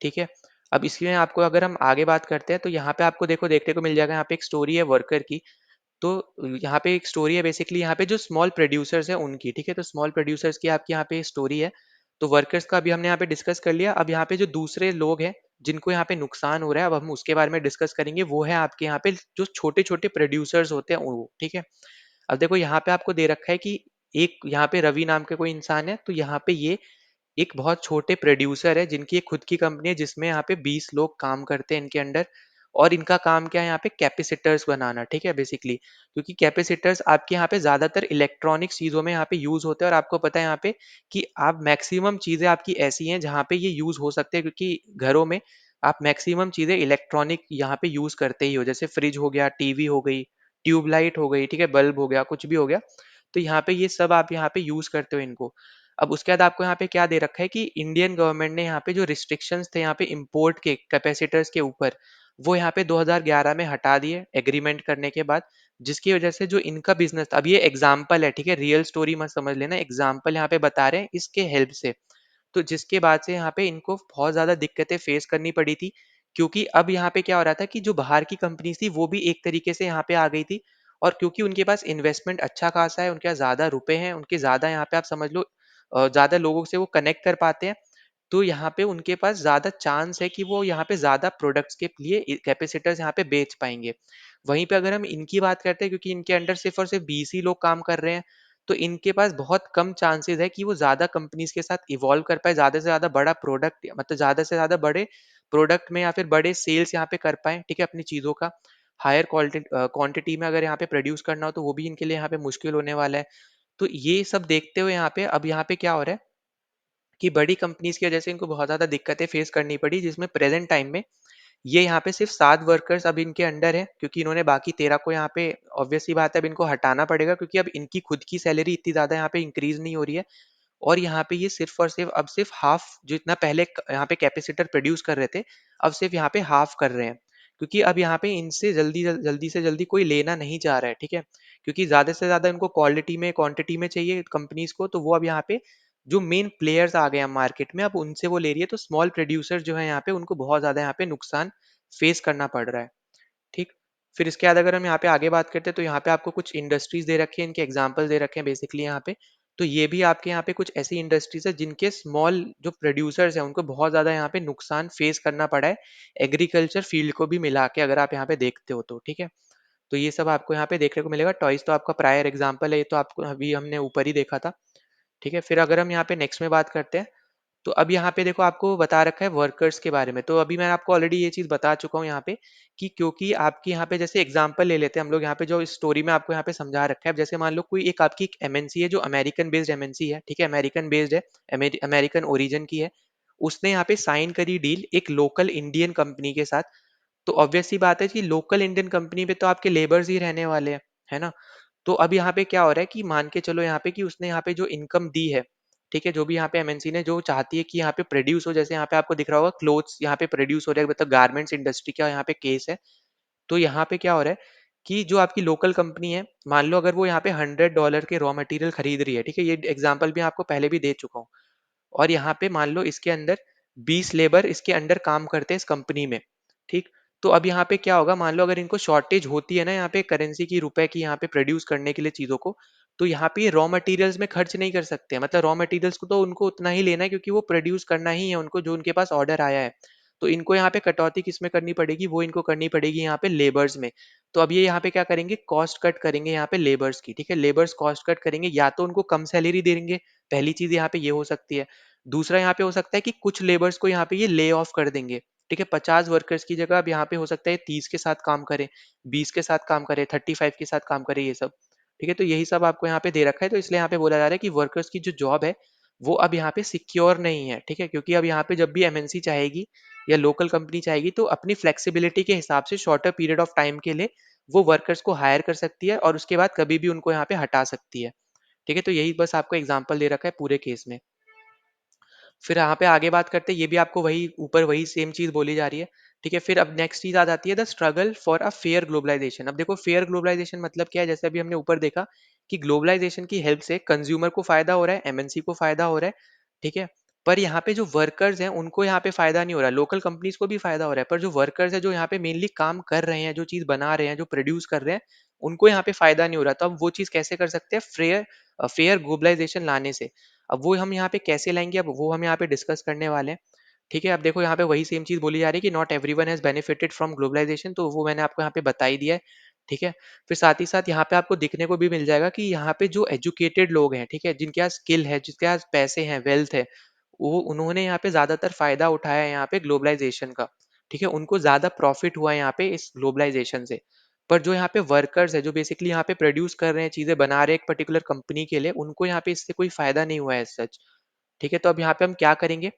ठीक है, अब इसमें आपको अगर हम आगे बात करते हैं, तो यहाँ पे आपको देखो देखने को मिल जाएगा, यहाँ पे एक स्टोरी है वर्कर की। तो यहाँ पे एक स्टोरी है बेसिकली, यहाँ पे जो स्मॉल प्रोड्यूसर्स हैं उनकी। ठीक है, तो स्मॉल प्रोड्यूसर्स की आपकी यहाँ पे स्टोरी है। तो वर्कर्स का अभी हमने यहाँ पे डिस्कस कर लिया। अब यहाँ पे जो दूसरे लोग हैं जिनको यहाँ पे नुकसान हो रहा है, अब हम उसके बारे में डिस्कस करेंगे। वो है आपके यहाँ पे जो छोटे छोटे प्रोड्यूसर्स होते हैं वो। ठीक है, अब देखो यहाँ पे आपको दे रखा है कि एक यहाँ पे रवि नाम के कोई इंसान है, तो यहाँ पे ये एक बहुत छोटे प्रोड्यूसर है जिनकी एक खुद की कंपनी है, जिसमें यहाँ पे 20 लोग काम करते हैं इनके अंडर। और इनका काम क्या है, यहाँ पे कैपेसिटर्स बनाना। ठीक है, बेसिकली क्योंकि कैपेसिटर्स आपके यहाँ पे ज्यादातर इलेक्ट्रॉनिक चीजों में यहाँ पे यूज होते हैं, और आपको पता है यहाँ पे कि आप मैक्सिमम चीजें आपकी ऐसी हैं जहाँ पे ये यूज हो सकते हैं, क्योंकि घरों में आप मैक्सिमम चीजें इलेक्ट्रॉनिक यहाँ पे यूज करते ही हो, जैसे फ्रिज हो गया, टीवी हो गई, ट्यूबलाइट हो गई, ठीक है, बल्ब हो गया, कुछ भी हो गया। तो यहाँ पे ये सब आप यहाँ पे यूज करते हो इनको। अब उसके बाद आपको यहाँ पे क्या दे रखा है कि इंडियन गवर्नमेंट ने यहाँ पे जो रिस्ट्रिक्शंस थे यहाँ पे इंपोर्ट के कैपेसिटर्स के ऊपर, वो यहाँ पे 2011 में हटा दिए एग्रीमेंट करने के बाद। जिसकी वजह से जो इनका बिजनेस था, अब ये एग्जाम्पल है, ठीक है, रियल स्टोरी मत समझ लेना, एग्जाम्पल यहाँ पे बता रहे हैं इसके हेल्प से। तो जिसके बाद से यहाँ पे इनको बहुत ज्यादा दिक्कतें फेस करनी पड़ी थी, क्योंकि अब यहाँ पे क्या हो रहा था कि जो बाहर की कंपनीज थी वो भी एक तरीके से यहाँ पे आ गई थी। और क्योंकि उनके पास इन्वेस्टमेंट अच्छा खासा है, उनके पास ज्यादा रुपए हैं, उनके ज्यादा यहाँ पे आप समझ लो ज्यादा लोगों से वो कनेक्ट कर पाते हैं। तो यहाँ पे उनके पास ज्यादा चांस है कि वो यहाँ पे ज्यादा प्रोडक्ट्स के लिए कैपेसिटर्स यहाँ पे बेच पाएंगे। वहीं पे अगर हम इनकी बात करते हैं, क्योंकि इनके अंडर सिर्फ और सिर्फ 20 ही लोग काम कर रहे हैं, तो इनके पास बहुत कम चांसेस है कि वो ज्यादा कंपनीज के साथ इवॉल्व कर पाए, ज्यादा से ज्यादा बड़ा प्रोडक्ट, मतलब ज्यादा से ज्यादा बड़े प्रोडक्ट में या फिर बड़े सेल्स यहाँ पे कर पाए। ठीक है, अपनी चीजों का हायर क्वालिटी क्वांटिटी में अगर यहाँ पे प्रोड्यूस करना हो, तो वो भी इनके लिए यहाँ पे मुश्किल होने वाला है। तो ये सब देखते हुए यहाँ पे अब यहाँ पे क्या हो रहा है कि बड़ी कंपनीज की वजह से इनको बहुत ज्यादा दिक्कतें फेस करनी पड़ी, जिसमें प्रेजेंट टाइम में ये यहाँ पे सिर्फ 7 वर्कर्स अब इनके अंडर है, क्योंकि इन्होंने बाकी 13 को यहाँ पे ऑब्वियस सी बात है अब इनको हटाना पड़ेगा, क्योंकि अब इनकी खुद की सैलरी इतनी ज्यादा यहाँ पे इंक्रीज नहीं हो रही है। और यहाँ पे ये सिर्फ और सिर्फ अब सिर्फ हाफ, जो इतना पहले यहाँ पे कैपेसिटर प्रोड्यूस कर रहे थे, अब सिर्फ यहाँ पे हाफ कर रहे हैं। क्योंकि अब यहाँ पे इनसे जल्दी से जल्दी कोई लेना नहीं चाह रहा है। ठीक है, क्योंकि ज्यादा से ज्यादा इनको क्वालिटी में क्वांटिटी में चाहिए कंपनीज को, तो वो अब यहाँ पे जो मेन प्लेयर्स आ गए हैं मार्केट में, अब उनसे वो ले रही है। तो स्मॉल प्रोड्यूसर जो है यहाँ पे उनको बहुत ज्यादा यहाँ पे नुकसान फेस करना पड़ रहा है। ठीक। फिर इसके बाद अगर हम यहाँ पे आगे बात करते हैं तो यहाँ पे आपको कुछ इंडस्ट्रीज दे रखे हैं, इनके एग्जांपल दे रखे हैं बेसिकली यहाँ पे। तो ये भी आपके यहाँ पे कुछ ऐसी इंडस्ट्रीज है जिनके स्मॉल जो प्रोड्यूसर्स हैं उनको बहुत ज्यादा यहाँ पे नुकसान फेस करना पड़ा है एग्रीकल्चर फील्ड को भी मिला के, अगर आप यहाँ पे देखते हो तो। ठीक है। तो ये सब आपको यहाँ पे देखने को मिलेगा। टॉयज तो आपका प्रायर एग्जाम्पल है, ये तो आपको अभी हमने ऊपर ही देखा था। ठीक है। फिर अगर हम यहाँ पे नेक्स्ट में बात करते हैं तो अब यहाँ पे देखो आपको बता रखा है वर्कर्स के बारे में। तो अभी मैं आपको ऑलरेडी ये चीज बता चुका हूँ यहाँ पे कि क्योंकि आपकी यहाँ पे जैसे एग्जांपल ले लेते हैं हम लोग यहाँ पे, जो स्टोरी में आपको यहाँ पे समझा रखा है। जैसे मान लो कोई एक आपकी एक एमएनसी है जो अमेरिकन बेस्ड एमएनसी है, ठीक है, अमेरिकन बेस्ड है, अमेरिकन ओरिजिन की है। उसने यहाँ पे साइन करी डील एक लोकल इंडियन कंपनी के साथ। तो ऑब्वियस सी बात है कि लोकल इंडियन कंपनी पे तो आपके लेबर्स ही रहने वाले हैं, है ना। तो अब यहाँ पे क्या हो रहा है कि मान के चलो यहाँ पे कि उसने यहाँ पे जो इनकम दी है, ठीक है, जो भी यहाँ पे एमएनसी ने जो चाहती है कि यहाँ पे प्रोड्यूस हो, जैसे यहाँ पे आपको दिख रहा होगा क्लोथ्स यहाँ पे प्रोड्यूस हो रहा है, मतलब गारमेंट्स इंडस्ट्री का यहाँ पे केस है। तो यहाँ पे क्या हो रहा है कि जो आपकी लोकल कंपनी है, मान लो अगर वो यहाँ पे $100 के रॉ मटेरियल खरीद रही है, ठीक है, ये एग्जाम्पल भी आपको पहले भी दे चुका हूँ। और यहाँ पे मान लो इसके अंदर 20 लेबर इसके अंडर काम करते हैं इस कंपनी में। ठीक। तो अब यहाँ पे क्या होगा, मान लो अगर इनको शॉर्टेज होती है ना यहाँ पे करेंसी की, रुपए की, यहाँ पे प्रोड्यूस करने के लिए चीजों को, तो यहाँ पे रॉ मटेरियल्स में खर्च नहीं कर सकते हैं। मतलब रॉ मटेरियल्स को तो उनको उतना ही लेना है क्योंकि वो प्रोड्यूस करना ही है उनको, जो उनके पास ऑर्डर आया है। तो इनको यहाँ पे कटौती किस में करनी पड़ेगी, वो इनको करनी पड़ेगी यहाँ पे लेबर्स में। तो अब ये यहाँ पे क्या करेंगे, कॉस्ट कट करेंगे यहाँ पे लेबर्स की। ठीक है, लेबर्स कॉस्ट कट करेंगे, या तो उनको कम सैलरी देंगे, पहली चीज यहाँ पे ये हो सकती है। दूसरा यहाँ पे हो सकता है कि कुछ लेबर्स को यहाँ पे ये ले ऑफ कर देंगे। ठीक है, 50 वर्कर्स की जगह अब यहाँ पे हो सकता है 30 के साथ काम करे, 20 के साथ काम करे, 35 के साथ काम करे, ये सब। ठीक है, तो यही सब आपको यहाँ पे दे रखा है। तो इसलिए यहाँ पे बोला जा रहा है कि वर्कर्स की जो जॉब है वो अब यहाँ पे सिक्योर नहीं है। ठीक है, क्योंकि अब यहाँ पे जब भी एमएनसी चाहेगी या लोकल कंपनी चाहेगी तो अपनी फ्लेक्सिबिलिटी के हिसाब से शॉर्टर पीरियड ऑफ टाइम के लिए वो वर्कर्स को हायर कर सकती है और उसके बाद कभी भी उनको यहाँ पे हटा सकती है। ठीक है, तो यही बस आपको एग्जाम्पल दे रखा है पूरे केस में। फिर यहाँ पे आगे बात करते हैं, ये भी आपको वही ऊपर वही सेम चीज बोली जा रही है। ठीक है, फिर अब नेक्स्ट चीज आ जाती है the struggle for a fair globalisation. अब देखो फेयर ग्लोबलाइजेशन मतलब क्या है, जैसे अभी हमने ऊपर देखा कि ग्लोबलाइजेशन की हेल्प से कंज्यूमर को फायदा हो रहा है, एमएनसी को फायदा हो रहा है। ठीक है, पर यहाँ पे जो वर्कर्स हैं उनको यहाँ पे फायदा नहीं हो रहा, लोकल कंपनीज को भी फायदा हो रहा है, पर जो वर्कर्स है जो यहाँ पे मेनली काम कर रहे हैं, जो चीज बना रहे हैं, जो प्रोड्यूस कर रहे हैं, उनको यहाँ पे फायदा नहीं हो रहा। तो अब वो चीज कैसे कर सकते हैं, फेयर फेयर ग्लोबलाइजेशन लाने से। अब वो हम यहाँ पे कैसे लाएंगे, अब वो हम यहाँ पे डिस्कस करने वाले हैं। ठीक है, अब देखो यहाँ पे वही सेम चीज बोली जा रही है कि not everyone has benefited from globalisation, तो वो मैंने आपको यहाँ पे बता ही दिया है। ठीक है, फिर साथ ही साथ यहाँ पे आपको दिखने को भी मिल जाएगा कि यहाँ पे जो एजुकेटेड लोग हैं, ठीक है, जिनके पास स्किल है, जिनके पास पैसे हैं, वेल्थ है, वो उन्होंने यहाँ पे ज्यादातर फायदा उठाया है यहाँ पे ग्लोबलाइजेशन का। ठीक है, उनको ज्यादा प्रॉफिट हुआ है यहाँ पे इस ग्लोबलाइजेशन से। पर जो यहाँ पे वर्कर्स है, जो बेसिकली यहाँ पे प्रोड्यूस कर रहे हैं, चीजें बना रहे हैं एक पर्टिकुलर कंपनी के लिए, उनको यहाँ पे इससे कोई फायदा नहीं हुआ है सच। ठीक है, तो अब यहाँ पे हम क्या करेंगे,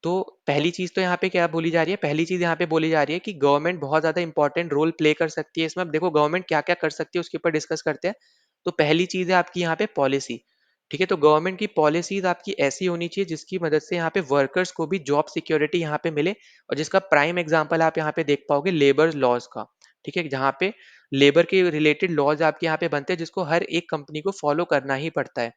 तो पहली चीज तो यहाँ पे क्या बोली जा रही है, पहली चीज यहाँ पे बोली जा रही है कि गवर्नमेंट बहुत ज्यादा इंपॉर्टेंट रोल प्ले कर सकती है इसमें। अब देखो गवर्नमेंट क्या क्या कर सकती है उसके ऊपर डिस्कस करते हैं। तो पहली चीज है आपकी यहाँ पे पॉलिसी। ठीक है, तो गवर्नमेंट की पॉलिसीज आपकी ऐसी होनी चाहिए जिसकी मदद से यहाँ पे वर्कर्स को भी जॉब सिक्योरिटी यहाँ पे मिले, और जिसका प्राइम एग्जाम्पल आप यहाँ पे देख पाओगे लेबर लॉज का। ठीक है, जहाँ पे लेबर के रिलेटेड लॉज आपके यहाँ पे बनते हैं जिसको हर एक कंपनी को फॉलो करना ही पड़ता है।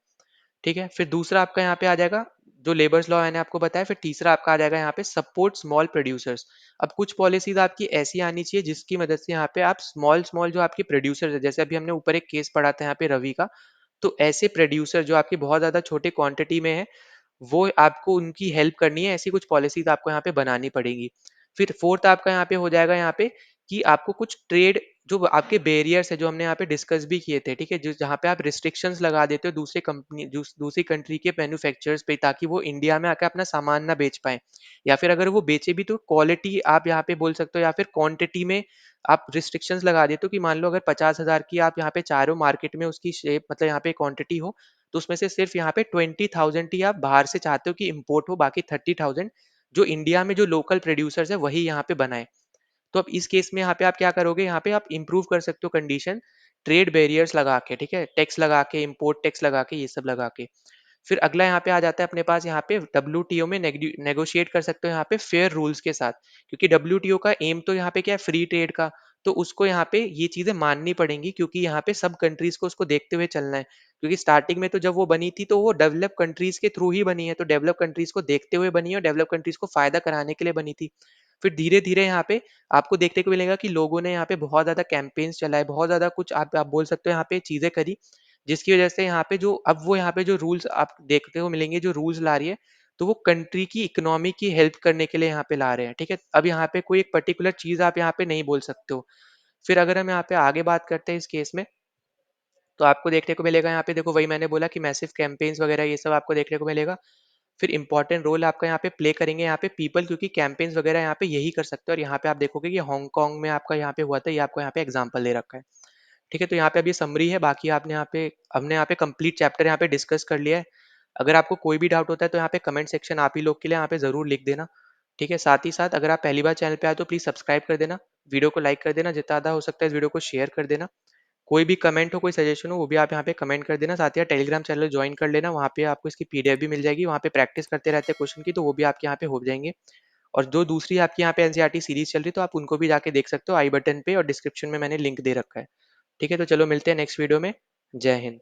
ठीक है, फिर दूसरा आपका यहाँ पे आ जाएगा जो लेबर्स लॉ मैंने आपको बताया। फिर तीसरा आपका आ जाएगा यहाँ पे सपोर्ट स्मॉल प्रोड्यूसर्स। अब कुछ पॉलिसीज आपकी ऐसी आनी चाहिए जिसकी मदद से यहाँ पे आप स्मॉल स्मॉल जो आपके प्रोड्यूसर्स है, जैसे अभी हमने ऊपर एक केस पढ़ा था यहाँ पे रवि का, तो ऐसे प्रोड्यूसर जो आपके बहुत ज्यादा छोटे क्वांटिटी में है, वो आपको उनकी हेल्प करनी है, ऐसी कुछ पॉलिसीज आपको यहाँ पे बनानी पड़ेगी। फिर फोर्थ आपका यहाँ पे हो जाएगा यहाँ पे कि आपको कुछ ट्रेड जो आपके बैरियर्स है जो हमने यहाँ पे डिस्कस भी किए थे, ठीक है, जो जहाँ पे आप रिस्ट्रिक्शंस लगा देते हो दूसरे कंपनी दूसरी कंट्री के मैन्युफैक्चरर्स पे, ताकि वो इंडिया में आकर अपना सामान ना बेच पाए, या फिर अगर वो बेचे भी तो क्वालिटी आप यहाँ पे बोल सकते हो, या फिर क्वांटिटी में आप रिस्ट्रिक्शंस लगा देते हो कि मान लो अगर 50,000 की आप यहाँ पे चाह रहे हो मार्केट में उसकी शेप, मतलब यहाँ पे क्वांटिटी हो, तो उसमें से सिर्फ यहाँ पे 20,000 ही आप बाहर से चाहते हो कि इम्पोर्ट हो, बाकी 30,000 जो इंडिया में जो लोकल प्रोड्यूसर्स है वही यहाँ पे बनाए। तो अब इस केस में यहाँ पे आप क्या करोगे, यहाँ पे आप इंप्रूव कर सकते हो कंडीशन ट्रेड बैरियर्स लगा के, ठीक है, टैक्स लगा के, इम्पोर्ट टैक्स लगा के, ये सब लगा के। फिर अगला यहाँ पे आ जाता है अपने पास, यहाँ पे डब्ल्यूटीओ में नेगोशिएट कर सकते हो यहाँ पे फेयर रूल्स के साथ, क्योंकि डब्ल्यूटीओ का एम तो यहाँ पे क्या है, फ्री ट्रेड का। तो उसको यहाँ पे ये चीजें माननी पड़ेंगी क्योंकि यहाँ पे सब कंट्रीज को उसको देखते हुए चलना है, क्योंकि स्टार्टिंग में तो जब वो बनी थी तो वो डेवलप कंट्रीज के थ्रू ही बनी है, तो डेवलप कंट्रीज को देखते हुए बनी है और डेवलप कंट्रीज को फायदा कराने के लिए बनी थी। फिर धीरे-धीरे यहाँ पे आपको देखने को मिलेगा कि लोगों ने यहाँ पे बहुत ज़्यादा कैंपेन्स चलाए, बहुत ज़्यादा कुछ आप बोल सकते हो यहाँ पे चीज़ें करी, जिसकी वजह से यहाँ पे जो अब वो यहाँ पे जो रूल्स आप देखते हो मिलेंगे, जो रूल्स ला रही है, तो वो कंट्री की इकोनॉमी की हेल्प करने के लिए यहाँ पे ला रहे हैं, ठीक है? अब यहाँ पे कोई एक पर्टिकुलर चीज़ आप यहाँ पे नहीं बोल सकते हो। फिर अगर हम यहाँ पे आगे बात करते हैं इस केस में, तो आपको देखने को मिलेगा यहाँ पे देखो वही मैंने बोला कि मैसिव कैंपेन्स वगैरह ये सब आपको देखने को मिलेगा। फिर इंपॉर्टेंट रोल आपका यहाँ पे प्ले करेंगे यहाँ पे पीपल, क्योंकि कैंपेन्स वगैरह यहाँ पे यही कर सकते हैं और यहाँ पे आप देखोगे कि हांगकांग में आपका यहाँ पे हुआ था, ये आपको यहाँ पे एग्जांपल दे रखा है। ठीक है, तो यहाँ पे अभी समरी है, बाकी आपने यहाँ पे हमने यहाँ पे कंप्लीट चैप्टर यहाँ पे डिस्कस कर लिया है। अगर आपको कोई भी डाउट होता है तो यहाँ पे कमेंट सेक्शन आप ही लोग के लिए यहाँ पे ज़रूर लिख देना। ठीक है, साथ ही साथ अगर आप पहली बार चैनल पे आए तो प्लीज़ सब्सक्राइब कर देना, वीडियो को लाइक कर देना, जितना ज़्यादा हो सकता है इस वीडियो को शेयर कर देना। कोई भी कमेंट हो, कोई सजेशन हो, वो भी आप यहाँ पे कमेंट कर देना। साथ ही आप टेलीग्राम चैनल ज्वाइन कर लेना, वहाँ पे आपको इसकी पीडीएफ भी मिल जाएगी, वहाँ पे प्रैक्टिस करते रहते हैं क्वेश्चन की, तो वो भी आपके यहाँ पे हो जाएंगे। और जो दूसरी आपकी यहाँ पे एनसीईआरटी सीरीज चल रही है तो आप उनको भी जाके देख सकते हो, आई बटन पे और डिस्क्रिप्शन में मैंने लिंक दे रखा है। ठीक है, तो चलो मिलते हैं नेक्स्ट वीडियो में। जय हिंद।